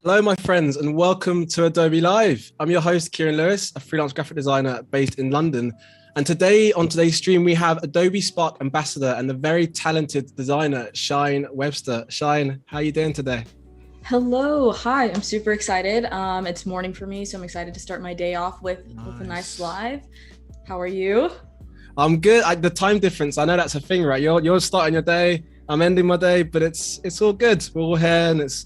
Hello, my friends, and welcome to Adobe Live. I'm your host, Kieran Lewis, a freelance graphic designer based in London. And today, on today's stream, we have Adobe Spark Ambassador and the very talented designer, Shyne Webster. Shyne, how are you doing today? Hello, hi, I'm super excited. It's morning for me, so I'm excited to start my day off with a nice live. How are you? I'm good. The time difference, I know that's a thing, right? You're starting your day, I'm ending my day, but it's all good. We're all here and it's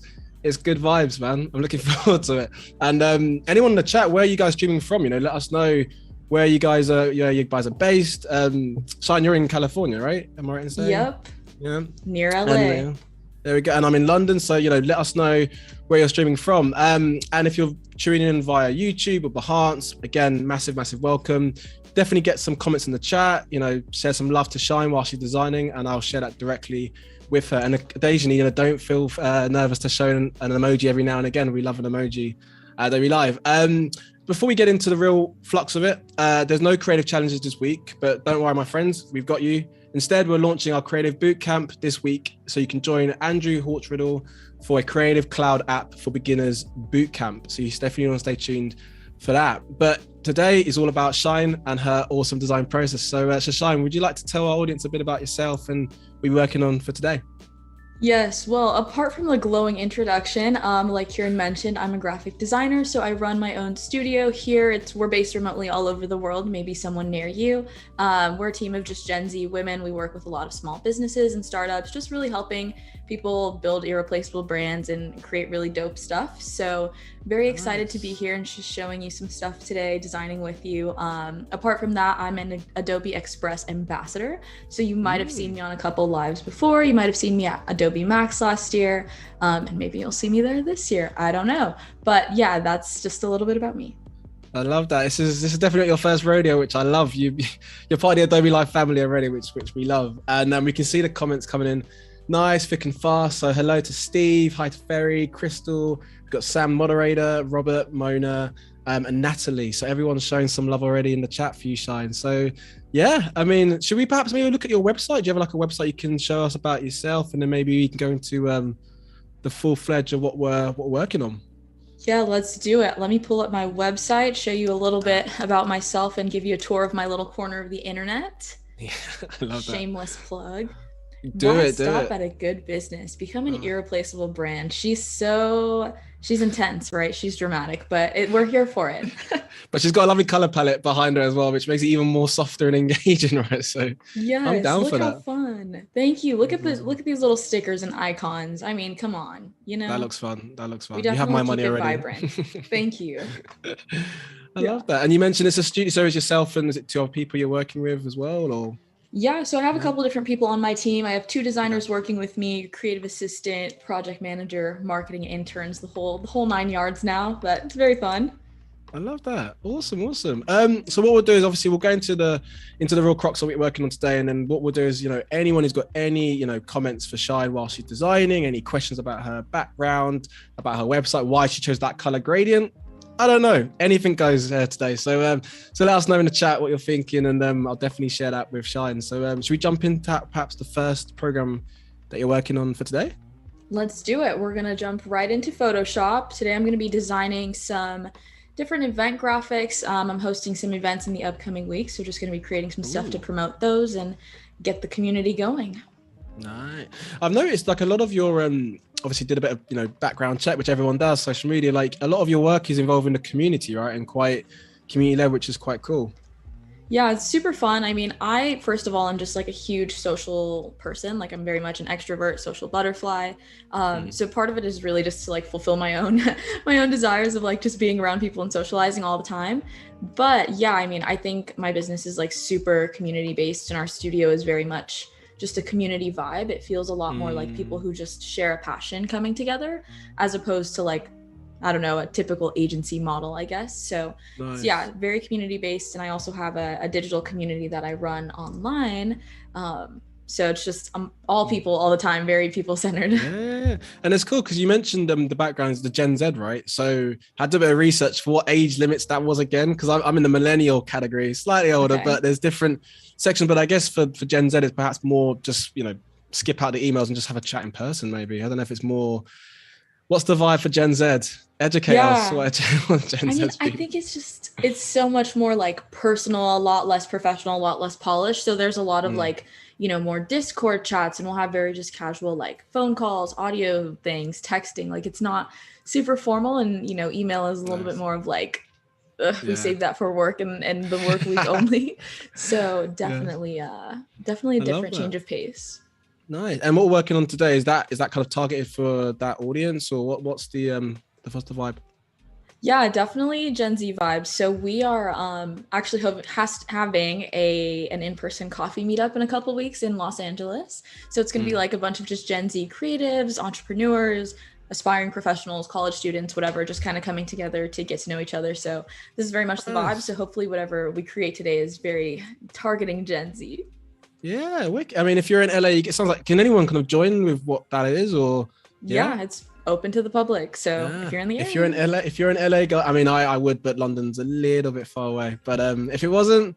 good vibes, man. I'm looking forward to it. And anyone in the chat, where are you guys streaming from? Let us know where you guys are. Yeah, you guys are based. Shyne, you're in California, right? Am I right in saying? Yep. Yeah. Near LA. And, there we go. And I'm in London, so let us know where you're streaming from. And if you're tuning in via YouTube or Behance, again, massive welcome. Definitely get some comments in the chat. Share some love to Shyne while she's designing, and I'll share that directly with her. And occasionally, don't feel nervous to show an emoji every now and again. We love an emoji that we live. Before we get into the real flux of it, there's no creative challenges this week, but don't worry, my friends, we've got you. Instead, we're launching our creative bootcamp this week, so you can join Andrew Hortriddle for a Creative Cloud app for beginners bootcamp. So you definitely want to stay tuned for that. But today is all about Shyne and her awesome design process. So Shyne, would you like to tell our audience a bit about yourself and what you're working on for today? Yes, well, apart from the glowing introduction, like Kieran mentioned, I'm a graphic designer, so I run my own studio here. We're based remotely all over the world, maybe someone near you. We're a team of just Gen Z women. We work with a lot of small businesses and startups, just really helping people build irreplaceable brands and create really dope stuff. So very excited to be here and just showing you some stuff today, designing with you. Apart from that, I'm an Adobe Express ambassador. So you might have seen me on a couple lives before. You might have seen me at Adobe Max last year. And maybe you'll see me there this year. I don't know. But yeah, that's just a little bit about me. I love that. This is definitely your first rodeo, which I love. You're part of the Adobe Live family already, which we love. And we can see the comments coming in nice, thick and fast. So hello to Steve, hi to Ferry, Crystal, we've got Sam, moderator, Robert, Mona, and Natalie. So everyone's showing some love already in the chat for you, Shyne. So yeah, I mean, should we perhaps maybe look at your website? Do you have like a website you can show us about yourself, and then maybe we can go into the full-fledged of what we're working on? Yeah, let's do it. Let me pull up my website, show you a little bit about myself, and give you a tour of my little corner of the internet. Yeah, I love that. Shameless plug. Do it. At a good business. Become an irreplaceable brand. She's intense, right? She's dramatic, but we're here for it. But she's got a lovely color palette behind her as well, which makes it even more softer and engaging, right? So yes, I'm down for that. Look how fun. Thank you. Look at these little stickers and icons. I mean, come on, That looks fun. We you have my money keep it already. Vibrant. Thank you. I love that. And you mentioned it's a studio, so is yourself and is it two other people you're working with as well, or? Yeah, so I have a couple of different people on my team. I have 2 designers working with me, creative assistant, project manager, marketing interns, the whole 9 yards now, but it's very fun. I love that. Awesome. So what we'll do is obviously we'll go into the real crux of what we're working on today. And then what we'll do is, anyone who's got any, comments for Shyne while she's designing, any questions about her background, about her website, why she chose that color gradient, I don't know. Anything goes today. So let us know in the chat what you're thinking, and I'll definitely share that with Shyne. So should we jump into perhaps the first program that you're working on for today? Let's do it. We're going to jump right into Photoshop. Today I'm going to be designing some different event graphics. I'm hosting some events in the upcoming weeks, so just going to be creating some stuff to promote those and get the community going. Nice. I've noticed like a lot of your obviously did a bit of background check, which everyone does, social media, like a lot of your work is involved in the community, right? And quite community led, which is quite cool. Yeah, it's super fun. I mean, first of all, I'm just like a huge social person. Like I'm very much an extrovert, social butterfly. So part of it is really just to like fulfill my own desires of like just being around people and socializing all the time. But yeah, I mean, I think my business is like super community based, and our studio is very much just a community vibe. It feels a lot more like people who just share a passion coming together, as opposed to like, I don't know, a typical agency model, I guess. So yeah, very community based. And I also have a digital community that I run online. So it's just all people all the time, very people centered. Yeah, and it's cool because you mentioned the background is the Gen Z, right? So I had to do a bit of research for what age limits that was again, because I'm in the millennial category, slightly older, but there's different sections. But I guess for Gen Z, it's perhaps more just skip out the emails and just have a chat in person. Maybe I don't know if it's more what's the vibe for Gen Z? Educate us. What Gen Z's I think it's so much more like personal, a lot less professional, a lot less polished. So there's a lot of like, more Discord chats, and we'll have very just casual like phone calls, audio things, texting. Like it's not super formal, and email is a little bit more of like, we save that for work and the work week only. So definitely a different change of pace. Nice. And what we're working on today, is that kind of targeted for that audience, or what's the vibe? Yeah, definitely Gen Z vibes. So we are actually having an in-person coffee meetup in a couple of weeks in Los Angeles. So it's going to be like a bunch of just Gen Z creatives, entrepreneurs, aspiring professionals, college students, whatever, just kind of coming together to get to know each other. So this is very much the vibe. So hopefully whatever we create today is very targeting Gen Z. Yeah, I mean, if you're in LA, it sounds like, can anyone kind of join with what that is, or? Yeah, it's open to the public. So if you're in the area, if you're in LA, go. I mean, I would, but London's a little bit far away. But if it wasn't,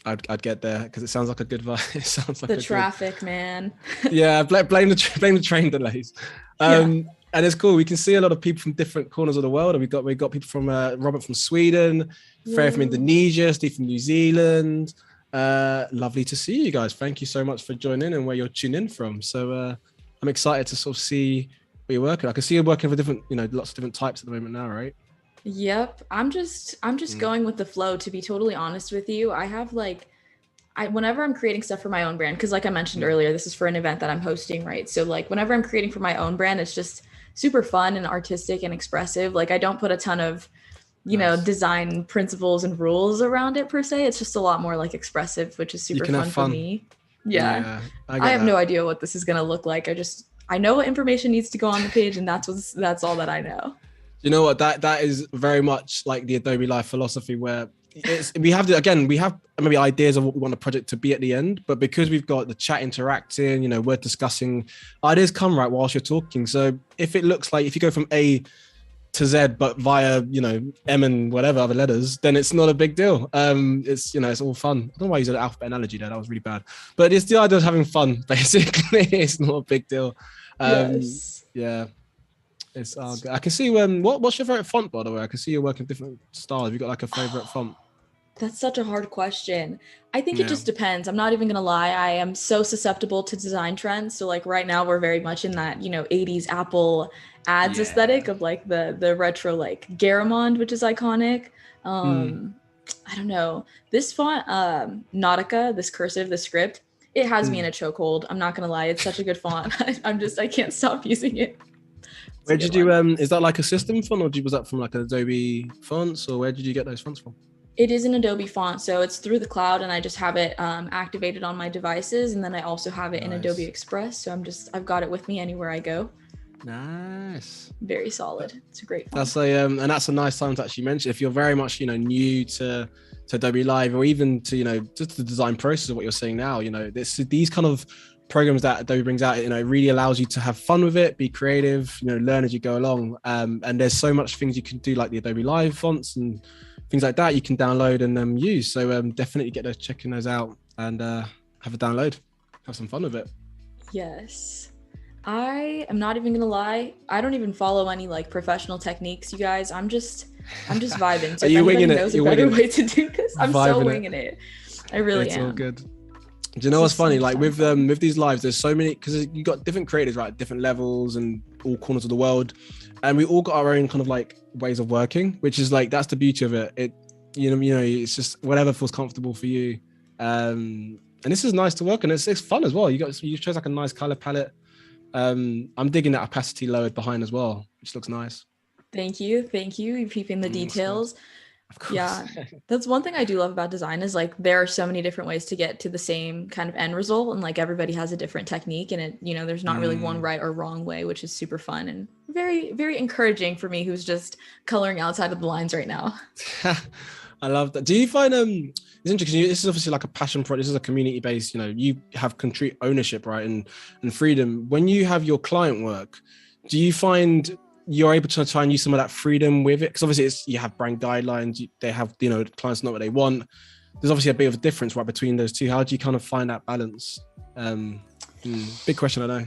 I'd get there, because it sounds like a good vibe. It sounds like the traffic, man. Yeah, blame the train delays. And it's cool. We can see a lot of people from different corners of the world. We got people from Robert from Sweden, Freya from Indonesia, Steve from New Zealand. Lovely to see you guys. Thank you so much for joining and where you're tuning in from. So I'm excited to sort of see where you're working. I can see you're working for different, lots of different types at the moment now, right? Yep. I'm just going with the flow, to be totally honest with you. I have whenever I'm creating stuff for my own brand, because like I mentioned earlier, this is for an event that I'm hosting, right? So like whenever I'm creating for my own brand, it's just super fun and artistic and expressive. Like I don't put a ton of, design principles and rules around it per se. It's just a lot more like expressive, which is super fun for me. Yeah. I have no idea what this is going to look like. I know what information needs to go on the page, and that's all that I know. You know what? That is very much like the Adobe Live philosophy, where we have maybe ideas of what we want the project to be at the end, but because we've got the chat interacting, we're discussing, ideas come right whilst you're talking. So if it looks like, if you go from A to Z, but via, M and whatever other letters, then it's not a big deal. It's, it's all fun. I don't know why I used an alphabet analogy there. That was really bad. But it's the idea of having fun, basically. It's not a big deal. Yes. Yeah. It's I can see what's your favorite font, by the way? I can see you're working different styles. Have you got like a favorite font? That's such a hard question. I think it just depends. I'm not even gonna lie. I am so susceptible to design trends. So like right now we're very much in that, 80s Apple ads aesthetic of like the retro like Garamond, which is iconic. I don't know. This font, Nautica, this cursive, the script, it has me in a chokehold. I'm not gonna lie. It's such a good font. I can't stop using it. Where did you is that like a system font, or was that from like an Adobe fonts, or where did you get those fonts from? It is an Adobe font, so it's through the cloud, and I just have it activated on my devices, and then I also have it in Adobe Express. So I've got it with me anywhere I go. Nice. Very solid. It's a great font. That's and that's a nice time to actually mention, if you're very much new to Adobe Live, or even to just the design process of what you're saying now. These kind of programs that Adobe brings out, it really allows you to have fun with it, be creative, learn as you go along. And there's so much things you can do, like the Adobe Live fonts and things like that you can download and use. So definitely checking those out and have a download, have some fun with it. Yes. I am not even gonna lie. I don't even follow any like professional techniques, you guys. I'm just vibing. So if anybody knows a better way to do this, I'm so winging it. I really am. It's all good. Do you know what's funny? Like with these lives, there's so many, because you got different creators, right? Different levels and all corners of the world, and we all got our own kind of like ways of working, which is like, that's the beauty of it. It's just whatever feels comfortable for you. And this is nice to work on. It's fun as well. You chose like a nice color palette. I'm digging that opacity lowered behind as well, which looks nice. Thank you. You're keeping the details. Of course. Yeah, that's one thing I do love about design, is like there are so many different ways to get to the same kind of end result, and like everybody has a different technique, and it there's not really one right or wrong way, which is super fun and very, very encouraging for me, who's just coloring outside of the lines right now. I love that. Do you find it's interesting? This is obviously like a passion project. This is a community based. You have complete ownership, right, and freedom. When you have your client work, do you find you're able to try and use some of that freedom with it? Because obviously you have brand guidelines. They have clients know what they want. There's obviously a bit of a difference right between those two. How do you kind of find that balance? Big question, I know.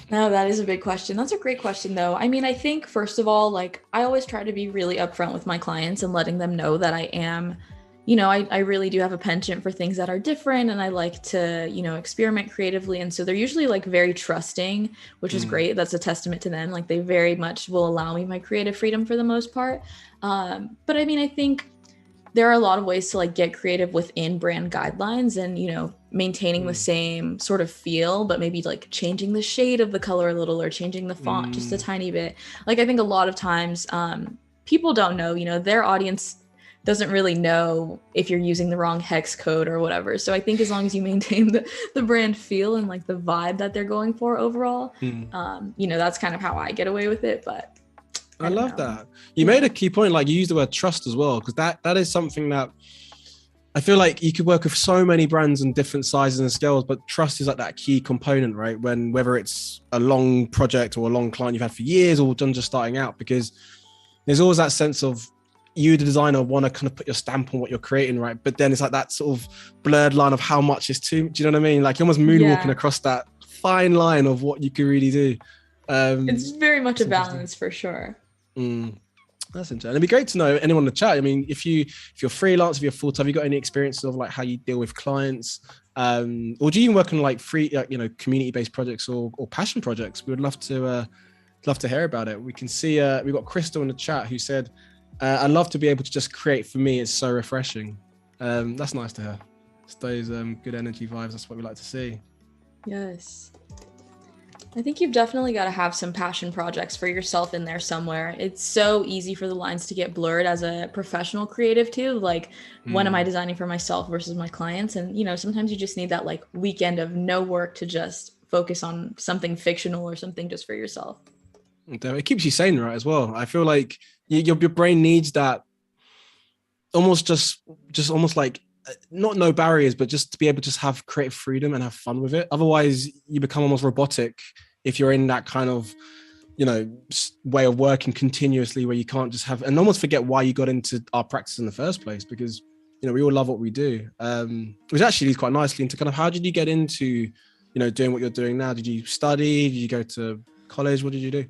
No, that is a big question. That's a great question, though. I mean, I think, first of all, like, I always try to be really upfront with my clients and letting them know that I am, I really do have a penchant for things that are different and I like to, experiment creatively. And so they're usually like very trusting, which is great. That's a testament to them. Like, they very much will allow me my creative freedom for the most part. But I mean, I think there are a lot of ways to like get creative within brand guidelines and, maintaining the same sort of feel, but maybe like changing the shade of the color a little or changing the font just a tiny bit. Like, I think a lot of times people don't know, their audience doesn't really know if you're using the wrong hex code or whatever. So I think as long as you maintain the brand feel and like the vibe that they're going for overall, that's kind of how I get away with it. But I love that. You made a key point, like you used the word trust as well, because that is something that I feel like you could work with so many brands and different sizes and scales, but trust is like that key component, right? Whether it's a long project or a long client you've had for years or done just starting out, because there's always that sense of you, the designer, want to kind of put your stamp on what you're creating, right? But then it's like that sort of blurred line of how much is too, do you know what I mean? Like you're almost moonwalking across that fine line of what you can really do. It's very much a balance for sure. That's interesting. It'd be great to know anyone in the chat. I mean, if you're freelance, if you're full time, have you got any experiences of like how you deal with clients, or do you even work on like free, community based projects or passion projects? We would love to hear about it. We can see we've got Crystal in the chat who said, "I'd love to be able to just create. For me, it's so refreshing." That's nice to hear. It's those good energy vibes. That's what we like to see. Yes. I think you've definitely got to have some passion projects for yourself in there somewhere. It's so easy for the lines to get blurred as a professional creative too. Like, when am I designing for myself versus my clients? And, sometimes you just need that like weekend of no work to just focus on something fictional or something just for yourself. It keeps you sane, right, as well. I feel like your brain needs that almost just almost like not no barriers, but just to be able to just have creative freedom and have fun with it. Otherwise, you become almost robotic if you're in that kind of, way of working continuously where you can't just have and almost forget why you got into our practice in the first place, because, we all love what we do. Which actually leads quite nicely into kind of how did you get into, doing what you're doing now? Did you study? Did you go to college? What did you do?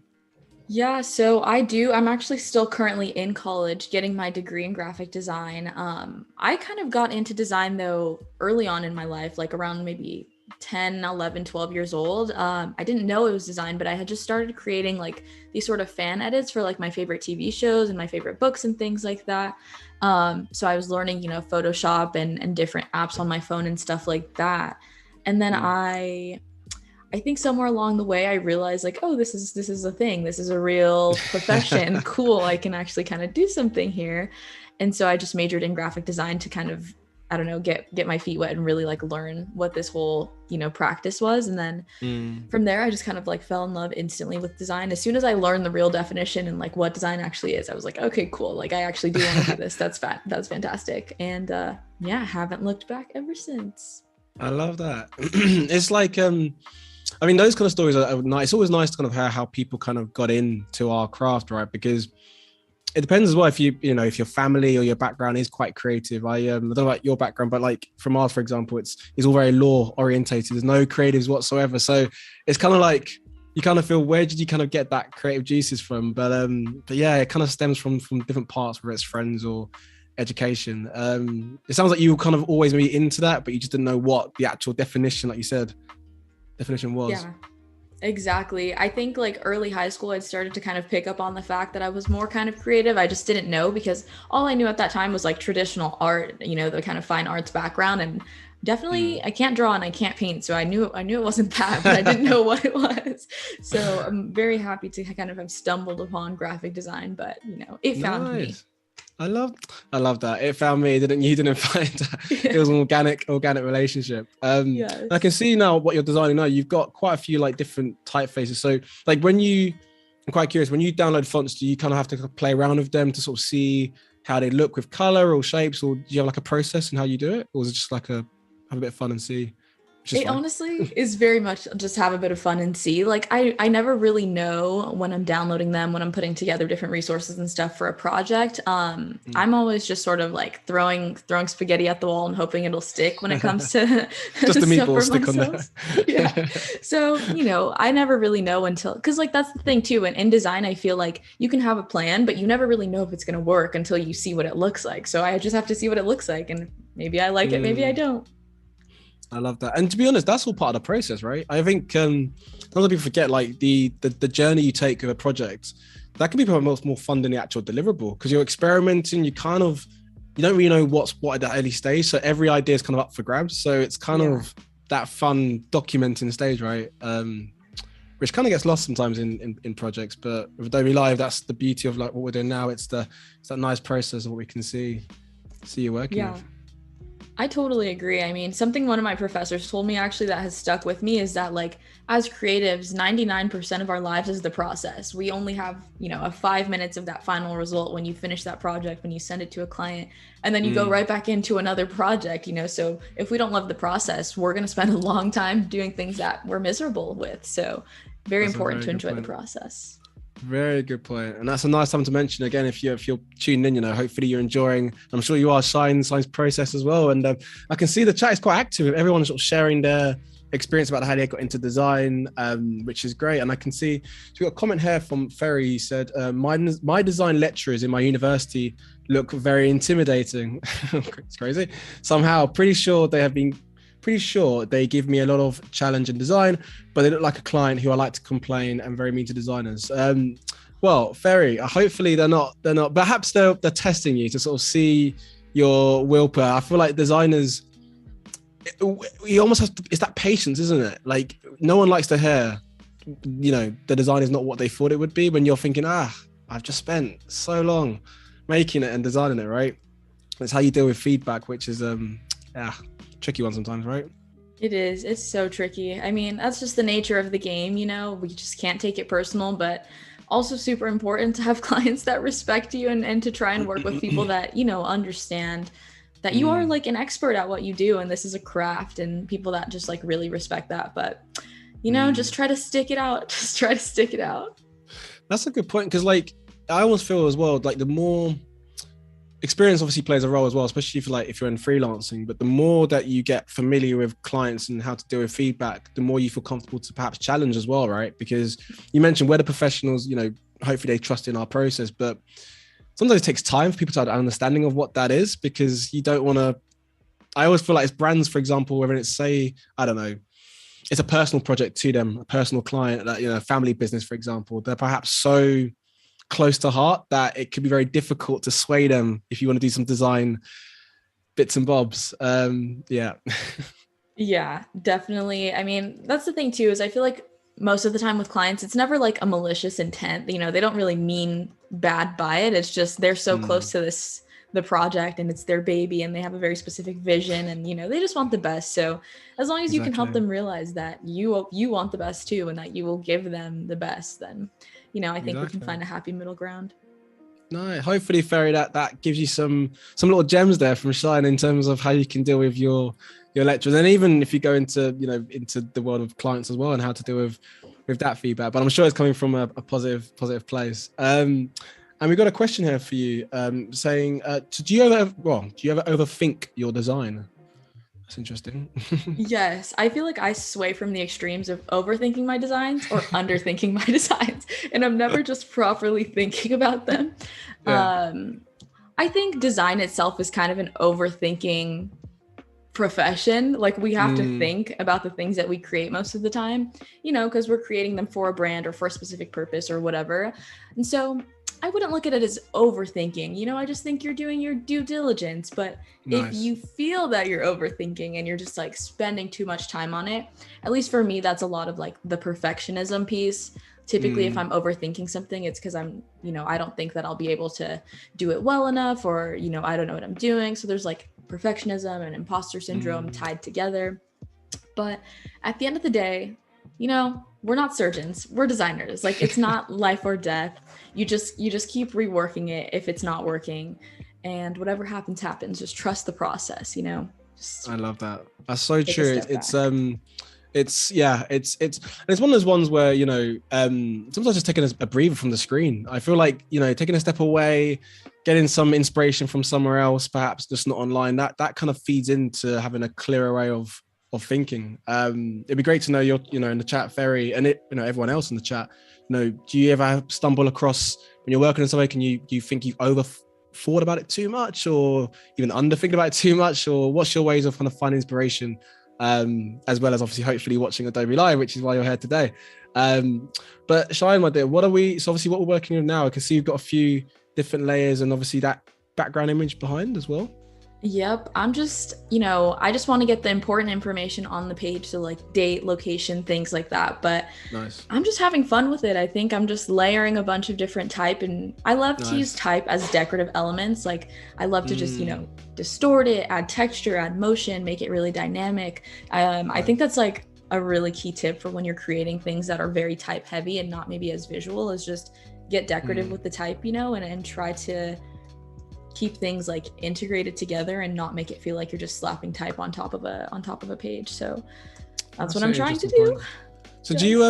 Yeah, so I'm actually still currently in college getting my degree in graphic design. I kind of got into design though early on in my life, like around maybe 10, 11, 12 years old. I didn't know it was design, but I had just started creating like these sort of fan edits for like my favorite TV shows and my favorite books and things like that. So I was learning, Photoshop and different apps on my phone and stuff like that. And then I think somewhere along the way, I realized like, oh, this is a thing. This is a real profession. Cool. I can actually kind of do something here. And so I just majored in graphic design to kind of, I don't know, get my feet wet and really like learn what this whole, practice was. And then from there, I just kind of like fell in love instantly with design. As soon as I learned the real definition and like what design actually is, I was like, okay, cool. Like I actually do want to do this. That's fantastic. And haven't looked back ever since. I love that. It's like, I mean, those kind of stories are nice. It's always nice to kind of hear how people kind of got into our craft, right? Because it depends as well if if your family or your background is quite creative. I don't know about your background, but like from ours, for example, it's all very law orientated. There's no creatives whatsoever. So it's kind of like you kind of feel, where did you kind of get that creative juices from? But yeah, it kind of stems from different parts, whether it's friends or education. It sounds like you were kind of always maybe into that, but you just didn't know what the actual definition, like you said, definition was. Yeah, exactly. I think like early high school, I'd started to kind of pick up on the fact that I was more kind of creative. I just didn't know, because all I knew at that time was like traditional art, the kind of fine arts background. And definitely I can't draw and I can't paint. So I knew it wasn't that, but I didn't know what it was. So I'm very happy to kind of have stumbled upon graphic design, but it found me. I love that. It found me. You didn't find that. It was an organic relationship. Yes. I can see now what you're designing now. You've got quite a few like different typefaces. So like I'm quite curious, when you download fonts, do you kind of have to play around with them to sort of see how they look with color or shapes, or do you have like a process in how you do it? Or is it just like have a bit of fun and see which is It fine. honestly is very much just have a bit of fun and see. Like I never really know when I'm downloading them, when I'm putting together different resources and stuff for a project. I'm always just sort of like throwing spaghetti at the wall and hoping it'll stick when it comes to Just the stuff meatballs for stick on there. myself. Yeah. So, I never really know until, because like that's the thing too. And in design, I feel like you can have a plan, but you never really know if it's gonna work until you see what it looks like. So I just have to see what it looks like, and maybe I like it, maybe I don't. I love that. And to be honest, that's all part of the process, right? I think a lot of people forget like the journey you take with a project. That can be probably more fun than the actual deliverable, because you're experimenting. You don't really know what's what at that early stage. So every idea is kind of up for grabs. So it's kind of that fun documenting stage, right? Which kind of gets lost sometimes in projects. But with Adobe Live, that's the beauty of like what we're doing now. It's that nice process of what we can see you working with. I totally agree. I mean, something one of my professors told me actually that has stuck with me is that like as creatives, 99% of our lives is the process. We only have, a 5 minutes of that final result when you finish that project, when you send it to a client, and then you go right back into another project, So if we don't love the process, we're going to spend a long time doing things that we're miserable with. So very important to enjoy the process. Very good point. And that's a nice time to mention again, if you're tuning in, hopefully you're enjoying, I'm sure you are, Shyne's process as well. And I can see the chat is quite active. Everyone's sort of sharing their experience about how they got into design, which is great. And I can see, so we got a comment here from Ferry. He said, my design lecturers in my university look very intimidating. It's crazy. Somehow pretty sure they give me a lot of challenge in design, but they look like a client who I like to complain and very mean to designers. Well, Ferry, hopefully they're not, perhaps they're testing you to sort of see your willpower. I feel like designers, you almost have to, it's that patience, isn't it? Like no one likes to hear, the design is not what they thought it would be when you're thinking, I've just spent so long making it and designing it, right? That's how you deal with feedback, which is, tricky one sometimes, right? It is. It's so tricky. I mean, that's just the nature of the game, we just can't take it personal, but also super important to have clients that respect you and to try and work with people that, understand that you are like an expert at what you do and this is a craft, and people that just like really respect that. But, just try to stick it out. Just try to stick it out. That's a good point, because like I almost feel as well, like the more experience obviously plays a role as well, especially if you're in freelancing, but the more that you get familiar with clients and how to deal with feedback, the more you feel comfortable to perhaps challenge as well, right? Because you mentioned we're the professionals, hopefully they trust in our process, but sometimes it takes time for people to have an understanding of what that is, because you don't want to, I always feel like it's brands, for example, whether it's say, I don't know, it's a personal project to them, a personal client, that, family business, for example, they're perhaps so close to heart that it could be very difficult to sway them if you want to do some design bits and bobs. Yeah, definitely. I mean, that's the thing too, is I feel like most of the time with clients, it's never like a malicious intent. They don't really mean bad by it. It's just they're so close to the project and it's their baby and they have a very specific vision and they just want the best. So as long as you can help them realize that you want the best too and that you will give them the best, then I think we can find a happy middle ground. No, hopefully, Ferry, that gives you some little gems there from Shyne in terms of how you can deal with your lecturers, and even if you go into into the world of clients as well and how to deal with that feedback. But I'm sure it's coming from a positive place. And we got a question here for you, saying, do you ever overthink your design? That's interesting. Yes, I feel like I sway from the extremes of overthinking my designs or underthinking my designs, and I'm never just properly thinking about them. Yeah. I think design itself is kind of an overthinking profession. Like we have to think about the things that we create most of the time, because we're creating them for a brand or for a specific purpose or whatever. And so I wouldn't look at it as overthinking. I just think you're doing your due diligence. But if you feel that you're overthinking and you're just like spending too much time on it, at least for me, that's a lot of like the perfectionism piece. Typically, if I'm overthinking something, it's because I'm, I don't think that I'll be able to do it well enough, or, I don't know what I'm doing. So there's like perfectionism and imposter syndrome tied together. But at the end of the day, we're not surgeons, we're designers. Like it's not life or death. You just keep reworking it if it's not working, and whatever happens, just trust the process, Just I love that. That's so take a true. step It's back. it's one of those ones where, you know, sometimes just taking a breather from the screen. I feel like, you know, taking a step away, getting some inspiration from somewhere else, perhaps just not online, that kind of feeds into having a clearer way of thinking. It'd be great to know your, you know, in the chat, Ferry, and it, you know, everyone else in the chat, you know, do you ever stumble across when you're working on something, do you think you've thought about it too much, or even under thinking about it too much, or what's your ways of kind of finding inspiration, as well as obviously hopefully watching Adobe Live, which is why you're here today. But Shyne, my dear, so obviously what we're working on now, I can see you've got a few different layers and obviously that background image behind as well. Yep. I'm just, you know, I just want to get the important information on the page. So like date, location, things like that. But Nice. I'm just having fun with it. I think I'm just layering a bunch of different type, and I love to use type as decorative elements. Like I love to just, you know, distort it, add texture, add motion, make it really dynamic. I think that's like a really key tip for when you're creating things that are very type heavy and not maybe as visual, is just get decorative with the type, you know, and try to keep things like integrated together and not make it feel like you're just slapping type on top of a page. So that's what I'm trying to do. So do you,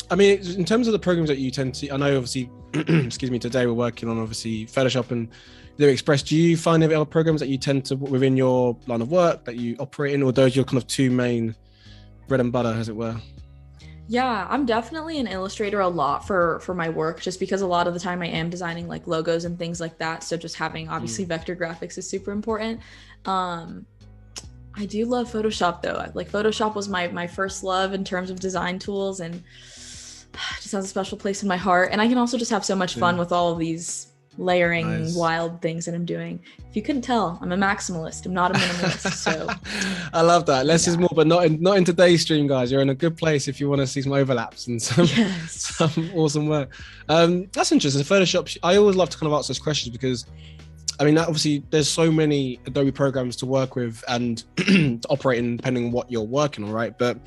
I mean, in terms of the programs that you tend to, I know obviously, excuse me, today we're working on obviously Photoshop and Adobe Express. Do you find any other programs that you tend to, within your line of work, that you operate in, or those your kind of two main bread and butter, as it were? Yeah, I'm definitely an illustrator a lot for my work, just because a lot of the time I am designing like logos and things like that. So just having obviously vector graphics is super important. I do love Photoshop though. Like Photoshop was my first love in terms of design tools, and it just has a special place in my heart. And I can also just have so much fun with all of these layering wild things that I'm doing. If you couldn't tell, I'm a maximalist. I'm not a minimalist. So I love that. Less is more, but not in today's stream, guys. You're in a good place if you want to see some overlaps and some awesome work. That's interesting. Photoshop, I always love to kind of ask those questions, because I mean, obviously there's so many Adobe programs to work with and to operate in, depending on what you're working on, right? But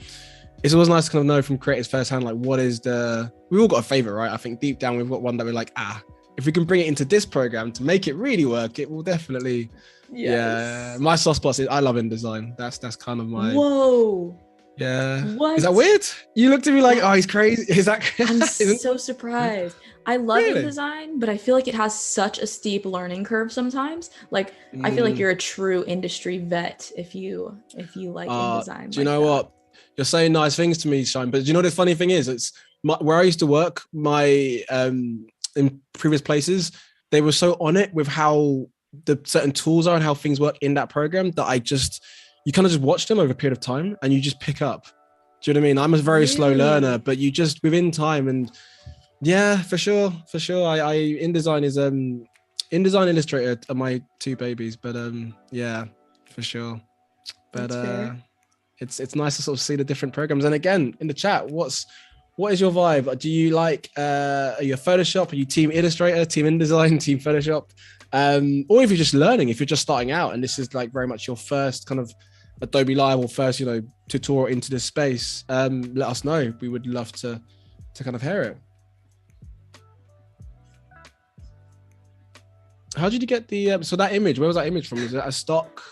it's always nice to kind of know from creators firsthand, like we've all got a favorite, right? I think deep down we've got one that we're like, if we can bring it into this program to make it really work, it will definitely. Yeah, my soft spot is I love InDesign. That's kind of my. Whoa. Yeah. What? Is that weird? You looked at me like, oh, he's crazy. Is that? I'm so surprised. I love InDesign, but I feel like it has such a steep learning curve sometimes. Like I feel like you're a true industry vet if you like InDesign. Do you know what? You're saying nice things to me, Shyne, but do you know the funny thing is, it's where I used to work, in previous places, they were so on it with how the certain tools are and how things work in that program that you kind of just watch them over a period of time and you just pick up. Do you know what I mean? I'm a very slow learner, but you just within time, and yeah, for sure. InDesign is InDesign, Illustrator are my two babies, but yeah, for sure. But it's nice to sort of see the different programs. And again, in the chat, what is your vibe? Do you like, are you a Photoshop? Are you team Illustrator, team InDesign, team Photoshop? Or if you're just learning, if you're just starting out and this is like very much your first kind of Adobe Live or first, you know, tutorial into this space, let us know. We would love to kind of hear it. How did you get the, so that image, where was that image from? Is it a stock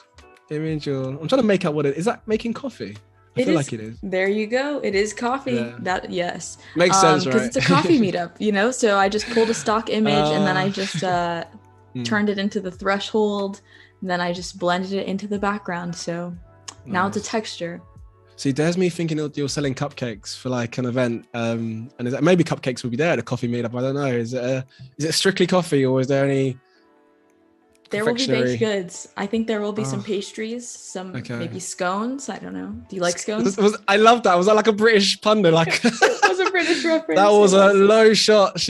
image, or I'm trying to make out what is that making coffee? I feel like it is. There you go. It is coffee. Yeah. Yes. Makes sense, right? Because it's a coffee meetup, you know? So I just pulled a stock image and then I just turned it into the threshold. And then I just blended it into the background. So now it's a texture. See, there's me thinking you're selling cupcakes for like an event. And maybe cupcakes will be there at a coffee meetup. I don't know. Is it strictly coffee, or is there any... There will be baked goods. I think there will be some pastries, some maybe scones. I don't know. Do you like scones? I love that. Was that like a British pundit? Like it was a British reference. That was a low shot,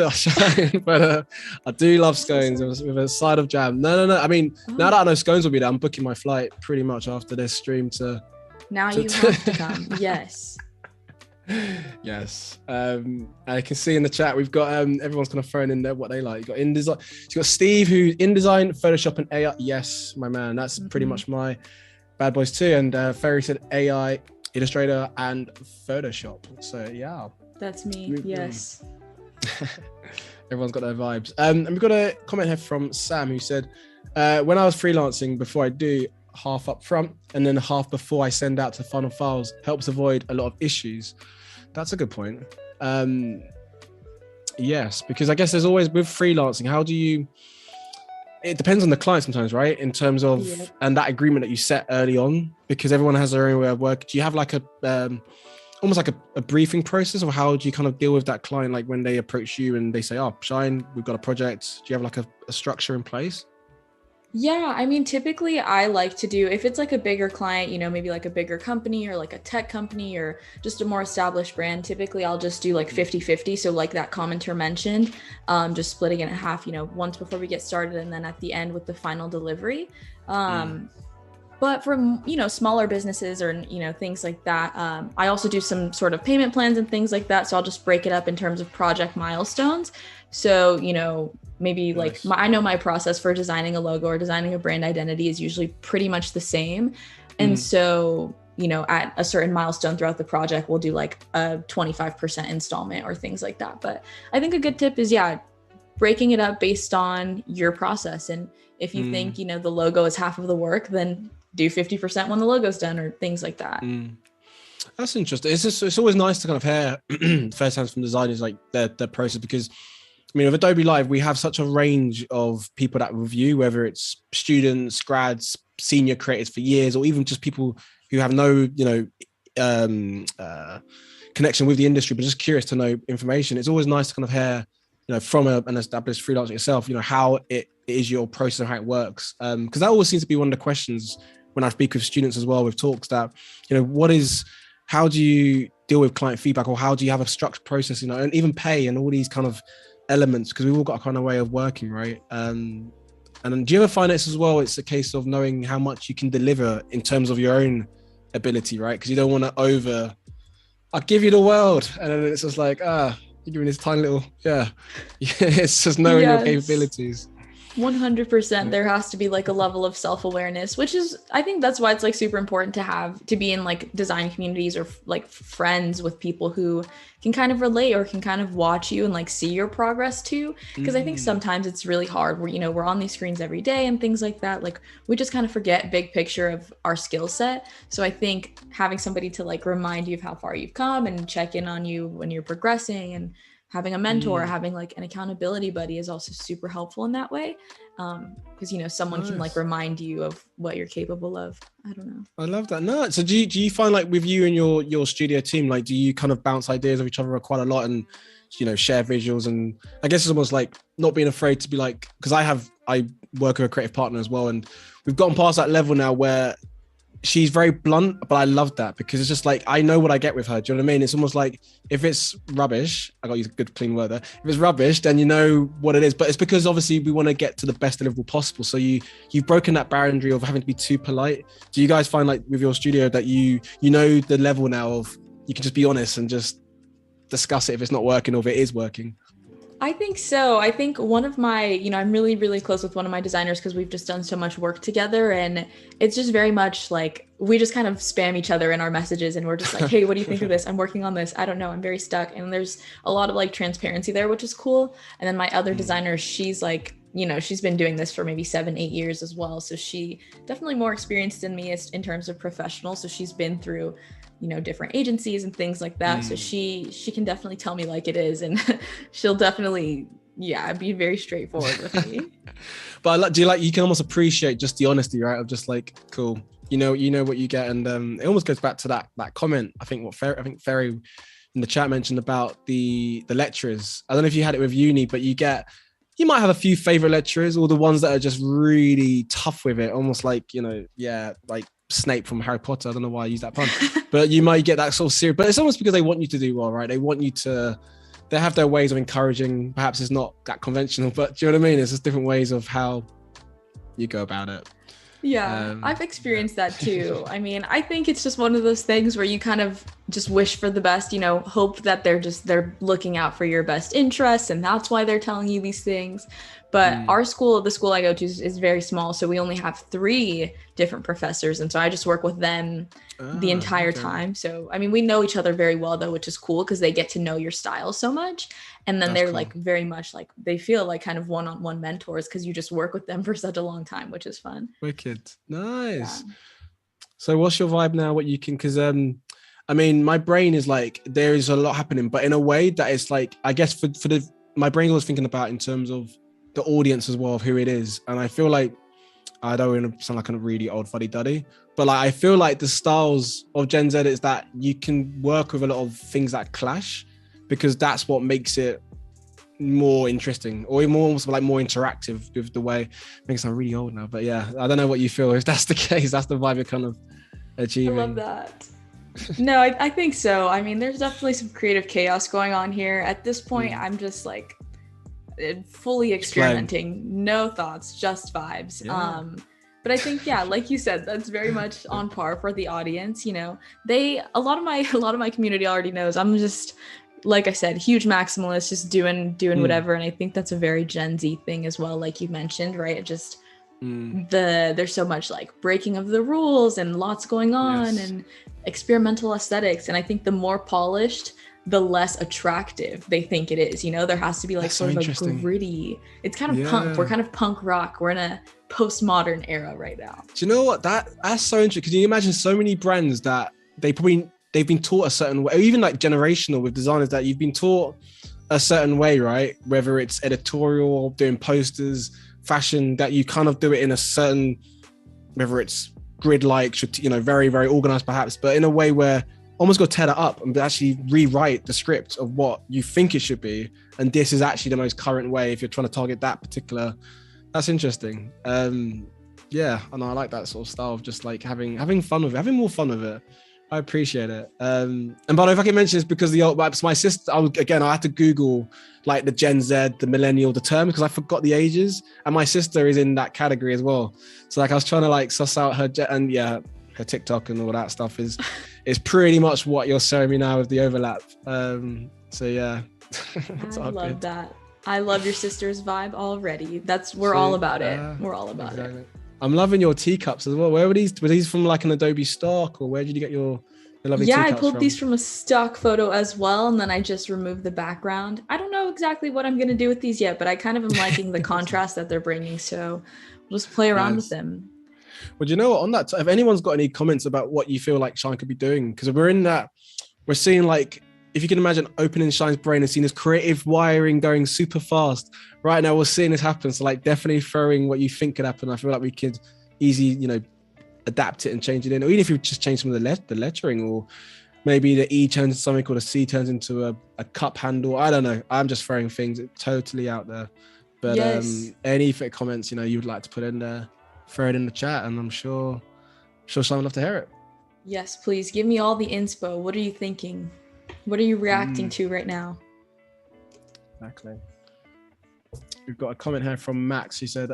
but I do love scones with a side of jam. No. I mean, now that I know scones will be there, I'm booking my flight pretty much after this stream to. Now you have to come. Yes. Yes. I can see in the chat we've got everyone's kind of throwing in there what they like. You've got InDesign. You've got Steve, who's InDesign, Photoshop, and AI. Yes, my man. That's pretty much my bad boys too. And Ferry said AI, Illustrator, and Photoshop. So yeah. That's me. Yes. Everyone's got their vibes. And we've got a comment here from Sam who said, when I was freelancing, before I do, half up front and then half before I send out to final files helps avoid a lot of issues. That's a good point. Yes, because I guess there's always with freelancing, how do you, it depends on the client sometimes, right? In terms of, and that agreement that you set early on, because everyone has their own way of work. Do you have like a, almost like a briefing process, or how do you kind of deal with that client? Like when they approach you and they say, oh, Shyne, we've got a project. Do you have like a structure in place? Yeah, I mean, typically I like to do, if it's like a bigger client, you know, maybe like a bigger company or like a tech company or just a more established brand, typically I'll just do like 50-50. So like that commenter mentioned, just splitting it in half, you know, once before we get started and then at the end with the final delivery. But for, you know, smaller businesses or, you know, things like that, I also do some sort of payment plans and things like that. So I'll just break it up in terms of project milestones. So, you know, maybe like I know my process for designing a logo or designing a brand identity is usually pretty much the same. And so, you know, at a certain milestone throughout the project, we'll do like a 25% installment or things like that. But I think a good tip is, breaking it up based on your process. And if you think, you know, the logo is half of the work, then do 50% when the logo's done or things like that. That's interesting. It's always nice to kind of hear firsthand from designers like their process, because I mean, with Adobe Live, we have such a range of people that review, whether it's students, grads, senior creators for years, or even just people who have no, you know, connection with the industry, but just curious to know information. It's always nice to kind of hear, you know, from an established freelancer yourself, you know, how it is your process and how it works. Because that always seems to be one of the questions when I speak with students as well with talks, that, you know, how do you deal with client feedback, or how do you have a structured process, you know, and even pay and all these kind of elements, because we've all got a kind of way of working, right? And then do you ever find this as well? It's a case of knowing how much you can deliver in terms of your own ability, right? Because you don't want to I'll give you the world, and then it's just like, you're giving this tiny little, it's just knowing your capabilities. 100%. There has to be like a level of self-awareness, which is, I think that's why it's like super important to be in like design communities or like friends with people who can kind of relate or can kind of watch you and like see your progress too. Because I think sometimes it's really hard where, you know, we're on these screens every day and things like that. Like we just kind of forget big picture of our skill set. So I think having somebody to like remind you of how far you've come and check in on you when you're progressing, and having a mentor, having like an accountability buddy is also super helpful in that way. Because, you know, someone can like remind you of what you're capable of. I don't know. I love that. No, so do you find like with you and your studio team, like do you kind of bounce ideas of each other quite a lot and, you know, share visuals? And I guess it's almost like not being afraid to be like, because I work with a creative partner as well, and we've gotten past that level now where she's very blunt, but I love that, because it's just like, I know what I get with her. Do you know what I mean? It's almost like if it's rubbish, I got to use a good clean word there. If it's rubbish, then you know what it is. But it's because obviously we want to get to the best deliverable possible. So you've broken that boundary of having to be too polite. Do you guys find like with your studio that you know the level now of you can just be honest and just discuss it if it's not working or if it is working? I think so. I think one of my, you know, I'm really, really close with one of my designers because we've just done so much work together, and it's just very much like we just kind of spam each other in our messages, and we're just like, hey, what do you think of this? I'm working on this. I don't know. I'm very stuck. And there's a lot of like transparency there, which is cool. And then my other designer, she's like, you know, she's been doing this for maybe 7-8 years as well. So she definitely more experienced than me in terms of professional. So she's been through, you know, different agencies and things like that. So she can definitely tell me like it is, and she'll definitely, be very straightforward with me. But do you like, you can almost appreciate just the honesty, right? Of just like, cool, you know what you get. And it almost goes back to that comment. I think Ferry in the chat mentioned about the lecturers. I don't know if you had it with uni, but you might have a few favorite lecturers, or the ones that are just really tough with it, almost like, you know, like Snape from Harry Potter. I don't know why I use that pun, but you might get that sort of serious, but it's almost because they want you to do well, right? They have their ways of encouraging. Perhaps it's not that conventional, but do you know what I mean? It's just different ways of how you go about it. Yeah, I've experienced that too. I mean, I think it's just one of those things where you kind of just wish for the best, you know, hope that they're looking out for your best interests, and that's why they're telling you these things. But our school, the school I go to, is very small, so we only have 3 different professors, and so I just work with them the entire time. So I mean, we know each other very well though, which is cool because they get to know your style so much, and then they're like very much like they feel like kind of one-on-one mentors because you just work with them for such a long time, which is fun. Wicked. Nice. Yeah. So what's your vibe now? What you can, because I mean, my brain is like, there is a lot happening, but in a way that it's like, I guess for my brain was thinking about in terms of the audience as well, of who it is. And I feel like, I don't want to sound like a really old fuddy-duddy, but like, I feel like the styles of Gen Z is that you can work with a lot of things that clash, because that's what makes it more interesting, or more almost like more interactive with the way. Makes me sound really old now, but yeah, I don't know what you feel. If that's the case, that's the vibe you're kind of achieving. I love that. No, I think so. I mean, there's definitely some creative chaos going on here. At this point, I'm just like fully experimenting, no thoughts, just vibes. Yeah. But I think, yeah, like you said, that's very much on par for the audience. You know, a lot of my community already knows I'm just, like I said, huge maximalist, just doing whatever. And I think that's a very Gen Z thing as well, like you mentioned, right? It just there's so much like breaking of the rules and lots going on, and experimental aesthetics. And I think the more polished, the less attractive they think it is. You know, there has to be like that's sort of a gritty. It's kind of punk. We're kind of punk rock. We're in a postmodern era right now. Do you know what? That's so interesting, because you imagine so many brands that they've been taught a certain way, or even like generational with designers, that you've been taught a certain way, right? Whether it's editorial or doing posters, fashion, that you kind of do it in a certain, whether it's grid-like, you know, very, very organized perhaps, but in a way where almost got to tear that up and actually rewrite the script of what you think it should be. And this is actually the most current way if you're trying to target that particular. That's interesting. Yeah, and I like that sort of style of just like having fun with it, having more fun with it. I appreciate it. And by the way, if I can mention this, because my sister, I had to Google like the Gen Z, the millennial, the term, because I forgot the ages, and my sister is in that category as well. So like I was trying to like suss out her, and yeah, her TikTok and all that stuff is pretty much what you're showing me now with the overlap. So yeah. I love that. I love your sister's vibe already. We're all about it. We're all about it. I'm loving your teacups as well. Where were these? Were these from like an Adobe stock, or where did you get your lovely teacups from? Yeah, I pulled these from a stock photo as well, and then I just removed the background. I don't know exactly what I'm going to do with these yet, but I kind of am liking the contrast that they're bringing, so we'll just play around with them. Well, do you know what? On that, if anyone's got any comments about what you feel like Shyne could be doing, because we're seeing like, if you can imagine opening Shyne's brain and seeing this creative wiring going super fast. Right now, we're seeing this happen. So like definitely throwing what you think could happen. I feel like we could easily, you know, adapt it and change it in. Or even if you just change some of the lettering, or maybe the E turns into something, or the C turns into a cup handle. I don't know. I'm just throwing things totally out there. But any comments, you know, you would like to put in there, throw it in the chat, and I'm sure Shyne would love to hear it. Yes, please give me all the inspo. What are you thinking? What are you reacting to right now? Exactly. We've got a comment here from Max who said,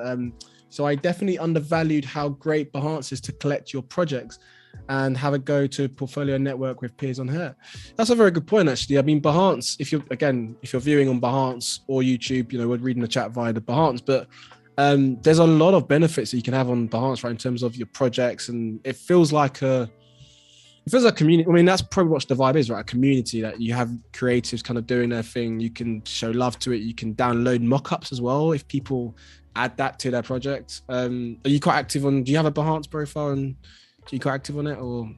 so I definitely undervalued how great Behance is to collect your projects and have a go to portfolio network with peers on here. That's a very good point, actually. I mean, Behance, if you're viewing on Behance or YouTube, you know, we're reading the chat via the Behance, but there's a lot of benefits that you can have on Behance, right, in terms of your projects, and it feels like a community. I mean, that's probably what the vibe is, right? A community that you have creatives kind of doing their thing. You can show love to it. You can download mock-ups as well if people add that to their project. Are you quite active do you have a Behance profile, and are you quite active on it, or?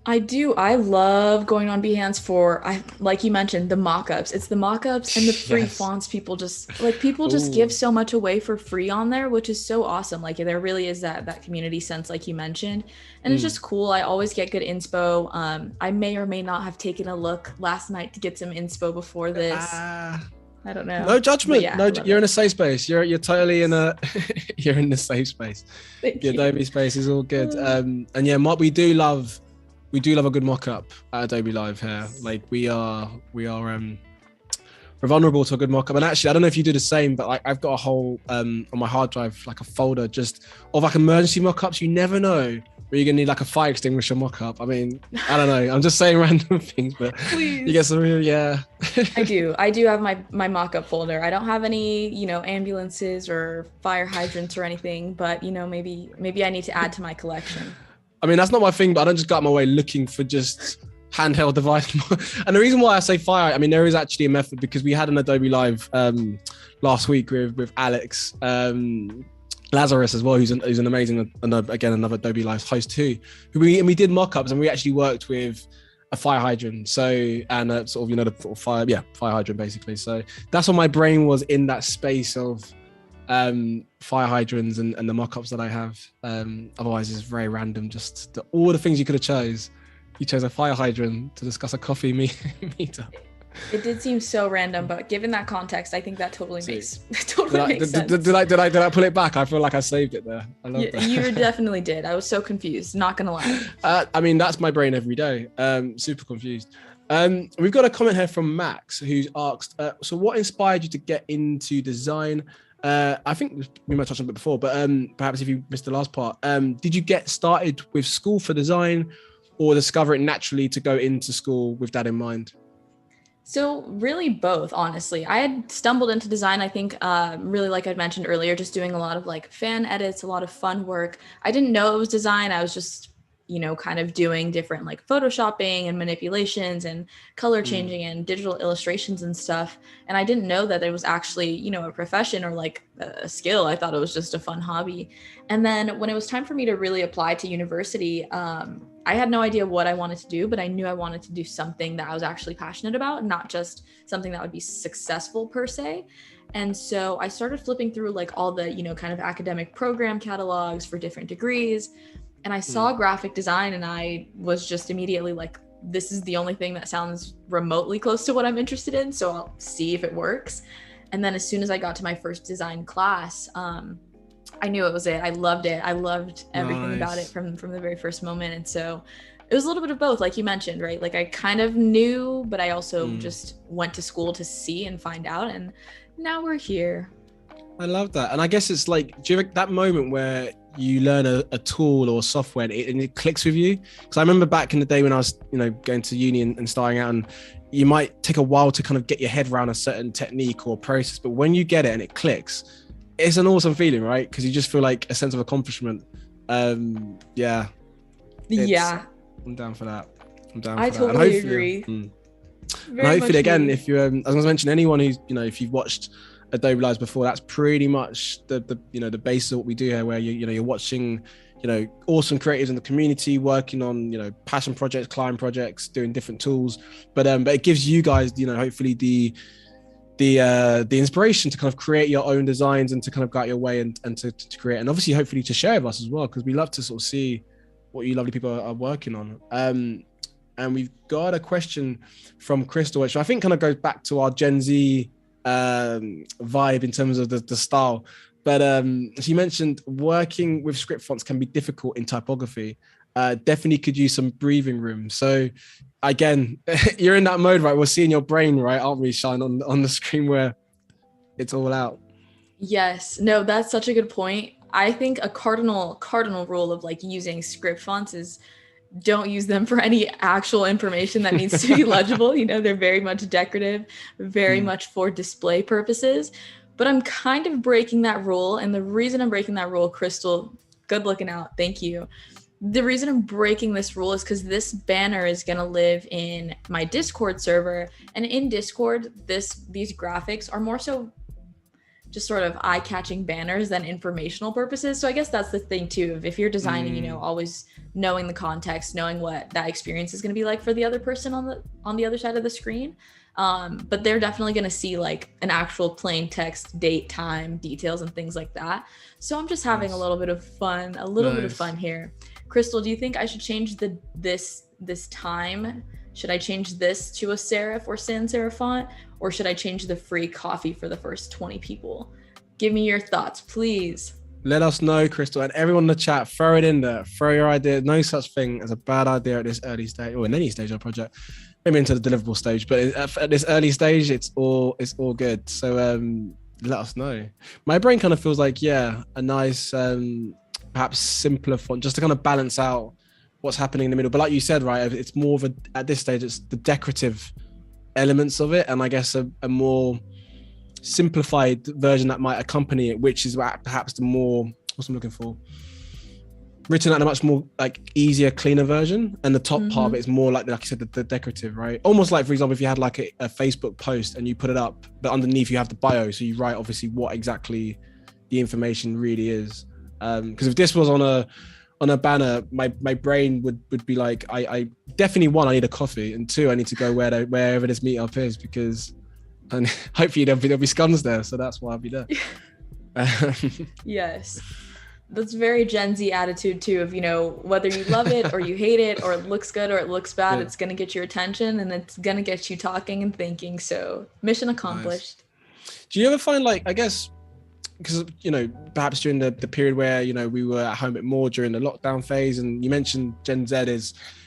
I do. I love going on Behance for, like you mentioned, the mock-ups. It's the mock-ups and the free fonts. People just give so much away for free on there, which is so awesome. Like there really is that community sense, like you mentioned, and it's just cool. I always get good inspo. I may or may not have taken a look last night to get some inspo before this. I don't know. No judgment. Yeah, you're in a safe space. You're totally in you're in the safe space. The Adobe space is all good. And yeah, we do love a good mock-up at Adobe Live here. Like we are we're vulnerable to a good mock-up. And actually, I don't know if you do the same, but like I've got a whole on my hard drive, like a folder just of like emergency mock-ups. You never know where you're gonna need like a fire extinguisher mock-up. I mean, I don't know. I'm just saying random things, but Please. You get some real, yeah. I do have my mock-up folder. I don't have any, ambulances or fire hydrants or anything, but maybe I need to add to my collection. I mean, that's not my thing, but I don't just go out my way looking for just handheld device. And the reason why I say fire, I mean, there is actually a method, because we had an Adobe Live last week with Alex Lazarus as well, who's an amazing, again, another Adobe Live host too. We did mock-ups, and we actually worked with a fire hydrant. So, and sort of, the fire hydrant basically. So that's what my brain was in that space of fire hydrants and the mock-ups that I have. Otherwise it's very random, just all the things you could have chose. You chose a fire hydrant to discuss a coffee meetup. It did seem so random, but given that context, I think that totally makes makes sense. Did I pull it back? I feel like I saved it there. I love that. You definitely did. I was so confused, not gonna lie. I mean, that's my brain every day. Super confused. We've got a comment here from Max, who's asked, so what inspired you to get into design? I think we might touch on it before, but perhaps if you missed the last part, did you get started with school for design, or discover it naturally to go into school with that in mind? So really both, honestly. I had stumbled into design, I think, really like I mentioned earlier, just doing a lot of like fan edits, a lot of fun work. I didn't know it was design. I was just, kind of doing different like photoshopping and manipulations and color changing and digital illustrations and stuff. And I didn't know that it was actually, a profession or like a skill. I thought it was just a fun hobby. And then when it was time for me to really apply to university, I had no idea what I wanted to do, but I knew I wanted to do something that I was actually passionate about, not just something that would be successful per se. And so I started flipping through like all the, kind of academic program catalogs for different degrees. And I saw graphic design, and I was just immediately like, this is the only thing that sounds remotely close to what I'm interested in. So I'll see if it works. And then as soon as I got to my first design class, I knew it was it. I loved it. I loved everything about it from the very first moment. And so it was a little bit of both, like you mentioned, right? Like I kind of knew, but I also just went to school to see and find out. And now we're here. I love that. And I guess it's like, do you have that moment where you learn a tool or software and it clicks with you? Because I remember back in the day when I was, going to uni and starting out, and you might take a while to kind of get your head around a certain technique or process, but when you get it and it clicks, it's an awesome feeling, right? Because you just feel like a sense of accomplishment. Yeah. I'm down for that. I totally agree. And hopefully, again, if you, I was going to mention anyone who's, if you've watched Adobe Lives before, that's pretty much the basis of what we do here, where you're watching, awesome creators in the community working on, passion projects, client projects, doing different tools. But it gives you guys, hopefully the inspiration to kind of create your own designs and to kind of go out your way and to create, and obviously hopefully to share with us as well, because we love to sort of see what you lovely people are working on. And we've got a question from Crystal, which I think kind of goes back to our Gen Z vibe in terms of the style. But she mentioned working with script fonts can be difficult in typography. Definitely could use some breathing room. So again, you're in that mode, right? We're seeing your brain, right? Aren't we, Shyne, on the screen where it's all out? Yes. No, that's such a good point. I think a cardinal rule of like using script fonts is don't use them for any actual information that needs to be legible. They're very much decorative, very much for display purposes. But I'm kind of breaking that rule. And the reason I'm breaking that rule, Crystal, good looking out. Thank you. The reason I'm breaking this rule is because this banner is going to live in my Discord server. And in Discord, these graphics are more so just sort of eye-catching banners than informational purposes. So I guess that's the thing too. If you're designing, always knowing the context, knowing what that experience is going to be like for the other person on the other side of the screen. But they're definitely going to see like an actual plain text, date, time, details, and things like that. So I'm just having a little bit of fun, here. Crystal, do you think I should change this time? Should I change this to a serif or sans serif font? Or should I change the free coffee for the first 20 people? Give me your thoughts, please. Let us know, Crystal, and everyone in the chat, throw it in there. Throw your idea. No such thing as a bad idea at this early stage or in any stage of a project. maybe into the deliverable stage, but at this early stage, it's all good. So let us know. My brain kind of feels like, yeah, a nice, perhaps simpler font, just to kind of balance out what's happening in the middle. But like you said, right, it's more of at this stage, it's the decorative elements of it, and I guess a more simplified version that might accompany it, which is perhaps the more, what's I'm looking for, written at a much more like easier, cleaner version, and the top part of it is more like you said, the decorative, right? Almost like, for example, if you had like a Facebook post and you put it up, but underneath you have the bio, so you write obviously what exactly the information really is. Because if this was on a banner, my brain would be like, I definitely, one, I need a coffee, and two, I need to go wherever this meetup is, because and hopefully there'll be scums there, so that's why I'll be there. Yes. That's very Gen Z attitude too, of, you know, whether you love it or you hate it, or it looks good or it looks bad, it's going to get your attention and it's going to get you talking and thinking. So mission accomplished. Nice. Do you ever find, like, I guess, because, you know, perhaps during the period where, you know, we were at home a bit more during the lockdown phase, and you mentioned Gen Z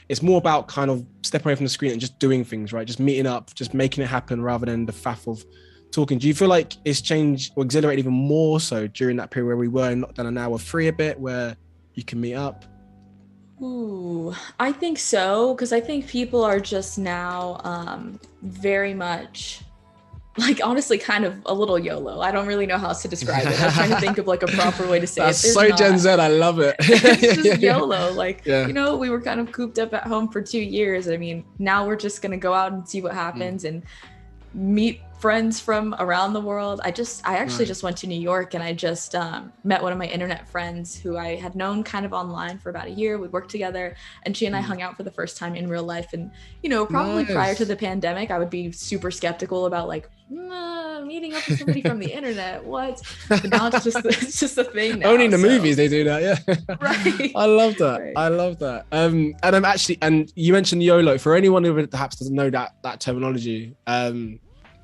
it's more about kind of stepping away from the screen and just doing things, right? Just meeting up, just making it happen rather than the faff of talking. Do you feel like it's changed or accelerated even more so during that period where we were in lockdown and now we're free a bit, where you can meet up? Ooh, I think so, because I think people are just now very much, like, honestly, kind of a little YOLO. I don't really know how else to describe it. I was trying to think of like a proper way to say That's it. so Gen Z, I love it. It's just YOLO. Like, you know, we were kind of cooped up at home for 2 years. I mean, now we're just going to go out and see what happens and meet friends from around the world. I actually just went to New York, and I just met one of my internet friends who I had known kind of online for about a year. We worked together, and she and I hung out for the first time in real life. And, you know, probably prior to the pandemic, I would be super skeptical about like meeting up with somebody from the internet. What? But now it's just a thing now. Only in the movies they do that, yeah. Right. I love that. Right. I love that. And I'm actually, and you mentioned YOLO. For anyone who perhaps doesn't know that terminology,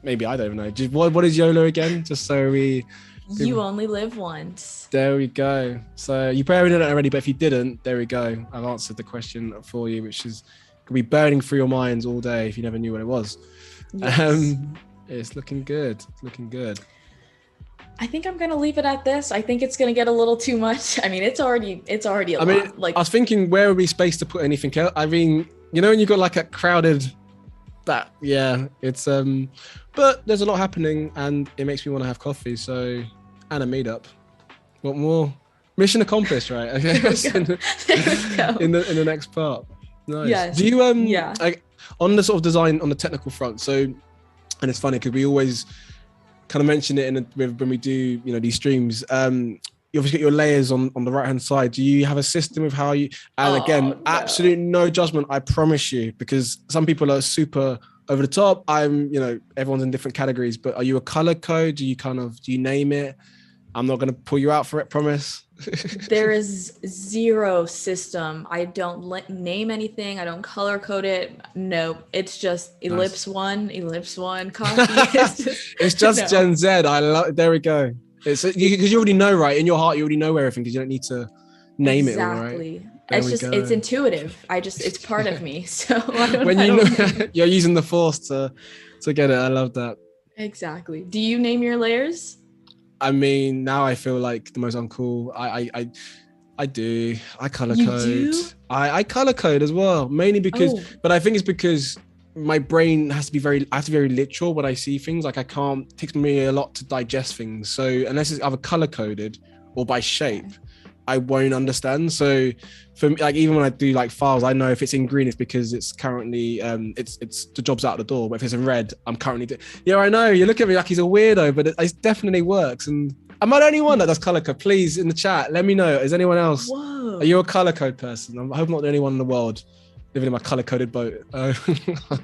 maybe I don't know. What is YOLO again? Just so you only live once. There we go. So you probably did it already, but if you didn't, there we go. I've answered the question for you, which is could be burning through your minds all day if you never knew what it was. Yes. It's looking good. It's looking good. I think I'm gonna leave it at this. I think it's gonna get a little too much. I mean, it's already a lot. Like, I was thinking, where would be space to put anything else? I mean, you know, when you've got like a crowded, it's but there's a lot happening, and it makes me want to have coffee. So, and a meetup. What more? Mission accomplished, right? I guess in the next part. Nice. Yes. Do you on the sort of design on the technical front? So, and it's funny because we always kind of mention it when we do, you know, these streams. You obviously got your layers on the right hand side. Do you have a system of how you? And again, absolute no judgment, I promise you, because some people are super over the top. You know, everyone's in different categories. But are you a color code? Do you name it? I'm not going to pull you out for it, promise. There is zero system. I don't name anything. I don't color code it. No, it's just ellipse one, copy. It's just Gen Z. I love. There we go. It's because you already know, right? In your heart, you already know everything because you don't need to name it all, right? Exactly. It's intuitive. It's part of me. So you're using the force to get it. I love that. Exactly. Do you name your layers? I mean, now I feel like the most uncool. I do. I color code. Do? I color code as well, mainly because, but I think it's because my brain has to be I have to be very literal when I see things. Like it takes me a lot to digest things. So unless it's either color coded or by shape, I won't understand. So for me, like even when I do like files, I know if it's in green, it's because it's currently it's the job's out the door. But if it's in red, I'm currently I know you look at me like he's a weirdo, but it definitely works. And am I the only one that does color code? Please in the chat, let me know. Is anyone else? Whoa. Are you a color code person? I hope I'm not the only one in the world living in my color coded boat.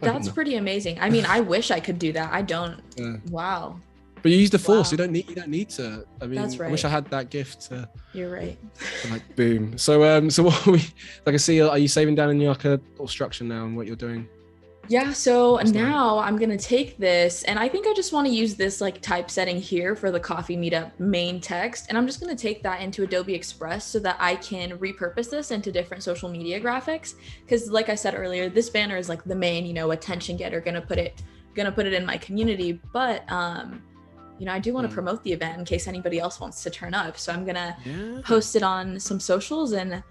That's pretty amazing. I mean, I wish I could do that. I don't. Yeah. Wow. But you use the force. You don't need to. I mean, that's right. I wish I had that gift. You're right. Like boom. So what are we? Like I see. Are you saving down in your like a little structure now and what you're doing? Yeah, so What's that? now I'm gonna take this, and I think I just want to use this like typesetting here for the coffee meetup main text, and I'm just gonna take that into Adobe Express so that I can repurpose this into different social media graphics. Because like I said earlier, this banner is like the main, attention getter, gonna put it in my community, but I do want to promote the event in case anybody else wants to turn up. So I'm gonna post it on some socials, and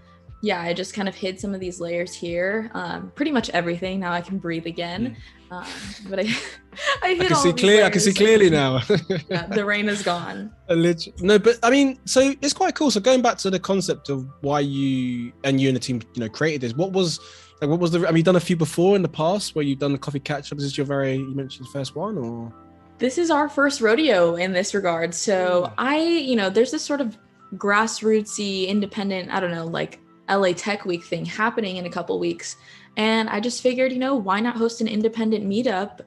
yeah, I just kind of hid some of these layers here. Pretty much everything. Now I can breathe again. But I hid all these layers. I can see clearly now. Yeah, the rain is gone. No, but I mean, so it's quite cool. So going back to the concept of why you and the team, created this. What was have you done a few before in the past where you've done the coffee catch-up? Is this you mentioned the first one, or? This is our first rodeo in this regard. So there's this sort of grassrootsy, independent, I don't know, like LA Tech Week thing happening in a couple weeks. And I just figured, why not host an independent meetup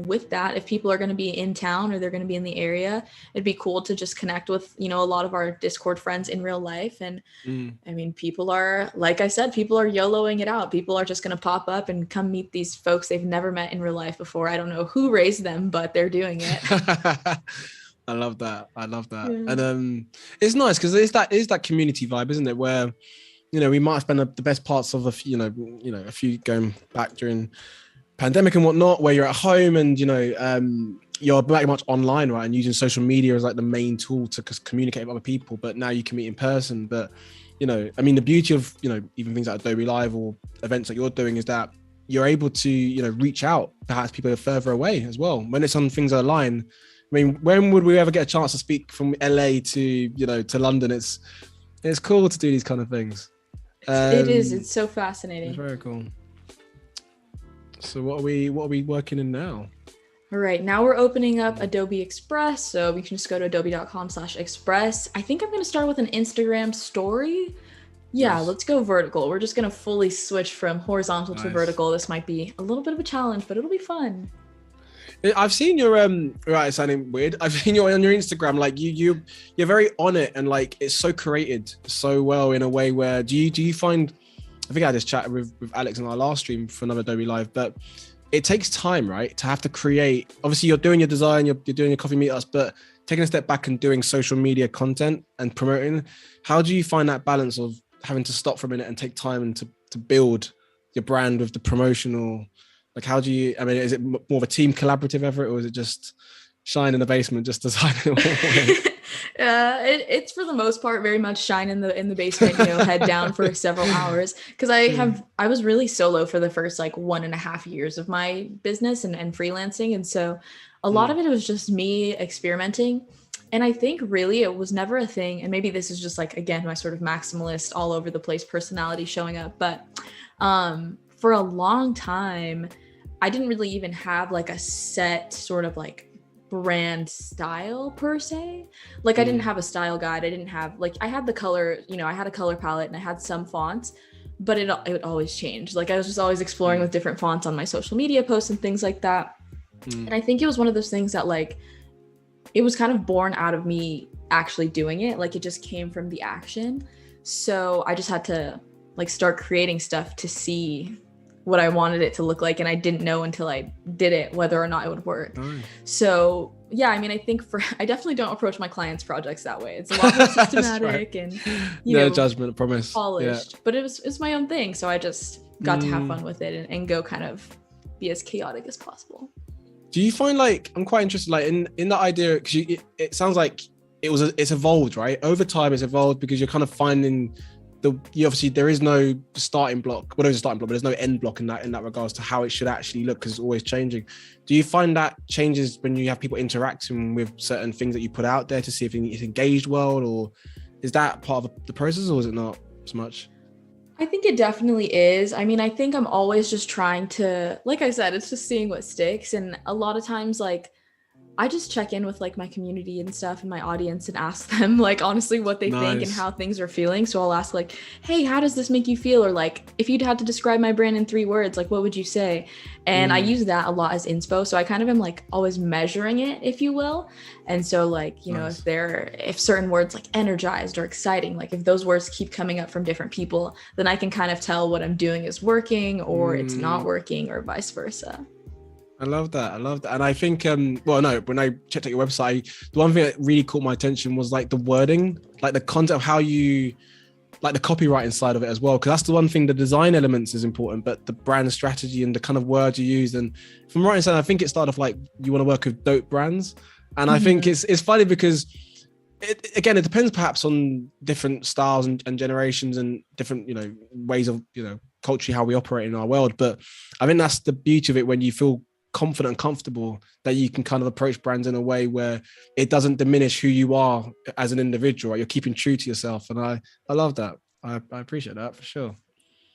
with that? If people are going to be in town or they're going to be in the area, it'd be cool to just connect with, a lot of our Discord friends in real life. And I mean, people are, like I said, people are YOLOing it out. People are just going to pop up and come meet these folks they've never met in real life before. I don't know who raised them, but they're doing it. I love that. Yeah. And it's nice because it's that community vibe, isn't it? Where we might spend the best parts of a few going back during pandemic and whatnot, where you're at home and you're very much online, right, and using social media as like the main tool to communicate with other people. But now you can meet in person. But I mean, the beauty of even things like Adobe Live or events that you're doing is that you're able to reach out perhaps people are further away as well when it's on things online. I mean, when would we ever get a chance to speak from LA to to London? It's cool to do these kind of things. It is. It's so fascinating. It's very cool. So what are we working in now? All right, now we're opening up Adobe Express. So we can just go to adobe.com/express. I think I'm going to start with an Instagram story. Yeah, nice. Let's go vertical. We're just going to fully switch from horizontal to vertical. This might be a little bit of a challenge, but it'll be fun. I've seen your right, it's sounding weird. I've seen you on your Instagram, like you're very on it, and like it's so created so well in a way where do you find, I think I had this chat with Alex in our last stream for another Adobe Live, but it takes time, right, to have to create. Obviously you're doing your design, you're doing your coffee meetups, but taking a step back and doing social media content and promoting, how do you find that balance of having to stop for a minute and take time and to build your brand with the promotional? Like, how do you, I mean, is it more of a team collaborative effort, or is it just Shyne in the basement, just designing? It's for the most part very much Shyne in the basement, head down for several hours. Cause I was really solo for the first like 1.5 years of my business and freelancing. And so a lot of it was just me experimenting. And I think really it was never a thing. And maybe this is just like, again, my sort of maximalist all over the place personality showing up. But for a long time, I didn't really even have like a set sort of like brand style per se. Like I didn't have a style guide. I didn't have like, I had the color, I had a color palette and I had some fonts, but it would always change. Like I was just always exploring with different fonts on my social media posts and things like that. And I think it was one of those things that like, it was kind of born out of me actually doing it. Like it just came from the action. So I just had to like start creating stuff to see what I wanted it to look like. And I didn't know until I did it, whether or not it would work. So yeah, I mean, I think I definitely don't approach my clients' projects that way. It's a lot more systematic and, no judgment, I promise. Polished, but it was my own thing. So I just got to have fun with it and go kind of be as chaotic as possible. Do you find like, I'm quite interested, like in that idea, because it sounds like it's evolved, right? Over time it's evolved because you're kind of finding obviously there is no starting block. Well, there's a starting block, but there's no end block in that regards to how it should actually look because it's always changing. Do you find that changes when you have people interacting with certain things that you put out there to see if it's engaged well, or is that part of the process, or is it not so much? I think it definitely is. I mean, I think I'm always just trying to, like I said, it's just seeing what sticks. And a lot of times, like, I just check in with like my community and stuff and my audience and ask them like honestly what they think and how things are feeling. So I'll ask like, hey, how does this make you feel? Or like, if you'd had to describe my brand in 3 words, like what would you say? And I use that a lot as inspo. So I kind of am like always measuring it, if you will. And so like, you know, if certain words like energized or exciting, like if those words keep coming up from different people, then I can kind of tell what I'm doing is working or it's not working or vice versa. I love that. And I think, when I checked out your website, the one thing that really caught my attention was like the wording, like the content of how you, like the copywriting side of it as well. Cause that's the one thing, the design elements is important, but the brand strategy and the kind of words you use. And from right inside, I think it started off like you want to work with dope brands. And I think it's funny because it depends perhaps on different styles and generations and different, you know, ways of, you know, culturally how we operate in our world. But I think that's the beauty of it, when you feel confident and comfortable that you can kind of approach brands in a way where it doesn't diminish who you are as an individual, right? You're keeping true to yourself. And I love that. I appreciate that for sure.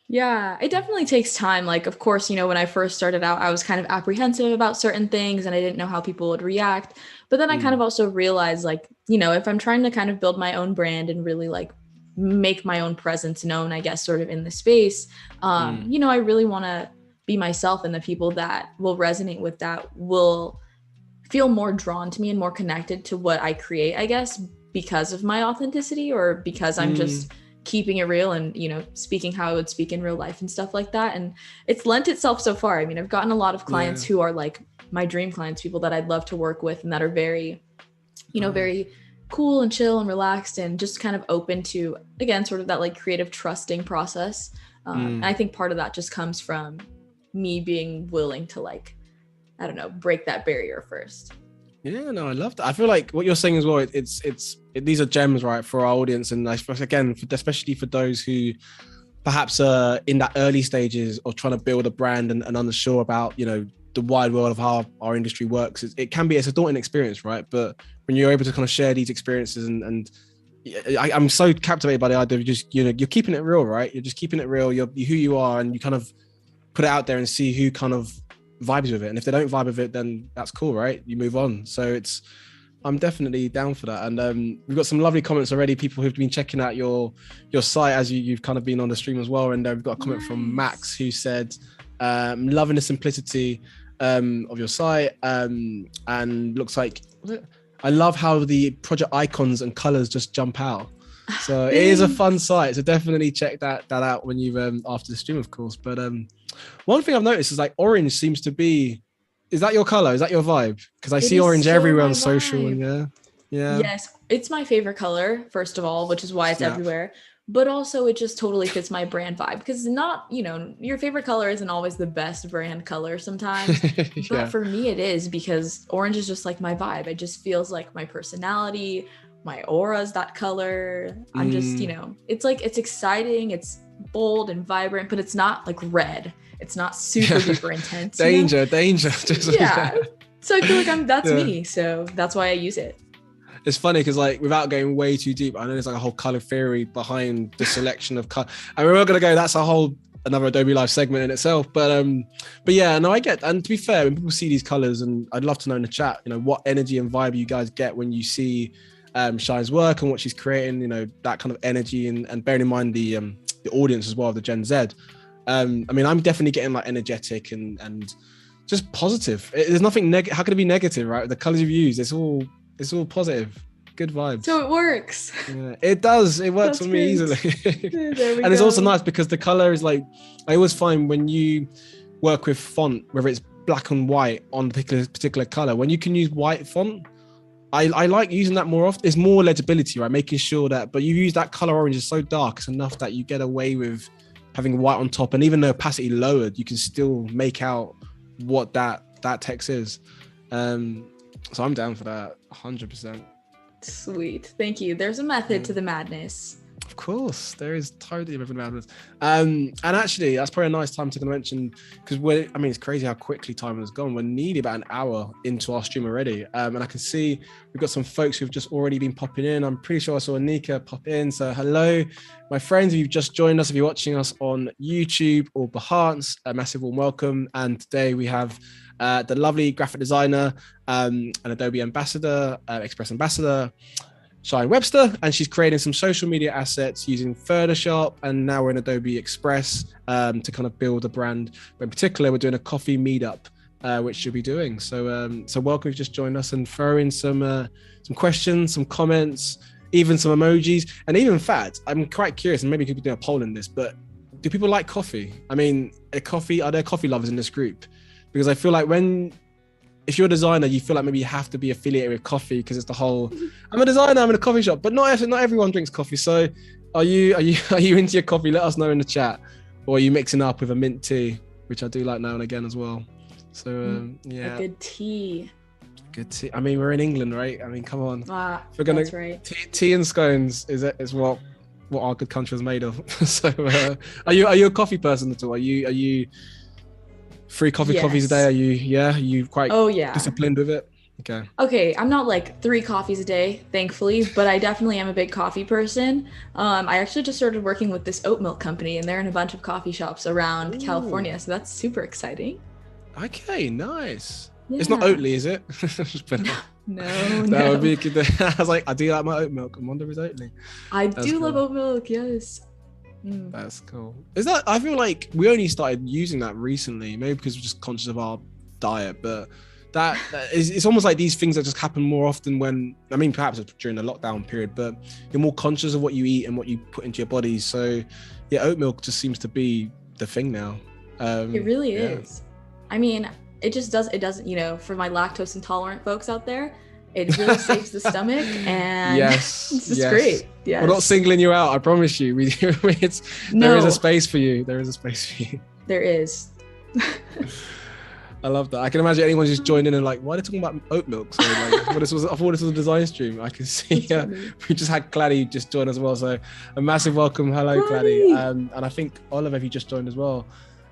Yeah, it definitely takes time. Like, of course, you know, when I first started out, I was kind of apprehensive about certain things and I didn't know how people would react. But then I kind of also realized, like, you know, if I'm trying to kind of build my own brand and really like make my own presence known, I guess, sort of in the space, you know, I really want to be myself, and the people that will resonate with that will feel more drawn to me and more connected to what I create, I guess, because of my authenticity or because I'm just keeping it real and, you know, speaking how I would speak in real life and stuff like that. And it's lent itself so far. I mean, I've gotten a lot of clients who are like my dream clients, people that I'd love to work with and that are very, you know, very cool and chill and relaxed and just kind of open to, again, sort of that like creative trusting process. And I think part of that just comes from me being willing to, like, I don't know, break that barrier first. Yeah, no, I love that. I feel like what you're saying as well, these are gems, right, for our audience. And I suppose, again, especially for those who perhaps are in that early stages of trying to build a brand and unsure about, you know, the wide world of how our industry works. It's a daunting experience, right? But when you're able to kind of share these experiences and I'm so captivated by the idea of just, you know, you're keeping it real, right? You're just keeping it real. You're who you are, and you kind of put it out there and see who kind of vibes with it. And if they don't vibe with it, then that's cool, right? You move on. So I'm definitely down for that. And we've got some lovely comments already, people who've been checking out your site as you've kind of been on the stream as well. And we've got a comment from Max who said, loving the simplicity of your site, and looks like, I love how the project icons and colors just jump out. So it is a fun site. So definitely check that out when you've after the stream, of course. But one thing I've noticed is like orange seems to be, is that your color? Is that your vibe? Because I see orange everywhere on social. And yeah. Yes, it's my favorite color, first of all, which is why it's everywhere. But also it just totally fits my brand vibe, because not, you know, your favorite color isn't always the best brand color sometimes. But for me it is, because orange is just like my vibe. It just feels like my personality, my aura's that color. I'm just, you know, it's like, it's exciting, it's bold and vibrant, but it's not like red. It's not super duper intense. Danger. Yeah. So I feel like that's me. So that's why I use it. It's funny because, like, without going way too deep, I know there's like a whole color theory behind the selection of color. I mean, we're going to go, that's another Adobe Live segment in itself. But yeah, no, I get, and to be fair, when people see these colors, and I'd love to know in the chat, you know, what energy and vibe you guys get when you see Shyne's work and what she's creating, you know, that kind of energy, and bearing in mind the audience as well, the Gen Z. I mean, I'm definitely getting like energetic and just positive. There's nothing how can it be negative, right? The colors you've used, it's all positive, good vibes. So it works. Yeah, it does. It works for me easily. And it's also nice because the color is like, I always find when you work with font, whether it's black and white on a particular color, when you can use white font, I like using that more often. It's more legibility, right? Making sure that, but you use that color orange is so dark, it's enough that you get away with having white on top, and even the opacity lowered, you can still make out what that text is. So I'm down for that 100%. Sweet. Thank you. There's a method to the madness. Of course, there is totally everything around us. And actually, that's probably a nice time to mention, because it's crazy how quickly time has gone. We're nearly about an hour into our stream already. And I can see we've got some folks who've just already been popping in. I'm pretty sure I saw Anika pop in. So hello, my friends, if you've just joined us, if you're watching us on YouTube or Behance, a massive warm welcome. And today we have the lovely graphic designer, an Adobe ambassador, Express ambassador, Shyne Webster, and she's creating some social media assets using Photoshop, and now we're in Adobe Express to kind of build a brand. But in particular, we're doing a coffee meetup, which she'll be doing. So welcome if you just joined us, and throw in some questions, some comments, even some emojis, and even in fact, I'm quite curious, and maybe you could do a poll in this, but do people like coffee? I mean, are there coffee lovers in this group? Because I feel like if you're a designer, you feel like maybe you have to be affiliated with coffee, because it's the whole, I'm a designer, I'm in a coffee shop, but not everyone drinks coffee. So are you into your coffee? Let us know in the chat. Or are you mixing up with a mint tea, which I do like now and again as well. So yeah. A good tea. Good tea. I mean, we're in England, right? I mean, come on. We're gonna, that's right. Tea and scones is what our good country is made of. So are you a coffee person at all? Are you 3 coffees a day? Are you quite disciplined with it? Okay, I'm not like 3 coffees a day, thankfully, but I definitely am a big coffee person. I actually just started working with this oat milk company, and they're in a bunch of coffee shops around California, so that's super exciting. Okay, nice. Yeah. It's not Oatly, is it? No. That would be good. I was like, I do like my oat milk. I wonder if it's Oatly. I do love oat milk, yes. That's cool. I feel like we only started using that recently, maybe because we're just conscious of our diet, but it's almost like these things that just happen more often when, I mean, perhaps during the lockdown period, but you're more conscious of what you eat and what you put into your body. So yeah, oat milk just seems to be the thing now. It really is. I mean, it doesn't, for my lactose intolerant folks out there, it really saves the stomach, and it's just great. Yes. We're not singling you out, I promise you. There is a space for you. There is a space for you. There is. I love that. I can imagine anyone just joined in and like, why are they talking about oat milk? So like, I thought this was a design stream. I can see we just had Clady just join as well. So a massive welcome. Hello, Clady. And I think Oliver, if you just joined as well.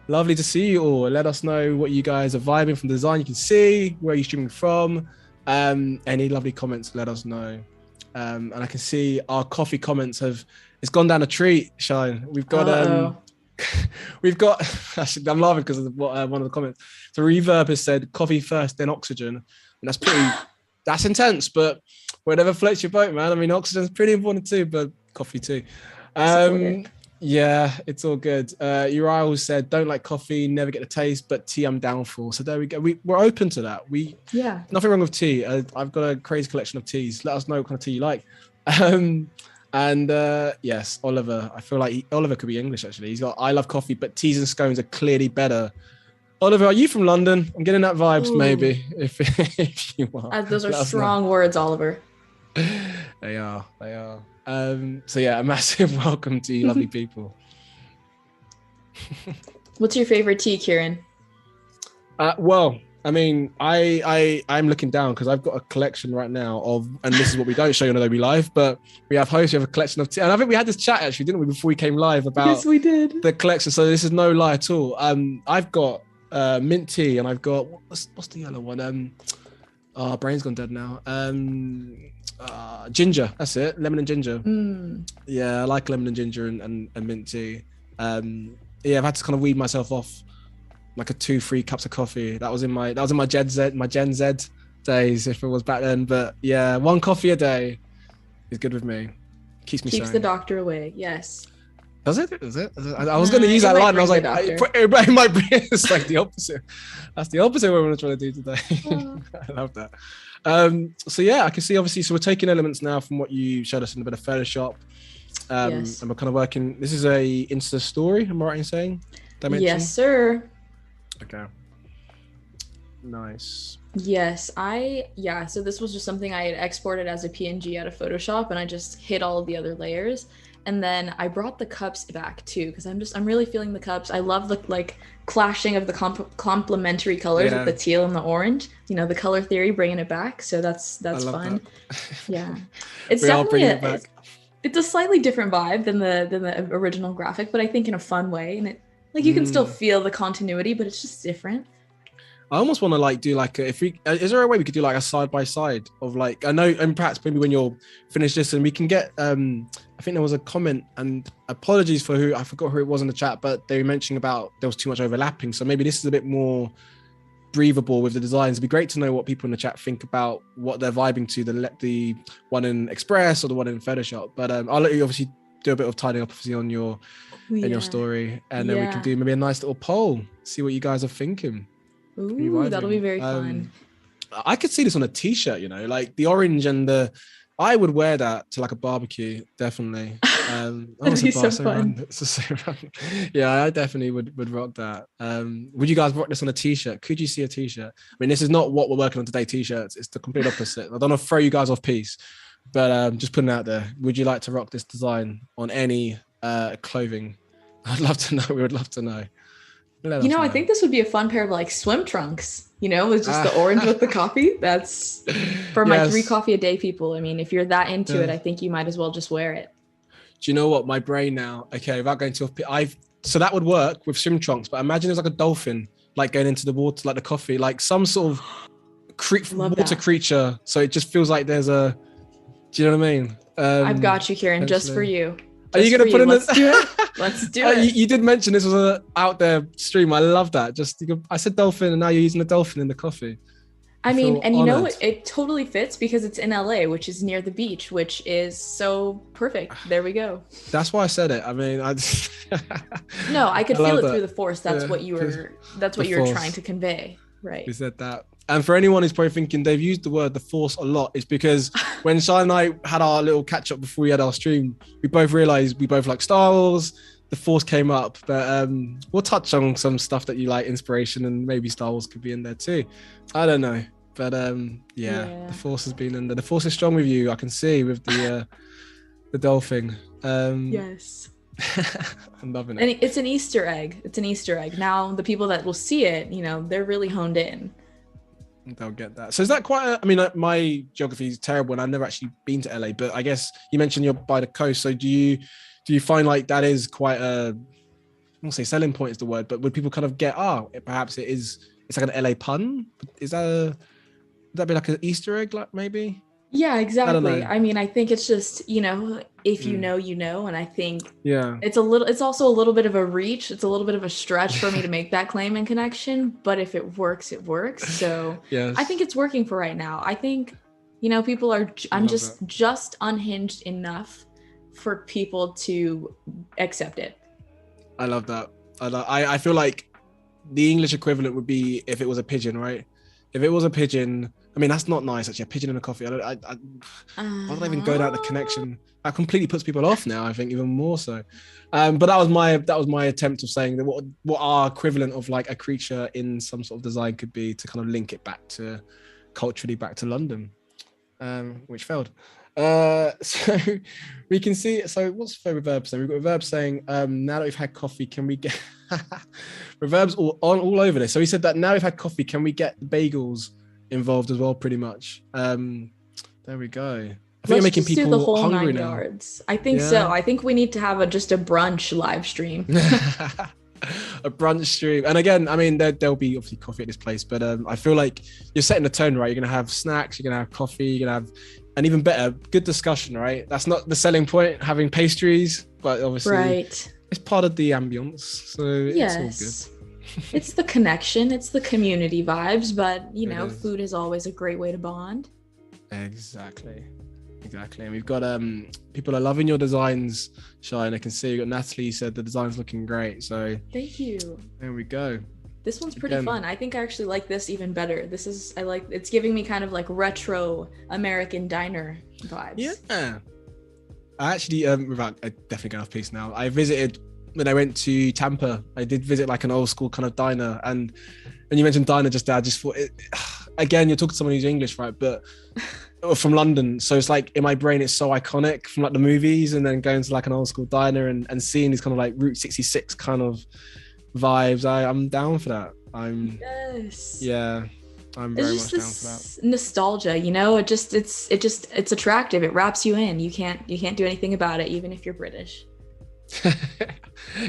Lovely to see you all. Let us know what you guys are vibing from the design. You can see where you're streaming from. Any lovely comments, let us know. And I can see our coffee comments it's gone down a treat, Shyne. We've got actually, I'm laughing because of one of the comments. So Reverb has said coffee first, then oxygen. And that's intense, but whatever floats your boat, man. I mean, oxygen's pretty important too, but coffee too. Yeah, it's all good. Uriah said, don't like coffee, never get the taste, but tea I'm down for. So there we go. We're open to that. Nothing wrong with tea. I've got a crazy collection of teas. Let us know what kind of tea you like. Yes, Oliver. I feel like Oliver could be English, actually. He's got, I love coffee, but teas and scones are clearly better. Oliver, are you from London? I'm getting that vibes, maybe, if you are. Those are strong words, Oliver. They are. So yeah, a massive welcome to you lovely people. What's your favorite tea, Kieran? Well, I mean, I'm looking down because I've got a collection right now and this is what we don't show you on Adobe Live, but we have a collection of tea. And I think we had this chat actually, didn't we, before we came live about yes, we did. The collection. So this is no lie at all. I've got mint tea, and I've got, what's the yellow one? Brain's gone dead now. Ginger, that's it, lemon and ginger. Yeah, I like lemon and ginger and mint tea. I've had to kind of weed myself off like 2-3 cups of coffee. That was in my Gen Z days, if it was back then. But yeah, 1 coffee a day is good with me. Keeps the doctor away. Yes. Does it? I was going to use that line, and I was like, it might be. It's like the opposite. That's the opposite of what we're trying to do today. I love that. So yeah, I can see obviously. So we're taking elements now from what you showed us in a bit of Photoshop, and we're kind of working. This is a Insta story. Am I right in saying? Dimension? Yes, sir. Okay. Nice. Yes, so this was just something I had exported as a PNG out of Photoshop, and I just hid all of the other layers. And then I brought the cups back too, because I'm really feeling the cups. I love the like clashing of the complementary colors of the teal and the orange. The color theory, bringing it back. So that's fun. That. Yeah, it's definitely it's a slightly different vibe than the original graphic, but I think in a fun way. And it like you can still feel the continuity, but it's just different. I almost want to like do like if we is there a way we could do like a side by side of like, I know, and perhaps maybe when you're finished this and we can get I think there was a comment, and apologies for who, I forgot who it was in the chat, but they were mentioning about there was too much overlapping, so maybe this is a bit more breathable with the designs. It'd be great to know what people in the chat think about what they're vibing to, the one in Express or the one in Photoshop. But I'll let you obviously do a bit of tidying up obviously on your in your story, and then we can do maybe a nice little poll, see what you guys are thinking. Ooh, that'll be very fun. I could see this on a t-shirt, you know, like the orange and the, I would wear that to like a barbecue, definitely. That'd be so fun. Yeah, I definitely would rock that. Would you guys rock this on a t-shirt? Could you see a t-shirt? I mean, this is not what we're working on today, t-shirts. It's the complete opposite. I don't want to throw you guys off piece, but just putting it out there. Would you like to rock this design on any clothing? I'd love to know. We would love to know. You know, I think this would be a fun pair of like swim trunks, you know, with just the orange with the coffee. That's for my 3 coffee a day people. I mean, if you're that into it, I think you might as well just wear it. Do you know what? My brain now, okay, without going to, so that would work with swim trunks, but imagine there's like a dolphin, like going into the water, like the coffee, like some sort of water creature. So it just feels like there's a, do you know what I mean? I've got you, Kieran, just for you. Are you going to put in Let's do it. Let's do it. You did mention this was an out there stream. I love that. I said dolphin, and now you're using the dolphin in the coffee. I mean, and honored. You know, it totally fits because it's in LA, which is near the beach, which is so perfect. There we go. That's why I said it. I mean, no, I could feel it through the force. That's what you were. That's what you were trying to convey, right? You said that. And for anyone who's probably thinking they've used the word the force a lot, it's because when Shyne and I had our little catch up before we had our stream, we both realized we both like Star Wars. The force came up, but we'll touch on some stuff that you like, inspiration, and maybe Star Wars could be in there too. I don't know, but the force has been in there. The force is strong with you. I can see with the dolphin. Yes. I'm loving it. And it's an Easter egg. It's an Easter egg. Now the people that will see it, you know, they're really honed in. They'll get that. So is that quite I mean, my geography is terrible and I've never actually been to LA, but I guess you mentioned you're by the coast. So do you find like that is quite I won't say selling point is the word, but would people kind of get, perhaps it's like an LA pun? Would that be like an Easter egg, like maybe? Yeah, exactly. I mean, I think it's just, you know, if you know, you know, and I think it's also a little bit of a reach. It's a little bit of a stretch for me to make that claim and connection, but if it works, it works. So I think it's working for right now. I think, you know, people are, I'm just unhinged enough for people to accept it. I love that. I feel like the English equivalent would be if it was a pigeon, right? If it was a pigeon, I mean, that's not nice, actually. A pigeon in a coffee. Why don't I even go down the connection? That completely puts people off now, I think, even more so. But that was my attempt of saying that what our equivalent of like a creature in some sort of design could be, to kind of link it back to culturally back to London, which failed. So we can see, so what's the reverb saying? We've got reverb saying, now that we've had coffee, can we get reverb's all over this. So he said that now we've had coffee, can we get the bagels involved as well, pretty much. There we go. I think you're making people do the whole hungry 9 now. Yards. I think so. I think we need to have just a brunch live stream. A brunch stream. And again, I mean, there'll be obviously coffee at this place, but I feel like you're setting the tone, right? You're gonna have snacks, you're gonna have coffee, you're gonna have an even better, good discussion, right? That's not the selling point, having pastries, but obviously it's part of the ambience, so it's all good. It's the connection, it's the community vibes, but you know, food is always a great way to bond. Exactly. And we've got people are loving your designs, Shyne. I can see you got Natalie said the design's looking great. So thank you. There we go. This one's pretty fun. I think I actually like this even better. It's giving me kind of like retro American diner vibes. Yeah. I actually without definitely going off piece now. I visited when I went to Tampa. I did visit like an old school kind of diner, and when you mentioned diner just there, I just thought again, you're talking to someone who's English, right? But from London, so it's like in my brain it's so iconic from like the movies, and then going to like an old school diner and seeing these kind of like Route 66 kind of vibes. I'm down for that. I'm It's very just much down for that. this nostalgia, you know. It's attractive. It wraps you in. You can't do anything about it, even if you're British.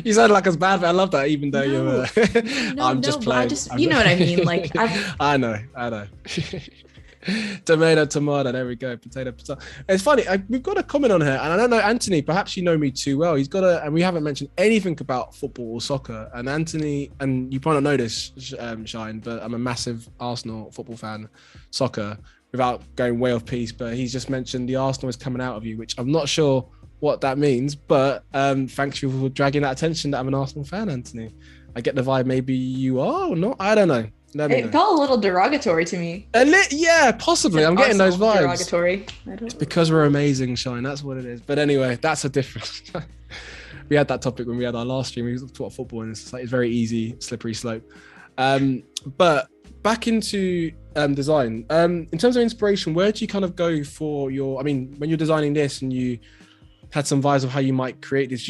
You sound like it's bad, but I love that. Even though No, you're, I'm just but I playing. just, you know what I mean. Like I know. Tomato, tomato. There we go. Potato, potato. It's funny. We've got a comment on here, and I don't know, Anthony. Perhaps you know me too well. He's got and we haven't mentioned anything about football or soccer. And Anthony, and you probably don't know this, Shyne, but I'm a massive Arsenal football fan, soccer. Without going way off piece, but he's just mentioned the Arsenal is coming out of you, which I'm not sure what that means, but thanks you for dragging that attention that I'm an Arsenal fan, Anthony. I get the vibe maybe you are or not. I don't know. it felt a little derogatory to me. Yeah, possibly. I'm getting those vibes. Derogatory. It's because we're amazing, Shyne. That's what it is. But anyway, that's a different. We had that topic when we had our last stream. We talked about football, and it's like it's very easy, slippery slope. But back into design. In terms of inspiration, where do you kind of go for your? I mean, when you're designing this and you had some vibes of how you might create this,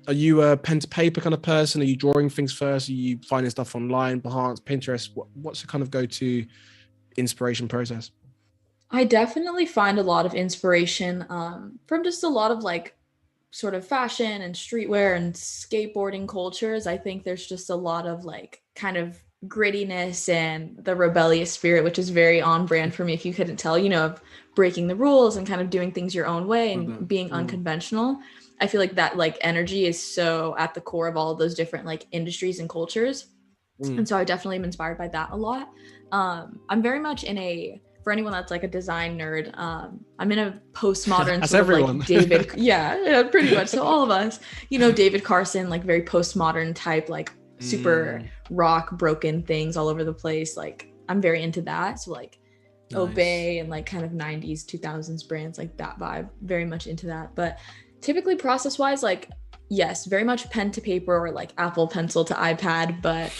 are you a pen to paper kind of person? Are you drawing things first? Are you finding stuff online, Behance, Pinterest? What's the kind of go-to inspiration process? I definitely find a lot of inspiration from just a lot of like sort of fashion and streetwear and skateboarding cultures. I think there's just a lot of like kind of grittiness and the rebellious spirit, which is very on brand for me. If you couldn't tell, you know, of breaking the rules and kind of doing things your own way and being unconventional. I feel like that like energy is so at the core of all of those different like industries and cultures. And so I definitely am inspired by that a lot. I'm very much for anyone that's like a design nerd, I'm in a postmodern that's sort everyone. of like David, yeah, pretty much. So all of us, you know, David Carson, like very postmodern type, like super rock broken things all over the place. Like I'm very into that. So like nice. Obey and like kind of 90s, 2000s brands, like that vibe, very much into that. But typically process wise, like, yes, very much pen to paper or like Apple Pencil to iPad, but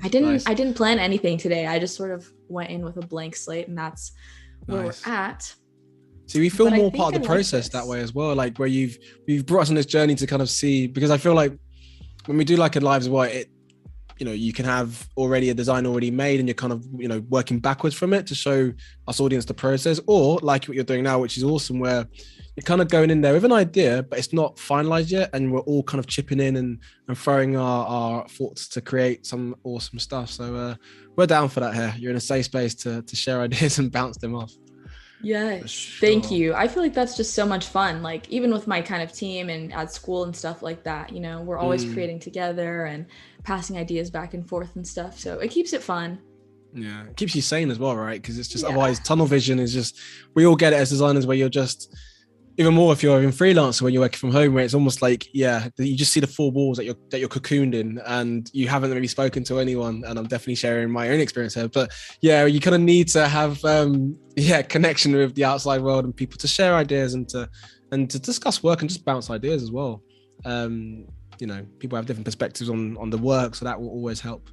I didn't plan anything today. I just sort of went in with a blank slate, and that's where we're at. See, we feel more part of the process that way as well. Like where you've brought us on this journey to kind of see, because I feel like when we do like a live as well, you know, you can have already a design already made and you're kind of, you know, working backwards from it to show us audience the process, or like what you're doing now, which is awesome, where you're kind of going in there with an idea, but it's not finalized yet. And we're all kind of chipping in and throwing our thoughts to create some awesome stuff. So we're down for that here. You're in a safe space to share ideas and bounce them off. Yes, sure. Thank you. I feel like that's just so much fun. Like even with my kind of team and at school and stuff like that, you know, we're always creating together and passing ideas back and forth and stuff. So it keeps it fun. Yeah, it keeps you sane as well, right? Because it's just otherwise tunnel vision is just, we all get it as designers where you're just, even more if you're in freelance when you're working from home, where it's almost like, you just see the four walls that you're cocooned in and you haven't really spoken to anyone. And I'm definitely sharing my own experience here, but yeah, you kind of need to have, connection with the outside world and people to share ideas and to discuss work and just bounce ideas as well. You know, people have different perspectives on the work, so that will always help.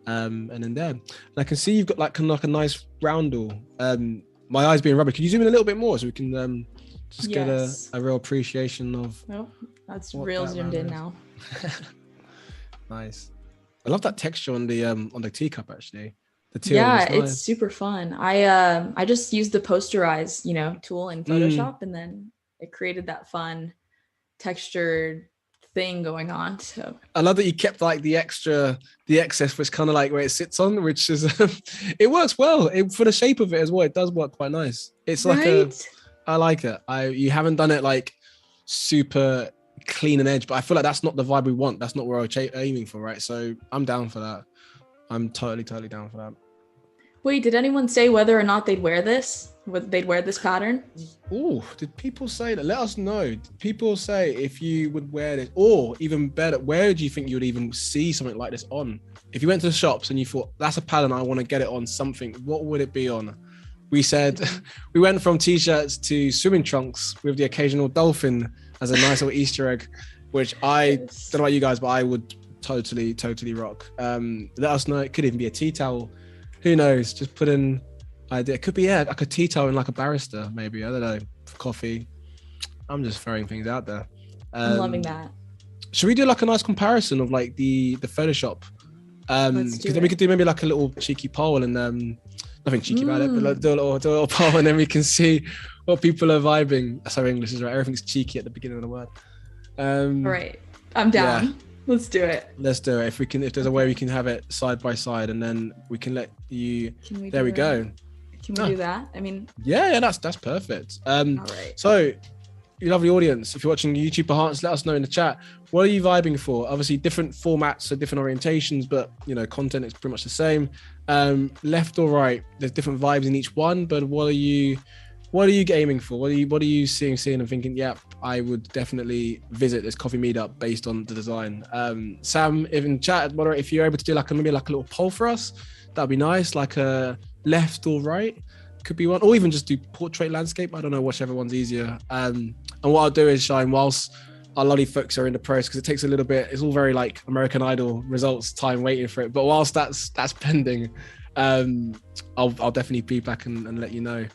And then there, and I can see you've got like kind of like a nice roundel. My eyes being rubber. Can you zoom in a little bit more so we can just get a real appreciation of? Nope, that's real zoomed in now. Nice. I love that texture on the teacup actually. The teal. Yeah, it's super fun. I just used the posterize, you know, tool in Photoshop, and then it created that fun textured thing going on. So I love that you kept like the excess, which kind of like where it sits on, which is it works well for the shape of it as well. It does work quite nice. It's like I like it. You haven't done it like super clean and edge, but I feel like that's not the vibe we want. That's not where we're aiming for, right? So I'm down for that. I'm totally down for that. Wait, did anyone say whether or not they'd wear this? They'd wear this pattern? Oh, did people say that? Let us know. Did people say if you would wear this? Or even better, where do you think you would even see something like this on? If you went to the shops and you thought, that's a pattern, I want to get it on something, what would it be on? We said, we went from t-shirts to swimming trunks with the occasional dolphin as a nice little Easter egg, which I don't know about you guys, but I would totally rock. Let us know. It could even be a tea towel. Who knows? Just put in idea. It could be like a tea towel and like a barrister, maybe. I don't know, for coffee. I'm just throwing things out there. I'm loving that. Should we do like a nice comparison of like the Photoshop Let's do Because then it. we could do maybe like a little cheeky poll and nothing cheeky about it, but like, do a little poll and then we can see what people are vibing. Sorry, English is right. Everything's cheeky at the beginning of the word. All right, I'm down. Yeah. Let's do it. Let's do it. If there's a way we can have it side by side, and then we can let you. There we go. Can we do that? I mean, yeah, that's perfect. all right. So, you lovely audience, if you're watching YouTube Hearts, let us know in the chat. What are you vibing for? Obviously, different formats, so different orientations, but content is pretty much the same. Left or right, there's different vibes in each one. But what are you aiming for? What are you seeing and thinking? Yep, I would definitely visit this coffee meetup based on the design. Sam, if in chat, if you're able to do maybe a little poll for us, that'd be nice. Like a left or right could be one, or even just do portrait landscape. I don't know, whichever one's easier. And what I'll do is, Shyne, whilst our lovely folks are in the process, because it takes a little bit, it's all very like American Idol results time waiting for it. But whilst that's pending, I'll definitely be back and let you know.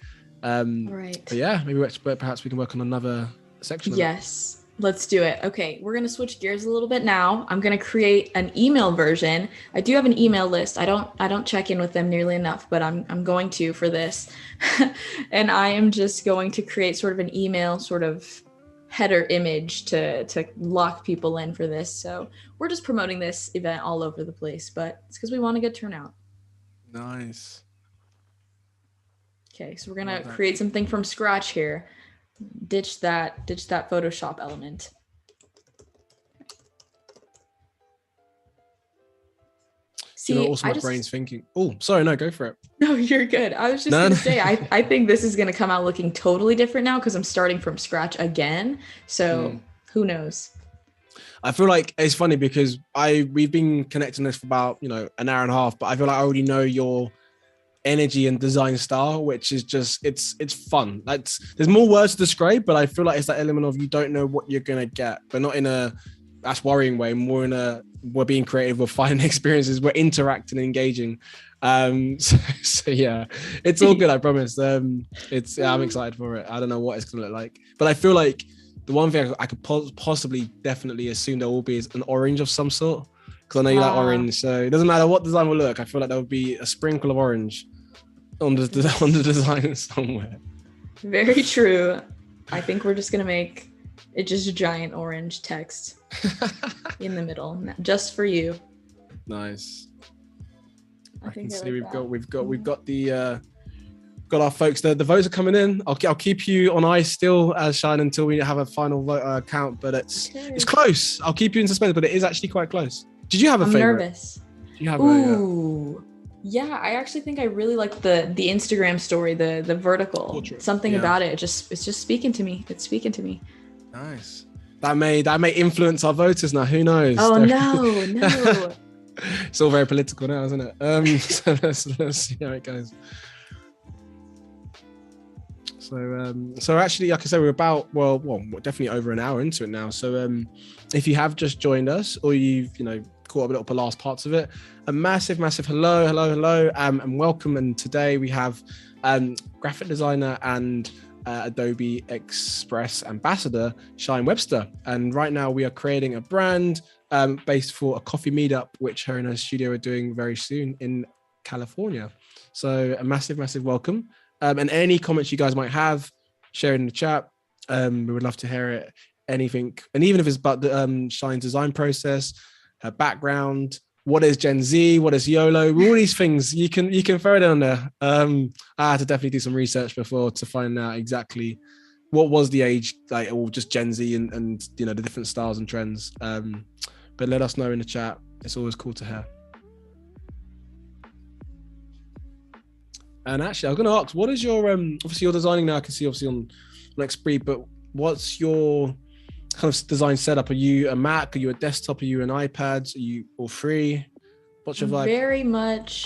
Right. But yeah, maybe perhaps we can work on another section. Yes. Let's do it. Okay, we're going to switch gears a little bit now. I'm going to create an email version. I do have an email list. I don't check in with them nearly enough, but I'm going to for this. And I am just going to create sort of an email sort of header image to lock people in for this. So we're just promoting this event all over the place, but it's because we want a good turnout. Nice. Okay, so we're going to create something from scratch here. Ditch that Photoshop element. See, also my brain's thinking. Oh, sorry, no, go for it. No, you're good. I was just gonna say, I think this is gonna come out looking totally different now because I'm starting from scratch again. So who knows? I feel like it's funny because we've been connecting this for about an hour and a half, but I feel like I already know your energy and design style, which is just it's fun. There's more words to describe, but I feel like it's that element of you don't know what you're gonna get, but not in a that's worrying way, more in a we're being creative, we're finding experiences, we're interacting and engaging. So yeah, it's all good, I promise. I'm excited for it. I don't know what it's gonna look like, but I feel like the one thing I could possibly definitely assume there will be is an orange of some sort, because I know you like orange, so it doesn't matter what design will look. I feel like there would be a sprinkle of orange on the design somewhere. Very true. I think we're just gonna make it just a giant orange text in the middle, just for you. Nice. I can see like we've got the got our folks. The votes are coming in. I'll keep you on ice still, Shyne, until we have a final vote count. But it's close. I'll keep you in suspense, but it is actually quite close. Did you have a favorite? I'm nervous. Do you have Yeah, I actually think I really like the Instagram story, the vertical. Portrait. Something about it. It's just speaking to me. It's speaking to me. Nice. That may influence our voters now. Who knows? Oh no. It's all very political now, isn't it? So let's see how it goes. So actually, like I said, we're about we're definitely over an hour into it now. So if you have just joined us, or you've caught up the last parts of it, a massive hello, and welcome. And today we have graphic designer and Adobe Express ambassador Shyne Webster, and right now we are creating a brand based for a coffee meetup, which her and her studio are doing very soon in California. So a massive welcome. And any comments you guys might have, share it in the chat. We would love to hear it. Anything, and even if it's about the Shyne's design process, her background, what is Gen Z, what is YOLO, all these things you can throw it on there. I had to definitely do some research before to find out exactly what was the age, or just Gen Z and the different styles and trends. But let us know in the chat. It's always cool to hear. And actually, I was going to ask, what is your obviously you're designing now? I can see obviously on Express, but what's your kind of design setup? Are you a Mac? Are you a desktop? Are you an iPad? Are you all free? What's your vibe?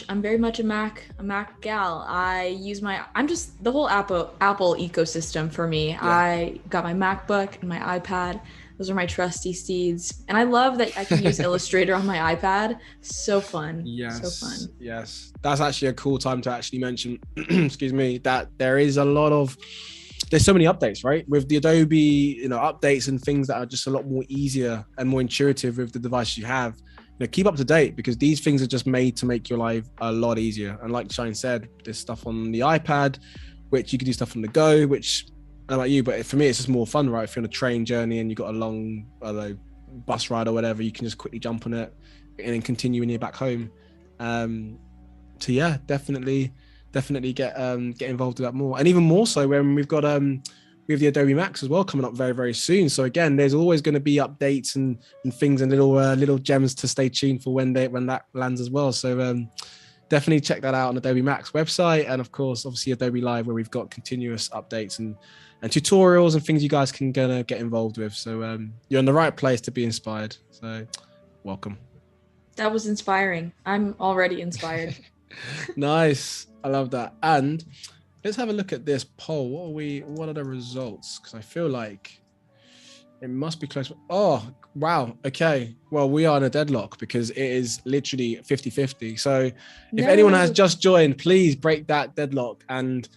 I'm very much a Mac gal. I'm just the whole Apple ecosystem for me. Yeah. I got my MacBook and my iPad. Those are my trusty steeds. And I love that I can use Illustrator on my iPad. So fun. Yes. So fun. Yes. That's actually a cool time to actually mention, excuse me, that there's so many updates, right? With the Adobe, updates and things that are just a lot more easier and more intuitive with the device you have. keep up to date, because these things are just made to make your life a lot easier. And like Shyne said, there's stuff on the iPad, which you can do stuff on the go, which I don't know about you, but for me, it's just more fun, right? If you're on a train journey and you've got a long, I don't know, bus ride or whatever, you can just quickly jump on it and then continue when you're back home. So yeah, definitely get involved with that more, and even more so when we have the Adobe Max as well coming up very, very soon. So again, there's always going to be updates and things and little gems to stay tuned for when that lands as well. So definitely check that out on Adobe Max website, and of course, obviously Adobe Live, where we've got continuous updates and tutorials and things you guys can get involved with. So you're in the right place to be inspired. So welcome. That was inspiring. I'm already inspired. Nice. I love that. And let's have a look at this poll. What are the results? Because I feel like it must be close. Oh, wow. Okay. Well, we are in a deadlock because it is literally 50-50. So if anyone has just joined, please break that deadlock and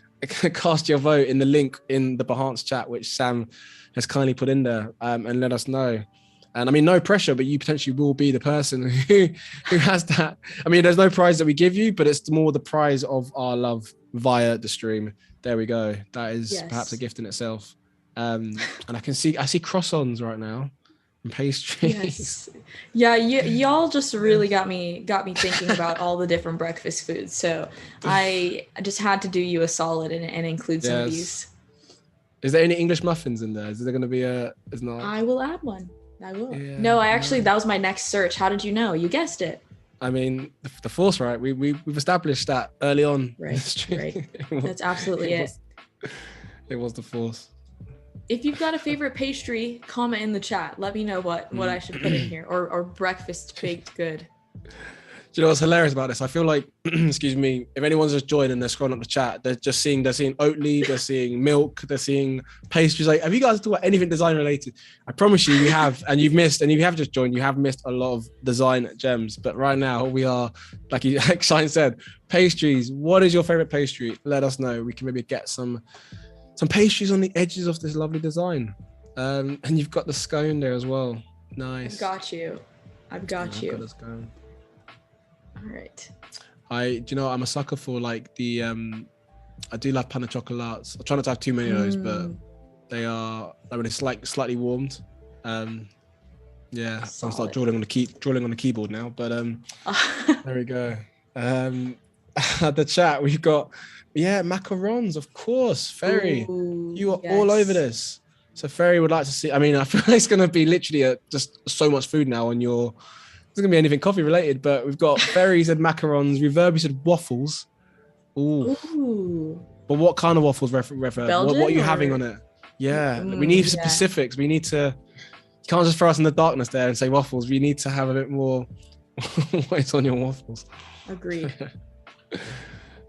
cast your vote in the link in the Behance chat, which Sam has kindly put in there, and let us know. And I mean, no pressure, but you potentially will be the person who has that. I mean, there's no prize that we give you, but it's more the prize of our love via the stream. There we go. That is perhaps a gift in itself. And I see croissants right now and pastries. Yes. Yeah, y'all just really got me thinking about all the different breakfast foods. So I just had to do you a solid and include some of these. Is there any English muffins in there? Is there going to be is not? I will add one. I will. Yeah, no, that was my next search. How did you know? You guessed it. I mean, the force, right? We've established that early on. Right. That's absolutely it. It was the force. If you've got a favorite pastry, comment in the chat. Let me know what I should put in here, or breakfast baked good. Do you know what's hilarious about this? I feel like, excuse me, if anyone's just joined and they're scrolling up the chat, they're seeing Oatly, they're seeing milk, they're seeing pastries. Like, have you guys talked about anything design related? I promise you, you have, and you've missed, and if you have just joined, you have missed a lot of design gems. But right now, we are, like Shyne said, pastries. What is your favorite pastry? Let us know. We can maybe get some pastries on the edges of this lovely design. And you've got the scone there as well. Nice. I've got you. Got the scone. All right. I'm a sucker for like the I do love pain au chocolats. I try not to have too many of those, but they are when it's like slightly warmed. Yeah, so I'll start drawing on the keyboard now. But there we go. The chat we've got macarons, of course. Ferry, you are all over this. So Ferry would like to see. I mean, I feel like it's going to be literally just so much food now on your. There's gonna be anything coffee related, but we've got Ferry said macarons, Reverby said waffles. Ooh. But what kind of waffles? What are you having on it? Yeah, we need specifics. We need to. You can't just throw us in the darkness there and say waffles. We need to have a bit more. What is on your waffles? Agreed.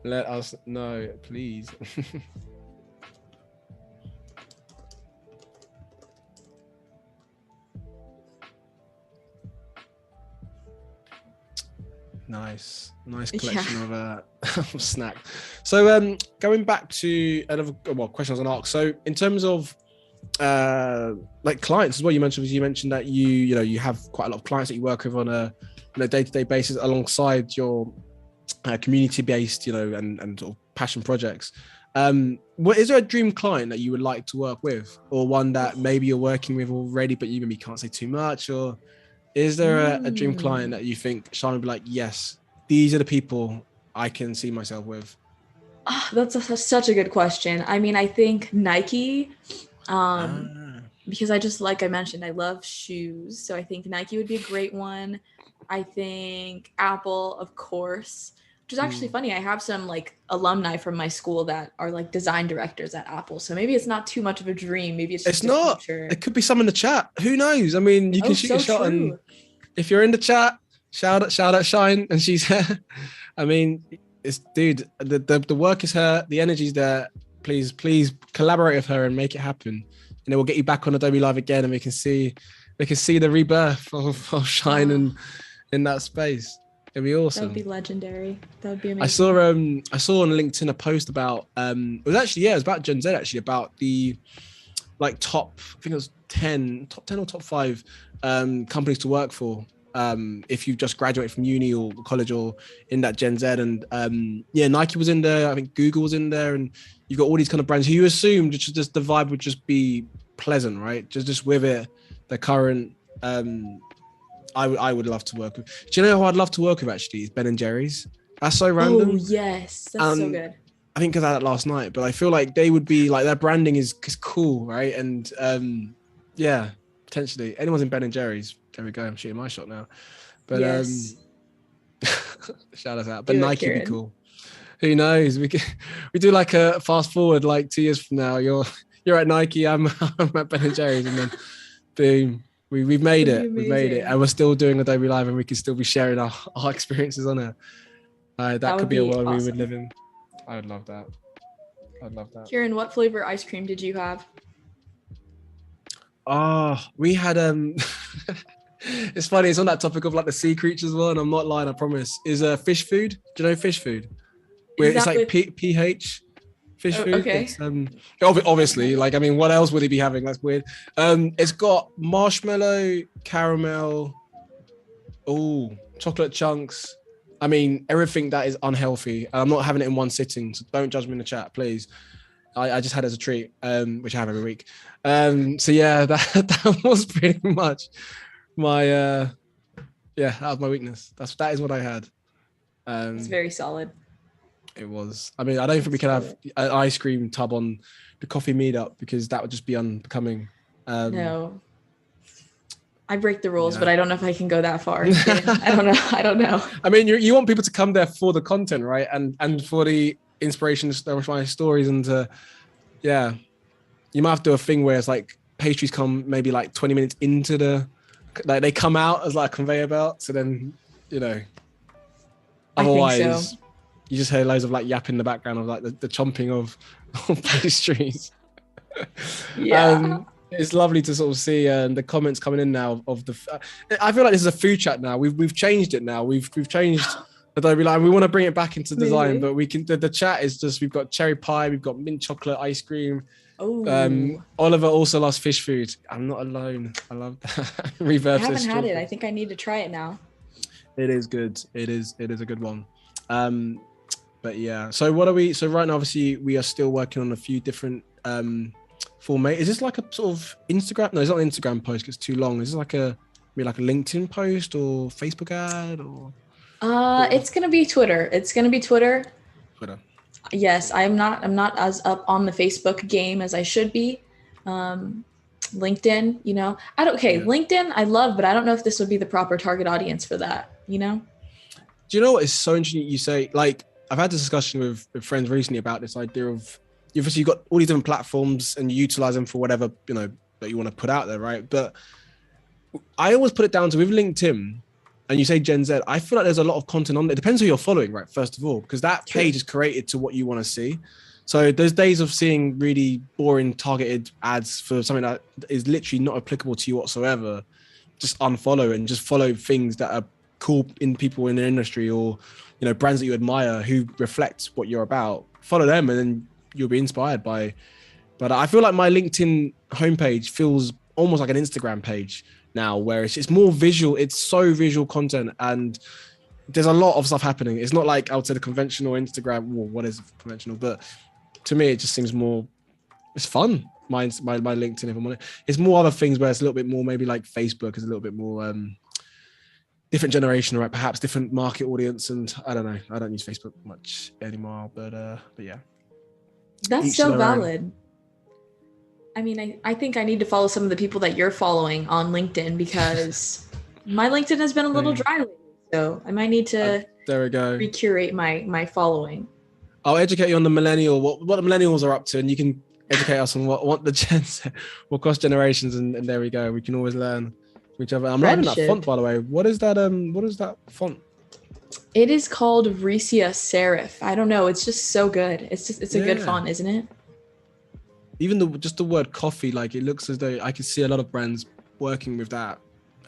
Let us know, please. Nice collection of snack. So going back to another question I was gonna ask. So in terms of like clients as well, you mentioned that you have quite a lot of clients that you work with on a day-to-day basis alongside your community-based and sort of passion projects. Is there a dream client that you would like to work with, or one that maybe you're working with already but you maybe can't say too much, or is there a dream client that you think Shyne would be like, yes, these are the people I can see myself with? That's such a good question. I mean, I think Nike, because like I mentioned, I love shoes. So I think Nike would be a great one. I think Apple, of course, which is actually funny. I have some like alumni from my school that are like design directors at Apple. So maybe it's not too much of a dream. Maybe it's not. Future. It could be some in the chat. Who knows? I mean, you can shoot a shot, and if you're in the chat, shout out Shyne, and she's here. I mean, the work is her, the energy's there. Please collaborate with her and make it happen. And then we'll get you back on Adobe Live again, and we can see the rebirth of Shyne and in that space. It'd be awesome. That would be legendary. That would be amazing. I saw on LinkedIn a post about it was about Gen Z actually, about the like top, I think it was top 10 or top 5 companies to work for if you just graduate from uni or college or in that Gen Z. And yeah, Nike was in there. I think Google was in there, and you've got all these kind of brands who you assumed just the vibe would just be pleasant, right? Just with it, the current. I would love to work with. Do you know who I'd love to work with actually? Is Ben and Jerry's. That's so random. Oh yes, that's so good. I think because I had it last night, but I feel like they would be like, their branding is cool, right? And yeah, potentially anyone's in Ben and Jerry's. There we go. I'm shooting my shot now. But yes. Shout us out. But Nike would be cool. Who knows? We do like a fast forward like 2 years from now. You're at Nike. I'm at Ben and Jerry's, and then boom. We've made it. We've made it, and we're still doing Adobe Live, and we can still be sharing our experiences on it. That could be a world we would live in. I would love that. I'd love that. Kieran, what flavor ice cream did you have? Oh, we had it's funny. It's on that topic of like the sea creatures one. I'm not lying. I promise. Is fish food? Do you know fish food? Where it's like pH. Fish food. Okay. It's, obviously, like, I mean, what else would he be having? That's weird. It's got marshmallow, caramel, chocolate chunks. I mean, everything that is unhealthy. I'm not having it in one sitting, so don't judge me in the chat, please. I just had it as a treat, which I have every week. So yeah, that was pretty much my that was my weakness. That is what I had. It's very solid. It was. I mean, I don't think we can have an ice cream tub on the coffee meetup because that would just be unbecoming. No. I break the rules, but I don't know if I can go that far. I don't know. I mean, you want people to come there for the content, right? And for the inspiration to my stories, and you might have to do a thing where it's like pastries come maybe like 20 minutes into like they come out as like a conveyor belt. So then, otherwise you just hear loads of like yap in the background of like the chomping of pastries. Yeah. It's lovely to sort of see the comments coming in now of I feel like this is a food chat now. We've changed it now. We've changed Adobe Live. We want to bring it back into design, but we can. The chat is just, we've got cherry pie, we've got mint chocolate ice cream. Oh. Oliver also loves fish food. I'm not alone. I love that. Reverb. I haven't had it. I think I need to try it now. It is good. It is a good one. But yeah. So what are we? So right now, obviously, we are still working on a few different format. Is this like a sort of Instagram? No, it's not an Instagram post. It's too long. Is this like a LinkedIn post or Facebook ad or? It's gonna be Twitter. Twitter. Yes, I'm not as up on the Facebook game as I should be. LinkedIn, LinkedIn I love, but I don't know if this would be the proper target audience for that. Do you know what is so interesting you say? Like, I've had this discussion with friends recently about this idea of, obviously you've got all these different platforms and you utilize them for whatever, that you want to put out there, right? But I always put it down to, with LinkedIn, and you say Gen Z, I feel like there's a lot of content on there. It depends who you're following, right? First of all, because that page is created to what you want to see. So there's days of seeing really boring targeted ads for something that is literally not applicable to you whatsoever. Just unfollow and just follow things that are cool in people in the industry, or, brands that you admire who reflect what you're about. Follow them and then you'll be inspired by. But I feel like my LinkedIn homepage feels almost like an Instagram page now, where it's more visual. It's so visual content, and there's a lot of stuff happening. It's not like, I would say, the conventional Instagram. Well, what is conventional? But to me, it just seems more, it's fun. My LinkedIn, if I'm honest, it's more other things where it's a little bit more, maybe like Facebook is a little bit more different generation, right? Perhaps different market audience, and I don't know. I don't use Facebook much anymore, but yeah. That's so valid. I mean, I think I need to follow some of the people that you're following on LinkedIn, because my LinkedIn has been a little dry lately, so I might need to there we go. Recurate my following. I'll educate you on the millennial, what the millennials are up to, and you can educate us on what the Gen Z, what cross generations, and there we go. We can always learn from each other. I'm loving that font, by the way. What is that font? It is called Recia Serif. I don't know. It's just so good. It's a good font, isn't it? Even the word coffee, like, it looks as though I could see a lot of brands working with that.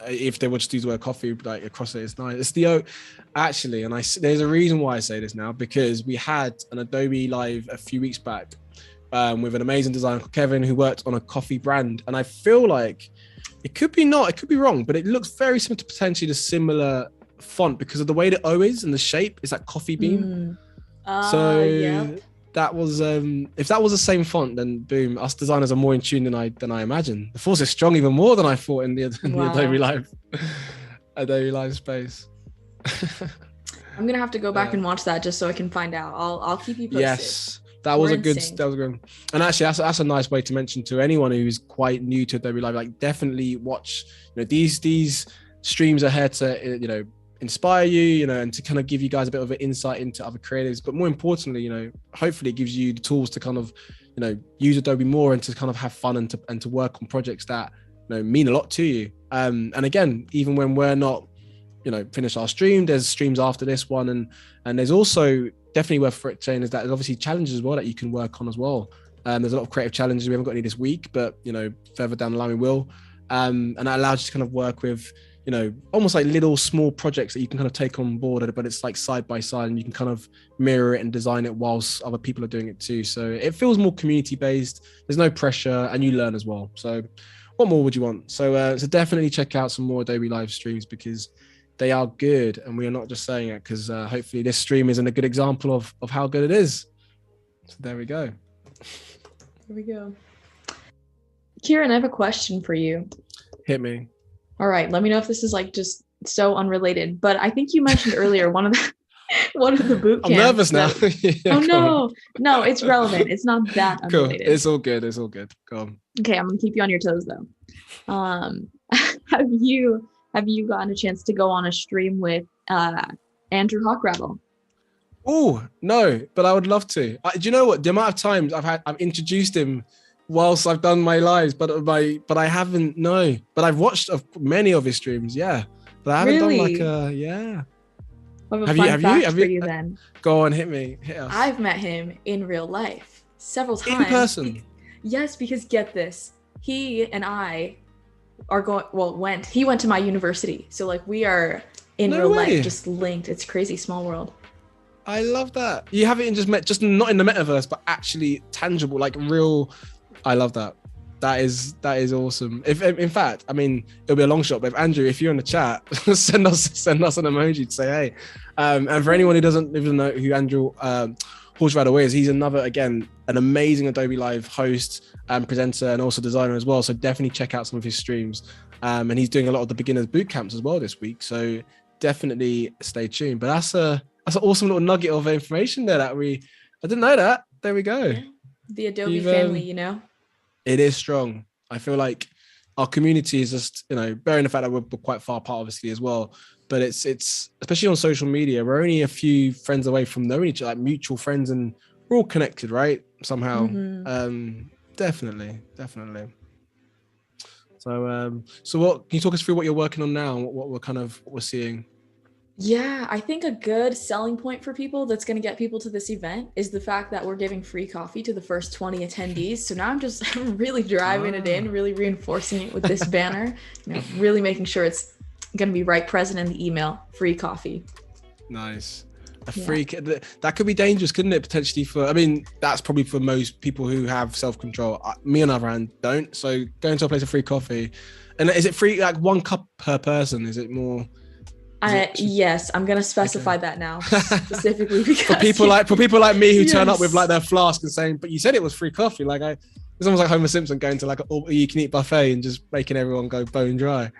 If they would just use the word coffee like across it, it's nice. It's actually, and there's a reason why I say this now, because we had an Adobe Live a few weeks back with an amazing designer called Kevin, who worked on a coffee brand, and I feel like It could be not, it could be wrong, but it looks very similar to potentially the similar font because of the way the O is and the shape is like coffee bean. Yep. That was if that was the same font, then boom, us designers are more in tune than I imagined. The force is strong even more than I thought in the Adobe Live space. I'm gonna have to go back and watch that just so I can find out. I'll keep you posted. Yes, that was good. And actually, that's a nice way to mention to anyone who's quite new to Adobe Live. Like, definitely watch. These streams are here to inspire you, and to kind of give you guys a bit of an insight into other creatives. But more importantly, hopefully it gives you the tools to kind of use Adobe more and to kind of have fun and to work on projects that mean a lot to you. And again, even when we're not finish our stream, there's streams after this one, and there's also definitely worth saying is that there's obviously challenges as well that you can work on as well. There's a lot of creative challenges. We haven't got any this week, but further down the line we will. And that allows you to kind of work with almost like little small projects that you can kind of take on board, but it's like side by side, and you can kind of mirror it and design it whilst other people are doing it too. So it feels more community based. There's no pressure, and you learn as well. So what more would you want? So definitely check out some more Adobe Live streams because they are good, and we are not just saying it because hopefully this stream isn't a good example of how good it is. So there we go. There we go. Kieran, I have a question for you. Hit me. All right, let me know if this is like just so unrelated, but I think you mentioned earlier one of the boot camps. I'm nervous now. Yeah, no, it's relevant. It's not that unrelated. Cool. It's all good. Go on. Okay, I'm gonna keep you on your toes though. Have you gotten a chance to go on a stream with Andrew Hawkrattle? Oh, no, but I would love to. Do you know what? The amount of times I've introduced him whilst I've done my lives, but I haven't, no. But I've watched many of his streams, yeah. But I haven't done like yeah. Have you then? Go on, hit us. I've met him in real life several times. In person? Yes, because get this. He and I are he went to my university. So like we are in real life just linked. It's crazy, small world. I love that. You haven't just met, just not in the metaverse, but actually tangible, like real. I love that. That is awesome. If in fact, I mean, it'll be a long shot, but if you're in the chat, send us an emoji to say hey. And for anyone who doesn't even know who Andrew Hawkrattle is, he's another, again, an amazing Adobe Live host and presenter and also designer as well. So definitely check out some of his streams. And he's doing a lot of the beginners boot camps as well this week. So definitely stay tuned. But that's an awesome little nugget of information there I didn't know that. There we go. Yeah. The Adobe family, It is strong. I feel like our community is just, bearing the fact that we're quite far apart, obviously, as well. But it's especially on social media, we're only a few friends away from knowing each other, like mutual friends, and we're all connected, right? Somehow. Mm-hmm. Definitely. So what can you talk us through what you're working on now and what we're seeing? Yeah, I think a good selling point for people that's going to get people to this event is the fact that we're giving free coffee to the first 20 attendees. So now I'm really driving it in, really reinforcing it with this banner, really making sure it's going to be right present in the email, free coffee. Nice. That could be dangerous, couldn't it? Potentially that's probably for most people who have self-control. Me on the other hand don't. So going to a place of free coffee, and is it free, like 1 cup per person? Is it more? Yes, I'm gonna specify that now specifically because for people like me who turn up with like their flask and saying, "But you said it was free coffee." Like it's almost like Homer Simpson going to like an all-you-can-eat buffet and just making everyone go bone dry.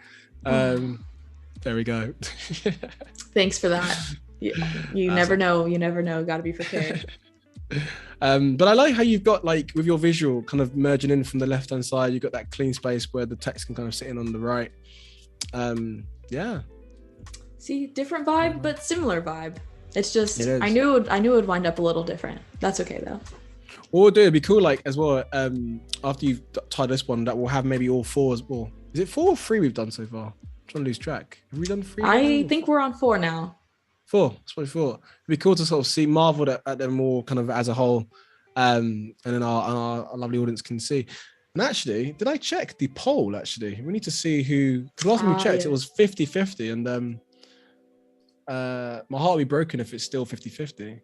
There we go. Thanks for that. You never know. You never know. Got to be prepared. But I like how you've got, like, with your visual kind of merging in from the left-hand side, you've got that clean space where the text can kind of sit in on the right. Yeah. See, different vibe, but similar vibe. It's just, I knew it would wind up a little different. That's okay though. What we'll do, it'd be cool, like, as well, after you've tied this one, that we'll have maybe all 4 as well. Is it 4 or 3 we've done so far? I'm trying to lose track. Have we done 3? I think we're on 4 now. 4, that's what I thought. It'd be cool to sort of marvel at them all kind of as a whole. And then our lovely audience can see. And actually, did I check the poll, actually? We need to see who, because last time we checked, it was 50-50, and my heart will be broken if it's still 50-50.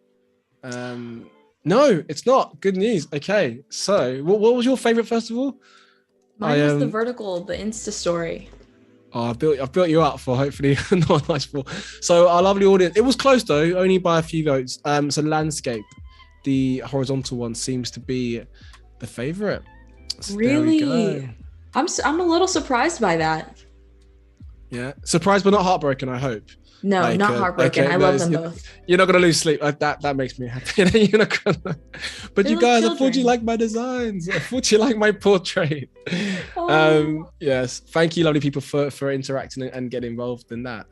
No, it's not. Good news. Okay, so what was your favorite, first of all? Mine was the vertical, the Insta story. Oh, I've built you up for hopefully not a nice ball. So our lovely audience, it was close though, only by a few votes. So landscape, the horizontal one seems to be the favorite. So really? I'm a little surprised by that. Yeah, surprised but not heartbroken, I hope. No, like, not heartbroken. Okay, I love them both. You're not gonna lose sleep. That makes me happy. You're not gonna... But you guys, I thought you liked my designs. I thought you liked my portrait. Oh. Yes, thank you, lovely people, for interacting and getting involved in that.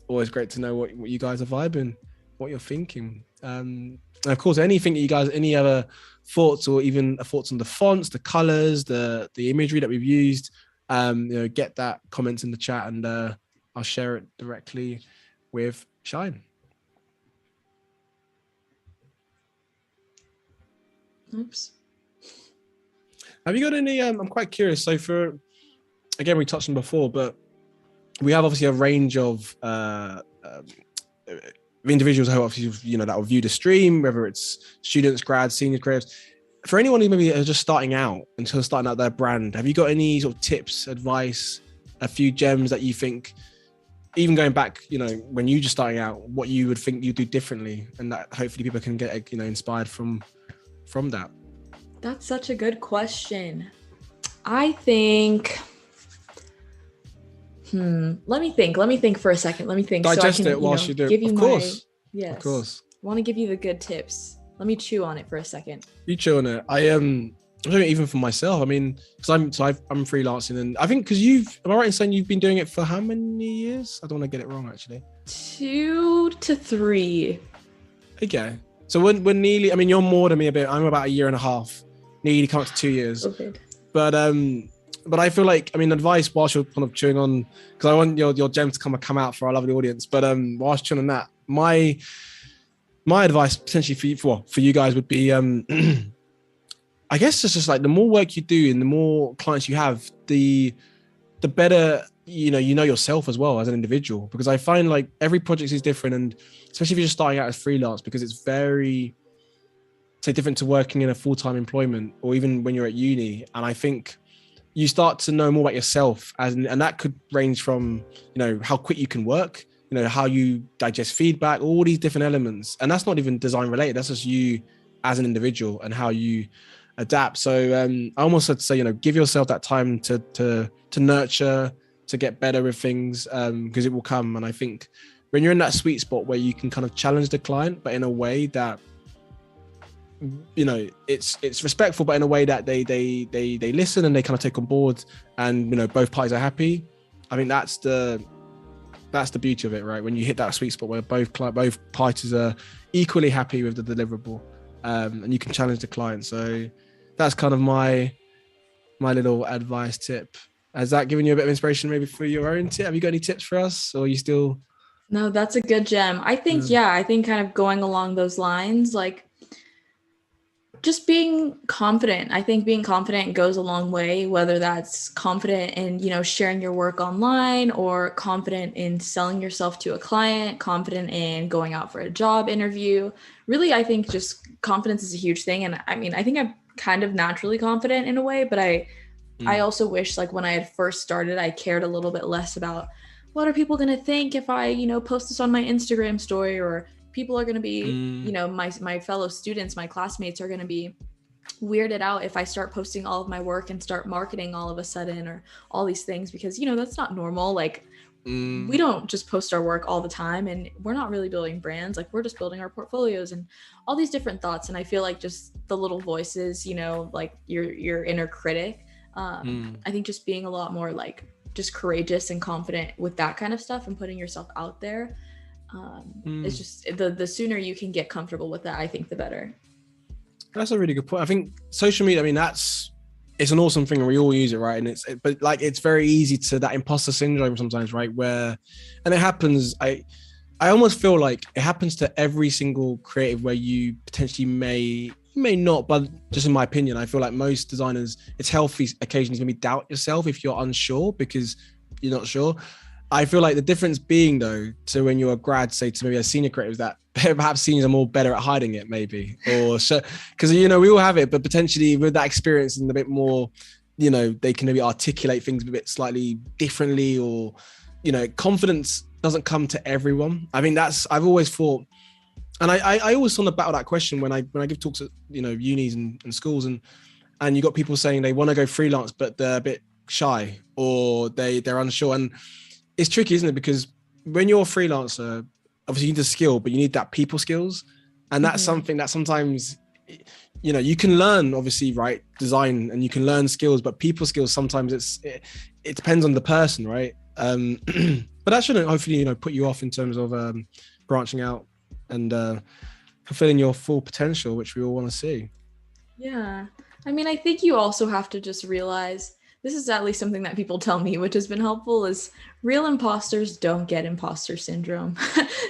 Always great to know what you guys are vibing, what you're thinking. And of course, anything that you guys, any other thoughts or even thoughts on the fonts, the colors, the imagery that we've used, get that comments in the chat, and I'll share it directly with Shyne. Oops. Have you got any? I'm quite curious. So again, we touched on before, but we have obviously a range of individuals who obviously that will view the stream, whether it's students, grads, senior creatives. For anyone who maybe are just starting out their brand, have you got any sort of tips, advice, a few gems that you think, even going back, when you just starting out, what you would think you'd do differently, and that hopefully people can get, inspired from that? That's such a good question. I think, let me think for a second. Let me think. Digest it whilst you do it. Of course. Yes. Of course. I want to give you the good tips. Let me chew on it for a second. You chew on it. Even for myself, I mean, because I'm freelancing, and I think am I right in saying you've been doing it for how many years? I don't want to get it wrong, actually. 2 to 3. Okay, so we're nearly. I mean, you're more than me a bit. I'm about 1.5 years, nearly come up to 2 years. Okay. But I feel like, advice whilst you're kind of chewing on, because I want your gems to come out for our lovely audience. But whilst chewing on that, my advice potentially for you guys would be I guess it's just like the more work you do and the more clients you have, the better you know yourself as well as an individual, because I find like every project is different, and especially if you're just starting out as freelance, because it's very different to working in a full-time employment or even when you're at uni. And I think you start to know more about yourself, and that could range from how quick you can work, how you digest feedback, all these different elements. And that's not even design related, that's just you as an individual and how you adapt. So I almost had to say, give yourself that time to nurture, to get better with things, because it will come. And I think when you're in that sweet spot where you can kind of challenge the client, but in a way that it's respectful, but in a way that they listen and they kind of take on board, and both parties are happy. I think that's the beauty of it, right? When you hit that sweet spot where both parties are equally happy with the deliverable, and you can challenge the client. So that's kind of my little advice tip. Has that given you a bit of inspiration maybe for your own tip? Have you got any tips for us, or are you still? No, that's a good gem. I think, I think kind of going along those lines, like just being confident. I think being confident goes a long way, whether that's confident in, sharing your work online, or confident in selling yourself to a client, confident in going out for a job interview. Really, I think just confidence is a huge thing. And I think I'm kind of naturally confident in a way, but I also wish, like, when I had first started, I cared a little bit less about what are people going to think if I, post this on my Instagram story, or people are going to be, my fellow students, my classmates are going to be weirded out if I start posting all of my work and start marketing all of a sudden, or all these things, because, that's not normal. Like, we don't just post our work all the time, and we're not really building brands. Like, we're just building our portfolios and all these different thoughts. And I feel like just the little voices, like your inner critic, I think just being a lot more like just courageous and confident with that kind of stuff and putting yourself out there, it's just the sooner you can get comfortable with that, I think the better. That's a really good point. I think social media, it's an awesome thing, and we all use it, right? And it's very easy to that imposter syndrome sometimes, right? And it happens. I almost feel like it happens to every single creative, where you potentially may not, but just in my opinion, I feel like most designers, it's healthy occasionally to maybe doubt yourself if you're unsure because you're not sure. I feel like the difference being, though, to when you're a grad, say to maybe a senior creative, is that perhaps seniors are more better at hiding it, maybe, or so, because we all have it, but potentially with that experience and a bit more you know, they can maybe articulate things a bit slightly differently, or, you know, confidence doesn't come to everyone. I mean, I've always thought, and I always want to battle that question when I give talks at, you know, unis and schools, and you got people saying they want to go freelance, but they're a bit shy, or they're unsure. And it's tricky, isn't it? Because when you're a freelancer, obviously you need the skill, but you need that people skills. And that's something that sometimes, you know, you can learn, obviously, right, design, and you can learn skills, but people skills, sometimes it depends on the person, right? But that shouldn't, hopefully, you know, put you off in terms of branching out and fulfilling your full potential, which we all want to see. Yeah. I mean, I think you also have to just realize, this is at least something that people tell me, which has been helpful, is real imposters don't get imposter syndrome.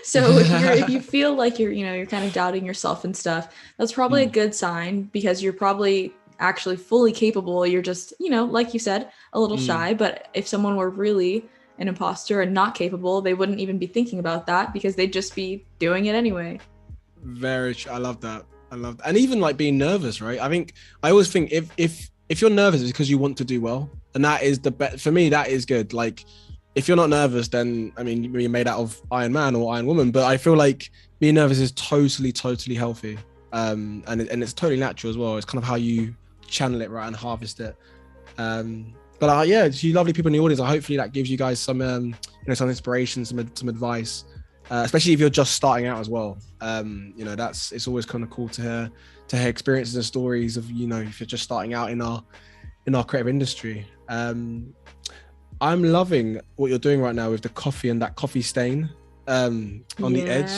So if you feel like you're kind of doubting yourself and stuff, that's probably a good sign, because you're probably actually fully capable. You're just, you know, like you said, a little shy. But if someone were really an imposter and not capable, they wouldn't even be thinking about that, because they'd just be doing it anyway. Very true. I love that. And even like being nervous, right? I always think if you're nervous, it's because you want to do well. And that is for me, that is good. Like, if you're not nervous, then, I mean, you're made out of Iron Man or Iron Woman, but I feel like being nervous is totally healthy. And it's totally natural as well. It's kind of how you channel it, right, and harvest it. But yeah, it's you lovely people in the audience. Hopefully that gives you guys some, you know, some inspiration, some advice, especially if you're just starting out as well. You know, it's always kind of cool to hear experiences and stories of, you know, if you're just starting out in our creative industry. I'm loving what you're doing right now with the coffee and that coffee stain on the edge.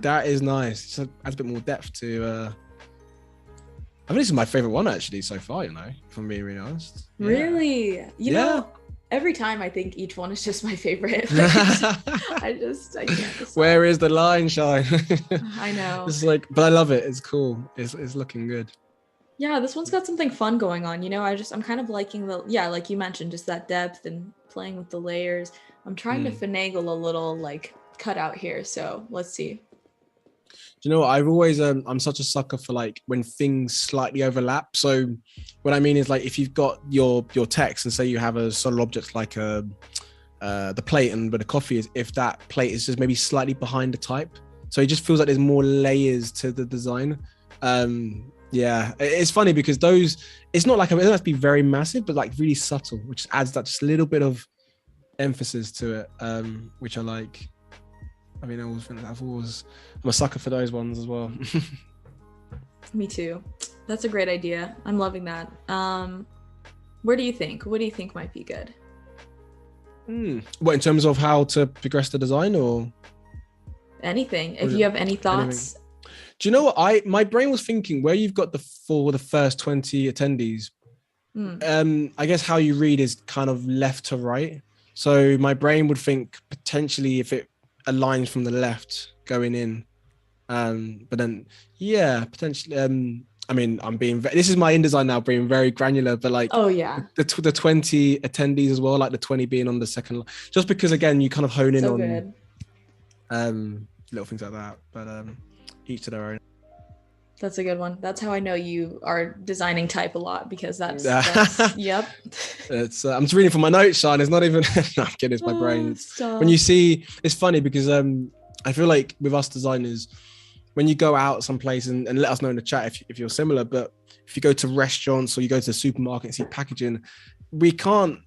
That is nice. It adds a bit more depth to. I think this is my favorite one actually so far, you know, if I'm being really honest. Yeah. Really? You know, every time I think each one is just my favorite. I can't decide. Where is the line, Shyne? I know. It's like, but I love it. It's cool. It's looking good. Yeah, this one's got something fun going on. You know, I'm kind of liking like you mentioned, just that depth and playing with the layers. I'm trying to finagle a little like cutout here. So let's see. Do you know what? I've always, I'm such a sucker for like when things slightly overlap. So what I mean is, like, if you've got your text and say you have a solid object like the plate, but the coffee is, if that plate is just maybe slightly behind the type. So it just feels like there's more layers to the design. Yeah, it's funny because it's not like, it doesn't have to be very massive, but like really subtle, which adds that just little bit of emphasis to it, which I like. I mean, I'm a sucker for those ones as well. Me too. That's a great idea. I'm loving that. What do you think might be good? What, in terms of how to progress the design, or anything? If you have any thoughts. Anything. Do you know what? My brain was thinking, where you've got the first 20 attendees, I guess how you read is kind of left to right. So my brain would think potentially if it aligns from the left going in, but then potentially. I mean, this is my InDesign now, being very granular, but like, oh yeah, the 20 attendees as well, like the 20 being on the second line, just because again you kind of hone in on little things like that, but each to their own. That's a good one. That's how I know you are designing type a lot, because that's yep. It's I'm just reading from my notes, Shyne. It's not even no, I'm kidding, it's my brain. When you see, it's funny because I feel like with us designers, when you go out someplace and let us know in the chat if you're similar, but if you go to restaurants or you go to the supermarket and see packaging, we can't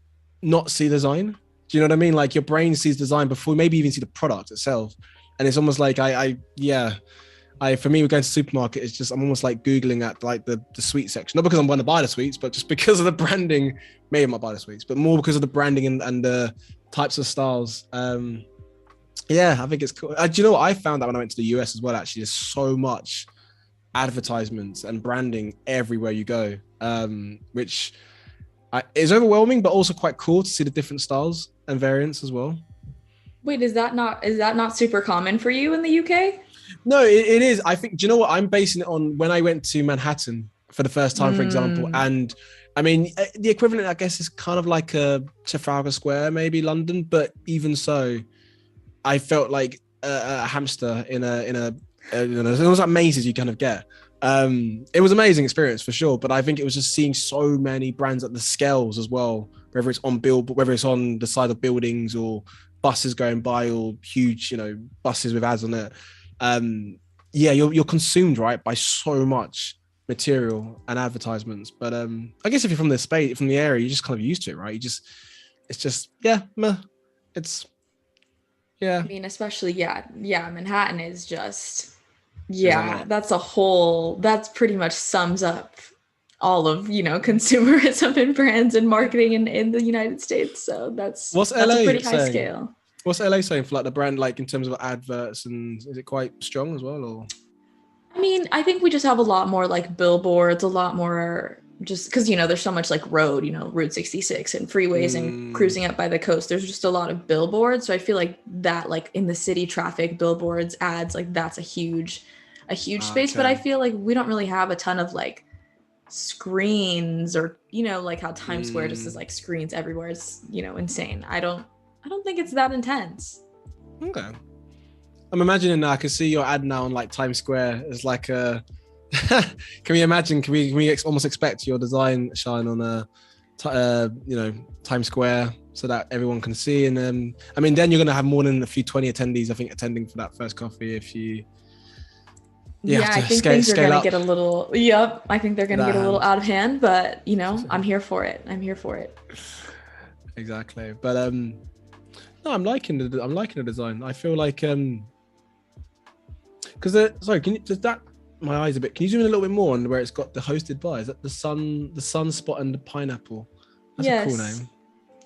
not see design. Do you know what I mean? Like, your brain sees design before maybe even see the product itself. And it's almost like for me, we're going to the supermarket, it's just, I'm almost like Googling at like the sweet section, not because I'm going to buy the sweets, but just because of the branding. Maybe I might buy the sweets, but more because of the branding and the types of styles. Yeah, I think it's cool. Do you know what I found out when I went to the US as well? Actually, there's so much advertisements and branding everywhere you go, which is overwhelming, but also quite cool to see the different styles and variants as well. Wait, is that not super common for you in the UK? No, it is. I think, do you know what? I'm basing it on when I went to Manhattan for the first time, for example. And I mean, the equivalent, I guess, is kind of like a Trafalgar Square, maybe London. But even so, I felt like a hamster in a it was like mazes you kind of get. It was an amazing experience for sure, but I think it was just seeing so many brands at the scales as well, whether it's on whether it's on the side of buildings or buses going by, or huge, buses with ads on it. Yeah, you're consumed, right, by so much material and advertisements. But I guess if you're from the space, from the area, you're just kind of used to it, right? It's just meh. It's yeah. I mean, especially Manhattan is just that's pretty much sums up all of consumerism and brands and marketing in the United States. So that's a pretty high scale. What's LA saying for like the brand, like in terms of adverts, and is it quite strong as well? Or I mean, I think we just have a lot more like billboards, a lot more just because there's so much like road, Route 66 and freeways and cruising up by the coast. There's just a lot of billboards. So I feel like that, like in the city, traffic, billboards, ads, like that's a huge space. But I feel like we don't really have a ton of like screens or like how Times Square just is like screens everywhere. It's insane. I don't think it's that intense. Okay. I'm imagining now, I can see your ad now on like Times Square as like a can we imagine, can we almost expect your design, Shyne, on Times Square so that everyone can see? And then then you're going to have more than a few 20 attendees, I think, attending for that first coffee if you I think things are going to get a little I think they're going to get a little out of hand, but I'm here for it. Exactly. But no, I'm liking the design. I feel like because sorry, my eyes a bit. Can you zoom in a little bit more on where it's got the hosted by? Is that the sunspot and the pineapple? That's a cool name.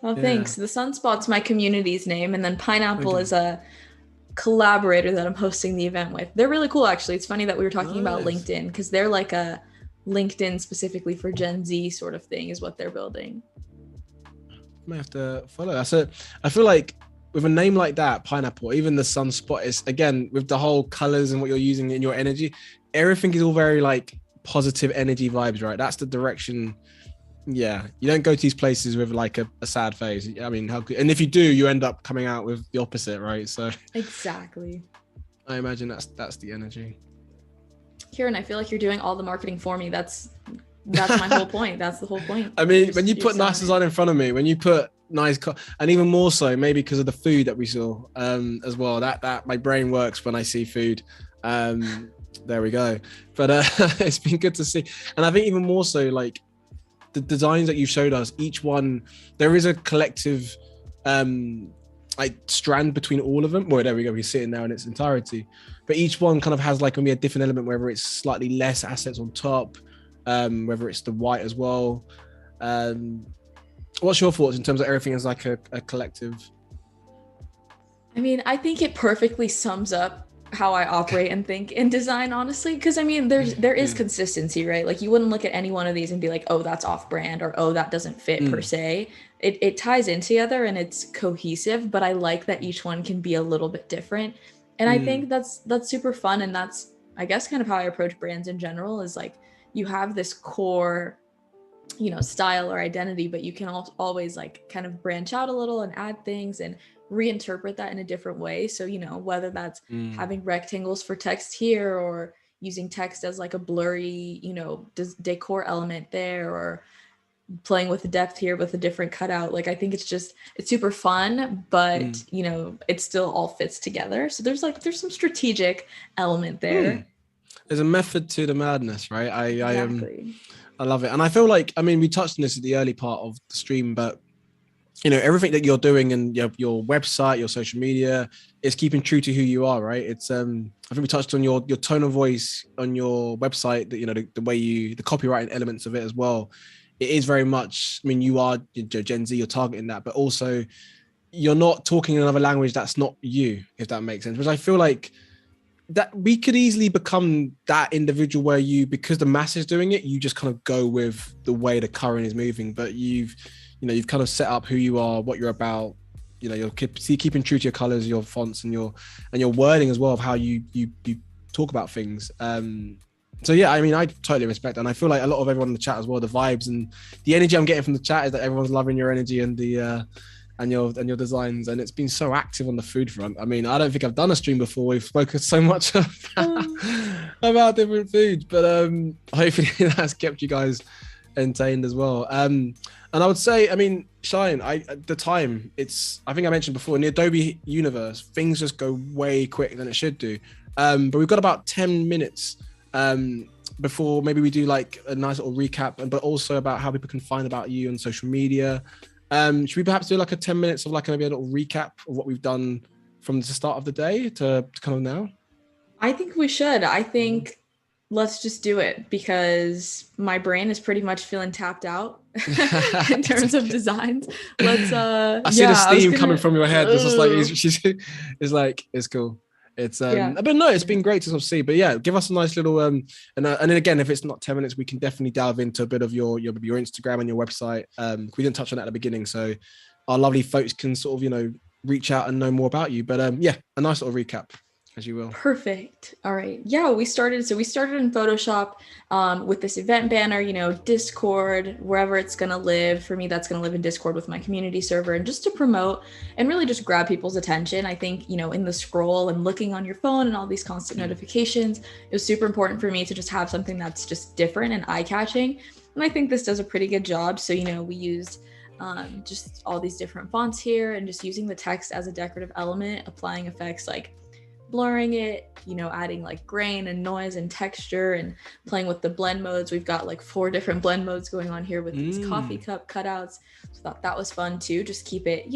Well, thanks. The Sunspot's my community's name, and then Pineapple is a collaborator that I'm hosting the event with. They're really cool, actually. It's funny that we were talking about LinkedIn, because they're like a LinkedIn specifically for Gen Z sort of thing is what they're building. I may have to follow that. So I feel like with a name like that, Pineapple, even the Sunspot, is, again, with the whole colors and what you're using in your energy, everything is all very like positive energy vibes, right? That's the direction. Yeah, you don't go to these places with like a sad face. I mean, and if you do, you end up coming out with the opposite, right? So exactly. I imagine that's the energy. Kieran, I feel like you're doing all the marketing for me. That's my whole point. That's the whole point. I mean, when you put nice design in front of me, when you put nice, and even more so, maybe because of the food that we saw as well. That my brain works when I see food. There we go. But it's been good to see, and I think even more so, like the designs that you showed us, each one, there is a collective like strand between all of them. Well, there we go. We see it now in its entirety, but each one kind of has like maybe a different element, whether it's slightly less assets on top, whether it's the white as well. What's your thoughts in terms of everything as like a collective? I mean, I think it perfectly sums up how I operate and think in design, honestly, because I mean, there is consistency, right? Like you wouldn't look at any one of these and be like, oh, that's off brand, or oh, that doesn't fit per se. It ties in together and it's cohesive, but I like that each one can be a little bit different. And I think that's super fun. And that's, I guess, kind of how I approach brands in general, is like you have this core, style or identity, but you can always like kind of branch out a little and add things and reinterpret that in a different way. So, whether that's having rectangles for text here, or using text as like a blurry, decor element there, or playing with the depth here with a different cutout. Like, I think it's super fun, but it still all fits together. So there's some strategic element there. There's a method to the madness, right? Exactly. I love it. And I feel like, I mean, we touched on this at the early part of the stream, but everything that you're doing and your website, your social media, is keeping true to who you are, right? It's I think we touched on your tone of voice on your website, that the way the copywriting elements of it as well. It is very much, I mean, you are Gen Z, you're targeting that, but also you're not talking another language that's not you, if that makes sense. Which I feel like that we could easily become that individual where because the mass is doing it, you just kind of go with the way the current is moving, but you've kind of set up who you are, what you're about. You're keeping true to your colors, your fonts, and your wording as well of how you talk about things. So yeah, I mean, I totally respect that. And I feel like a lot of everyone in the chat as well, the vibes and the energy I'm getting from the chat is that everyone's loving your energy and the and your designs, and it's been so active on the food front. I mean, I don't think I've done a stream before we've spoken so much about different foods, but hopefully that's kept you guys entertained as well. And I would say, I mean, Shyne, the time, I think I mentioned before, in the Adobe universe, things just go way quicker than it should do. But we've got about 10 minutes before maybe we do like a nice little recap, but also about how people can find about you on social media. Should we perhaps do like a 10 minutes of like maybe a little recap of what we've done from the start of the day to kind of now? I think we should. I think let's just do it, because my brain is pretty much feeling tapped out in terms of designs. Let's I see the steam coming from your head. It's just like it's cool. It's but no, it's been great to sort of see. But yeah, give us a nice little and then again, if it's not 10 minutes, we can definitely delve into a bit of your Instagram and your website. We didn't touch on that at the beginning, so our lovely folks can sort of reach out and know more about you. But yeah, a nice little recap, as you will. Perfect. All right. Yeah, we started in Photoshop with this event banner, Discord, wherever it's going to live. For me, that's going to live in Discord with my community server, and just to promote and really just grab people's attention. I think, in the scroll and looking on your phone and all these constant notifications, it was super important for me to just have something that's just different and eye-catching. And I think this does a pretty good job. So, we used just all these different fonts here, and just using the text as a decorative element, applying effects like blurring it, adding like grain and noise and texture, and playing with the blend modes. We've got like 4 different blend modes going on here with these coffee cup cutouts. So thought that was fun too. Just keep it,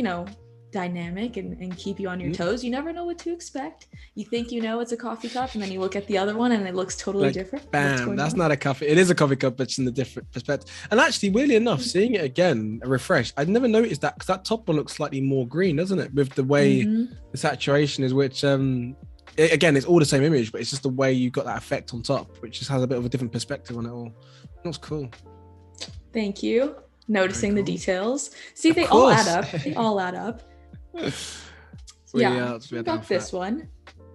dynamic and keep you on your toes. You never know what to expect. You think it's a coffee cup, and then you look at the other one and it looks totally different. Bam, that's not a coffee. It is a coffee cup, but it's in a different perspective. And actually, weirdly enough, seeing it again, a refresh, I'd never noticed that, because that top one looks slightly more green, doesn't it? With the way the saturation is, which again, it's all the same image, but it's just the way you got that effect on top, which just has a bit of a different perspective on it all. That's cool. Thank you. Noticing the details. See, they all add up. They all add up. We got this one.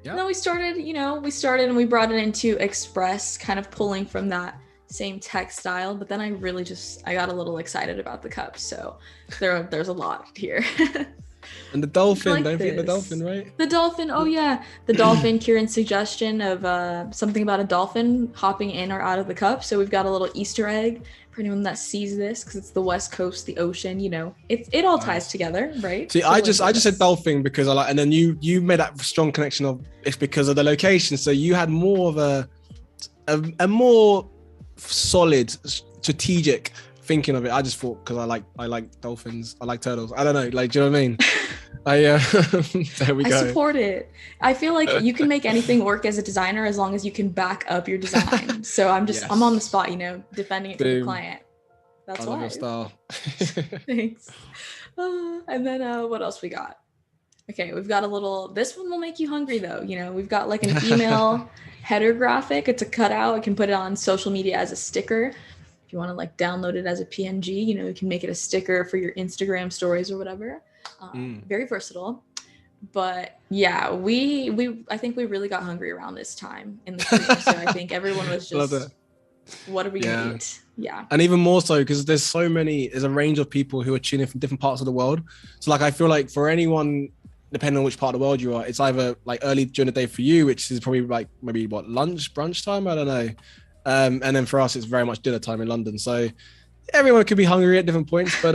Yeah. And then we started and we brought it into Express, kind of pulling from that same textile. But then I got a little excited about the cups. So there's a lot here. And the dolphin, don't forget the dolphin, right? The dolphin, oh yeah. The dolphin, Kieran's suggestion of something about a dolphin hopping in or out of the cup. So we've got a little Easter egg for anyone that sees this, because it's the West Coast, the ocean, it all ties together, right? See, I just said dolphin because I like, and then you made that strong connection of it's because of the location. So you had more of a more solid, strategic thinking of it. I just thought, because I like dolphins, I like turtles. I don't know, like, do you know what I mean? There we go. I support it. I feel like you can make anything work as a designer as long as you can back up your design. So I'm on the spot, defending it for the client. That's why. I love your style. Thanks. And then what else we got? Okay, we've got this one will make you hungry though. We've got like an email header graphic. It's a cutout. I can put it on social media as a sticker. If you want to like download it as a PNG, you can make it a sticker for your Instagram stories or whatever. Very versatile. But yeah, I think we really got hungry around this time in the stream. So I think everyone was just, what are we gonna eat? Yeah. And even more so because there's a range of people who are tuning in from different parts of the world. So like I feel like for anyone, depending on which part of the world you are, it's either like early during the day for you, which is probably like maybe lunch, brunch time, I don't know. And then for us, it's very much dinner time in London. So everyone could be hungry at different points, but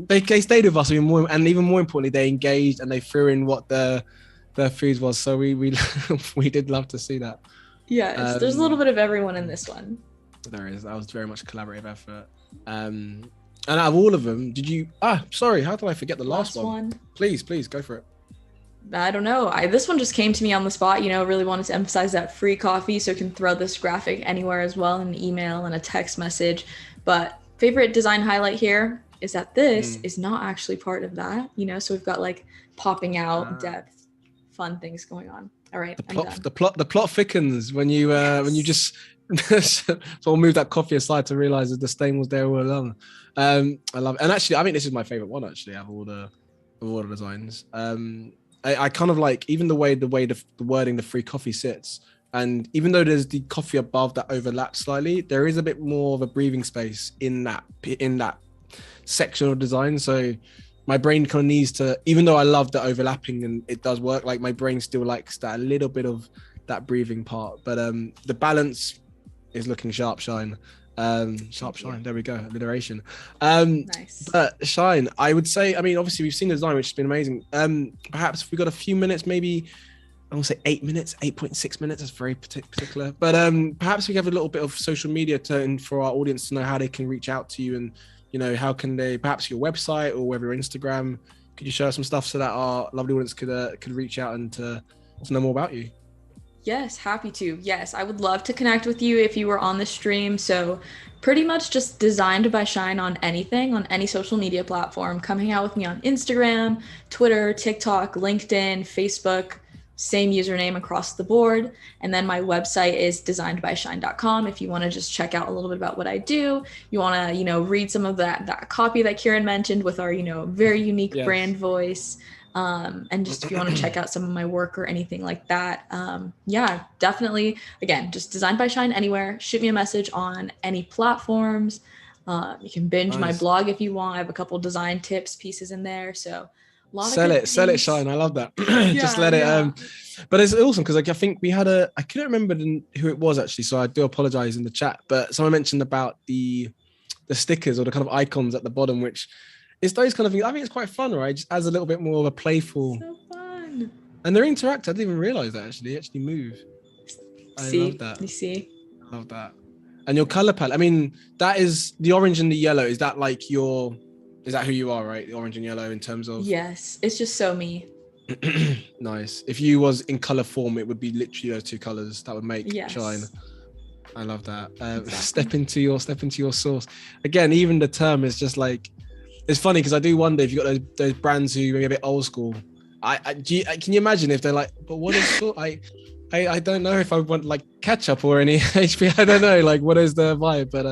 they stayed with us, and even more importantly, they engaged and they threw in what their food was. So we did love to see that. Yes, there's a little bit of everyone in this one. There is. That was very much a collaborative effort. And out of all of them, did you? Sorry, how did I forget the last one? Please go for it. I don't know. This one just came to me on the spot, really wanted to emphasize that free coffee, so you can throw this graphic anywhere as well, in an email and a text message. But favorite design highlight here is that this is not actually part of that, so we've got like popping out depth, fun things going on. All right. The plot thickens when you just sort of move that coffee aside to realize that the stain was there all along. I love it. And actually, I think this is my favorite one actually out of all the designs. I kind of like even the way the wording, the free coffee sits, and even though there's the coffee above that overlaps slightly, there is a bit more of a breathing space in that section of design. So my brain kind of needs to, even though I love the overlapping and it does work, like my brain still likes that a little bit of that breathing part. But the balance is looking sharp, Shyne. Sharp Shyne. There we go. Alliteration. Nice. But Shyne, I would say, I mean, obviously we've seen the design, which has been amazing. Perhaps if we got a few minutes, maybe I want to say 8 minutes, 8.6 minutes. That's very particular. But perhaps we have a little bit of social media for our audience to know how they can reach out to you, and how can they, perhaps your website or whether your Instagram. Could you share some stuff so that our lovely audience could reach out and to know more about you? Yes, happy to. Yes, I would love to connect with you if you were on the stream. So pretty much just Designed by Shyne on anything, on any social media platform. Come hang out with me on Instagram, Twitter, TikTok, LinkedIn, Facebook, same username across the board. And then my website is designedbyshyne.com. If you want to just check out a little bit about what I do, you want to, read some of that copy that Kieran mentioned with our, very unique brand voice. And just if you want to check out some of my work or anything like that, definitely, again, just Designed by Shyne anywhere. Shoot me a message on any platforms. You can binge my blog if you want. I have a couple design tips pieces in there. So sell it, Shyne. I love that. Just let it. But it's awesome because I think we had I couldn't remember who it was actually, so I do apologize in the chat. But someone mentioned about the stickers or the kind of icons at the bottom, which it's those kind of things. I think it's quite fun, right? It just adds a little bit more of a playful. So fun. And they're interactive. I didn't even realize that actually. They actually move. I love that. You see? I love that. And your color palette. I mean, that is the orange and the yellow. Is that like is that who you are, right? The orange and yellow in terms of. Yes, it's just so me. Nice. If you was in color form, it would be literally those two colors that would make Shyne. I love that. Exactly. Step into your source. Again, even the term is just like, it's funny because I do wonder if you got those brands who maybe a bit old school. Can you imagine if they're like, but what is salt? I don't know if I want like ketchup or any HP. I don't know, like what is the vibe? But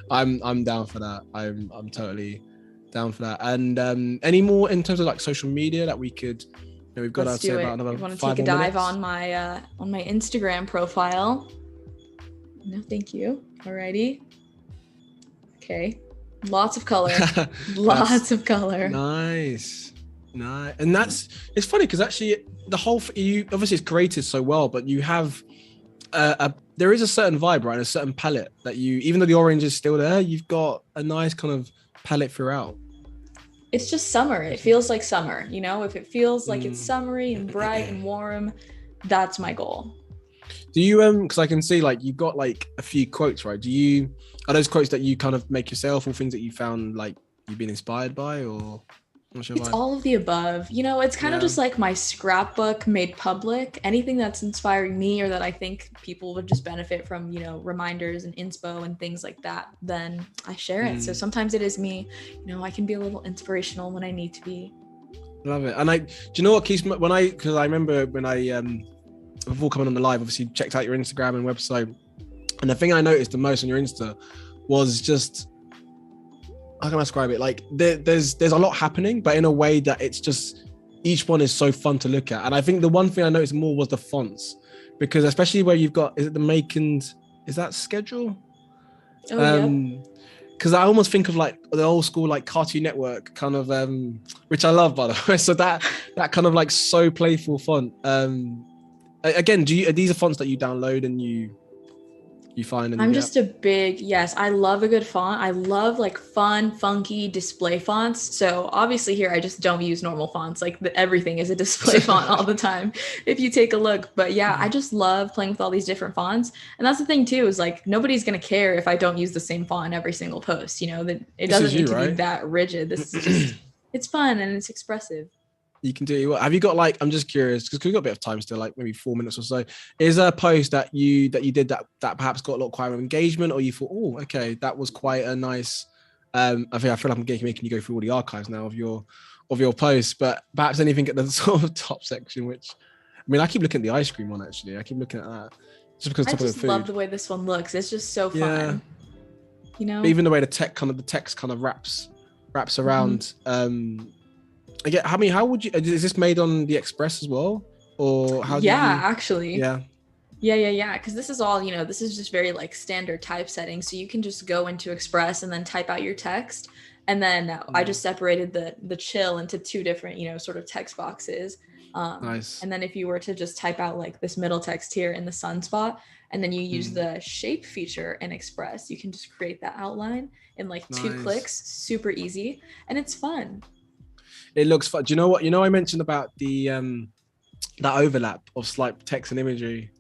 I'm down for that. I'm totally down for that. And any more in terms of like social media that we could, we've got to say about another 5 more minutes. Want to take a dive on my Instagram profile? No, thank you. Alrighty. Okay. Lots of color. Lots of color. Nice. And it's funny because actually the whole, you obviously it's created so well, but you have there is a certain vibe, right? A certain palette that even though the orange is still there, you've got a nice kind of palette throughout. It's just summer. It feels like summer, if it feels like it's summery and bright and warm, that's my goal. Do you because I can see like you've got like a few quotes, right? Are those quotes that you kind of make yourself, or things that you found like you've been inspired by, or it's all of the above? It's kind of just like my scrapbook made public. Anything that's inspiring me or that I think people would just benefit from, reminders and inspo and things like that, then I share it. So sometimes it is me, I can be a little inspirational when I need to be. Love it. And do you know what keeps because I remember when I before coming on the live, obviously checked out your Instagram and website, and the thing I noticed the most on your Insta was just, how can I describe it? Like there's a lot happening, but in a way that it's just, each one is so fun to look at. And I think the one thing I noticed more was the fonts, because especially where you've got, is it the is that schedule? Because I almost think of like the old school like Cartoon Network kind of, which I love, by the way. So that kind of like so playful font. Again, are these are fonts that you download and you find? I'm just yes, I love a good font. I love like fun, funky display fonts. So obviously here I just don't use normal fonts. Like everything is a display font all the time, if you take a look. But yeah, I just love playing with all these different fonts. And that's the thing too, is like nobody's gonna care if I don't use the same font in every single post. That it doesn't need to be that rigid. This is just it's fun and it's expressive. You can do it. Have you got like, I'm just curious because we've got a bit of time still, like maybe 4 minutes or so. Is there a post that you did that perhaps got a lot quite of engagement, or you thought, oh, okay, that was quite a nice, I feel like I'm making you go through all the archives now of your posts, but perhaps anything at the sort of top section, which, I mean, I keep looking at the ice cream one actually. I keep looking at that just because I just love the way this one looks. It's just so fun. But even the way the text kind of wraps around, again, I mean, how would you? Is this made on the Express as well, or how? Actually. Yeah. Because this is all, this is just very like standard typesetting. So you can just go into Express and then type out your text, And then I just separated the chill into two different, sort of text boxes. Nice. And then if you were to just type out like this middle text here in the sunspot, and then you use the shape feature in Express, you can just create that outline in like 2 clicks, super easy. And it's fun. It looks fun. Do you know what? I mentioned about the that overlap of slight text and imagery.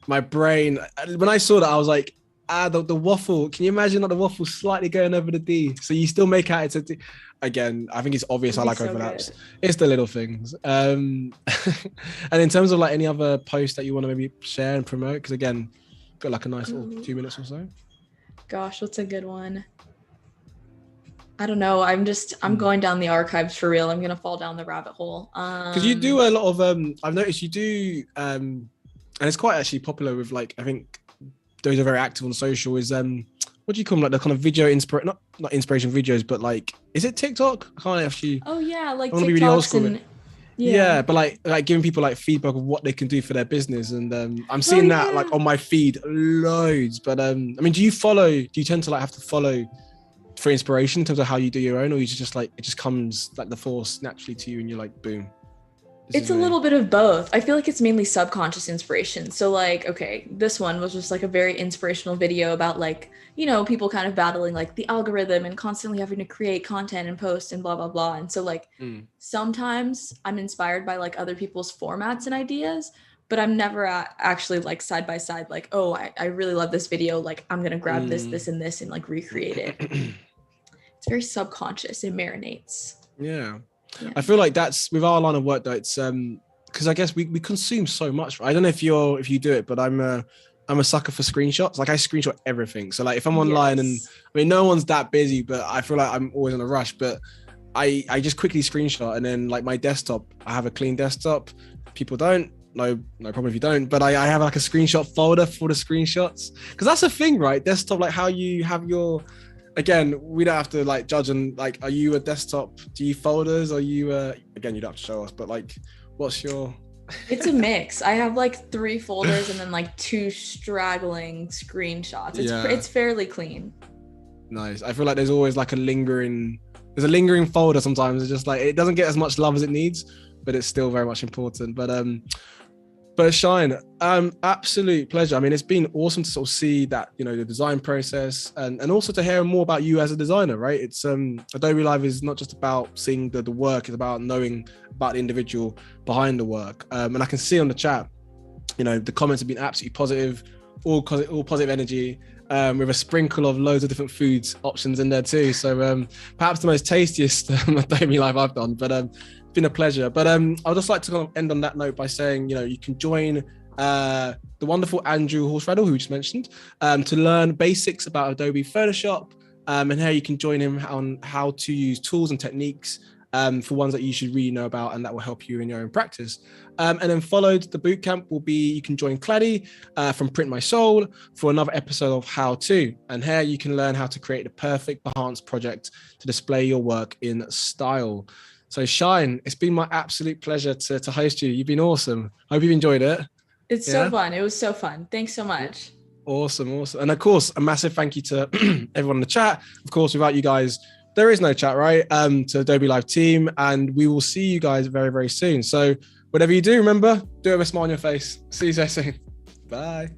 My brain, when I saw that, I was like, the waffle. Can you imagine that the waffle slightly going over the D? So you still make out it's a D. Again, I think it's obvious I like overlaps. Good. It's the little things. And in terms of like any other posts that you want to maybe share and promote, because again, got like a nice little 2 minutes or so. Gosh, what's a good one? I don't know. I'm going down the archives for real. I'm going to fall down the rabbit hole. Because you do a lot of, I've noticed you do, and it's quite actually popular with like, I think those are very active on social is, what do you call them? Like the kind of video not inspiration videos, but like, is it TikTok? I can't actually. Oh yeah. Like TikToks really old school, and yeah, but like giving people like feedback of what they can do for their business. And I'm seeing that like on my feed loads, but I mean, do you tend to like have to follow for inspiration in terms of how you do your own, or you just like it just comes like the force naturally to you and you're like boom? It's a little bit of both. I feel like it's mainly subconscious inspiration. So like, okay, this one was just like a very inspirational video about like, people kind of battling like the algorithm and constantly having to create content and post and blah, blah, blah. And so like sometimes I'm inspired by like other people's formats and ideas, but I'm never actually like side by side, like, oh, I really love this video. Like I'm going to grab this and this and like recreate it. It's very subconscious. It marinates. Yeah. I feel like that's with our line of work though. It's because I guess we consume so much. I don't know if you do it, but I'm a sucker for screenshots. Like I screenshot everything. So like if I'm online and I mean no one's that busy, but I feel like I'm always in a rush. But I just quickly screenshot, and then like my desktop, I have a clean desktop. People don't. No problem if you don't. But I have like a screenshot folder for the screenshots, because that's a thing, right? Desktop, like how you have your. Again, we don't have to like judge and like, are you a desktop? Do you folders? Are you again, you don't have to show us, but like, what's your? It's a mix. I have like 3 folders and then like 2 straggling screenshots. It's fairly clean. Nice. I feel like there's always like a lingering folder sometimes. It's just like, it doesn't get as much love as it needs, but it's still very much important. But Shyne, absolute pleasure. I mean, it's been awesome to sort of see that, the design process and also to hear more about you as a designer, right? It's Adobe Live is not just about seeing the work, it's about knowing about the individual behind the work. And I can see on the chat, the comments have been absolutely positive, all positive energy, with a sprinkle of loads of different foods options in there too. So perhaps the most tastiest Adobe Live I've done, but been a pleasure. But I'd just like to kind of end on that note by saying, you can join the wonderful Andrew Horsradel, who we just mentioned, to learn basics about Adobe Photoshop, and how you can join him on how to use tools and techniques for ones that you should really know about and that will help you in your own practice. And then followed the bootcamp will be, you can join Clady from Print My Soul for another episode of How To. And here you can learn how to create the perfect Behance project to display your work in style. So Shyne, it's been my absolute pleasure to host you. You've been awesome. I hope you've enjoyed it. It's so fun. It was so fun. Thanks so much. Awesome. And of course, a massive thank you to everyone in the chat. Of course, without you guys, there is no chat, right? To Adobe Live team. And we will see you guys very, very soon. So whatever you do, remember, do it with a smile on your face. See you so soon. Bye.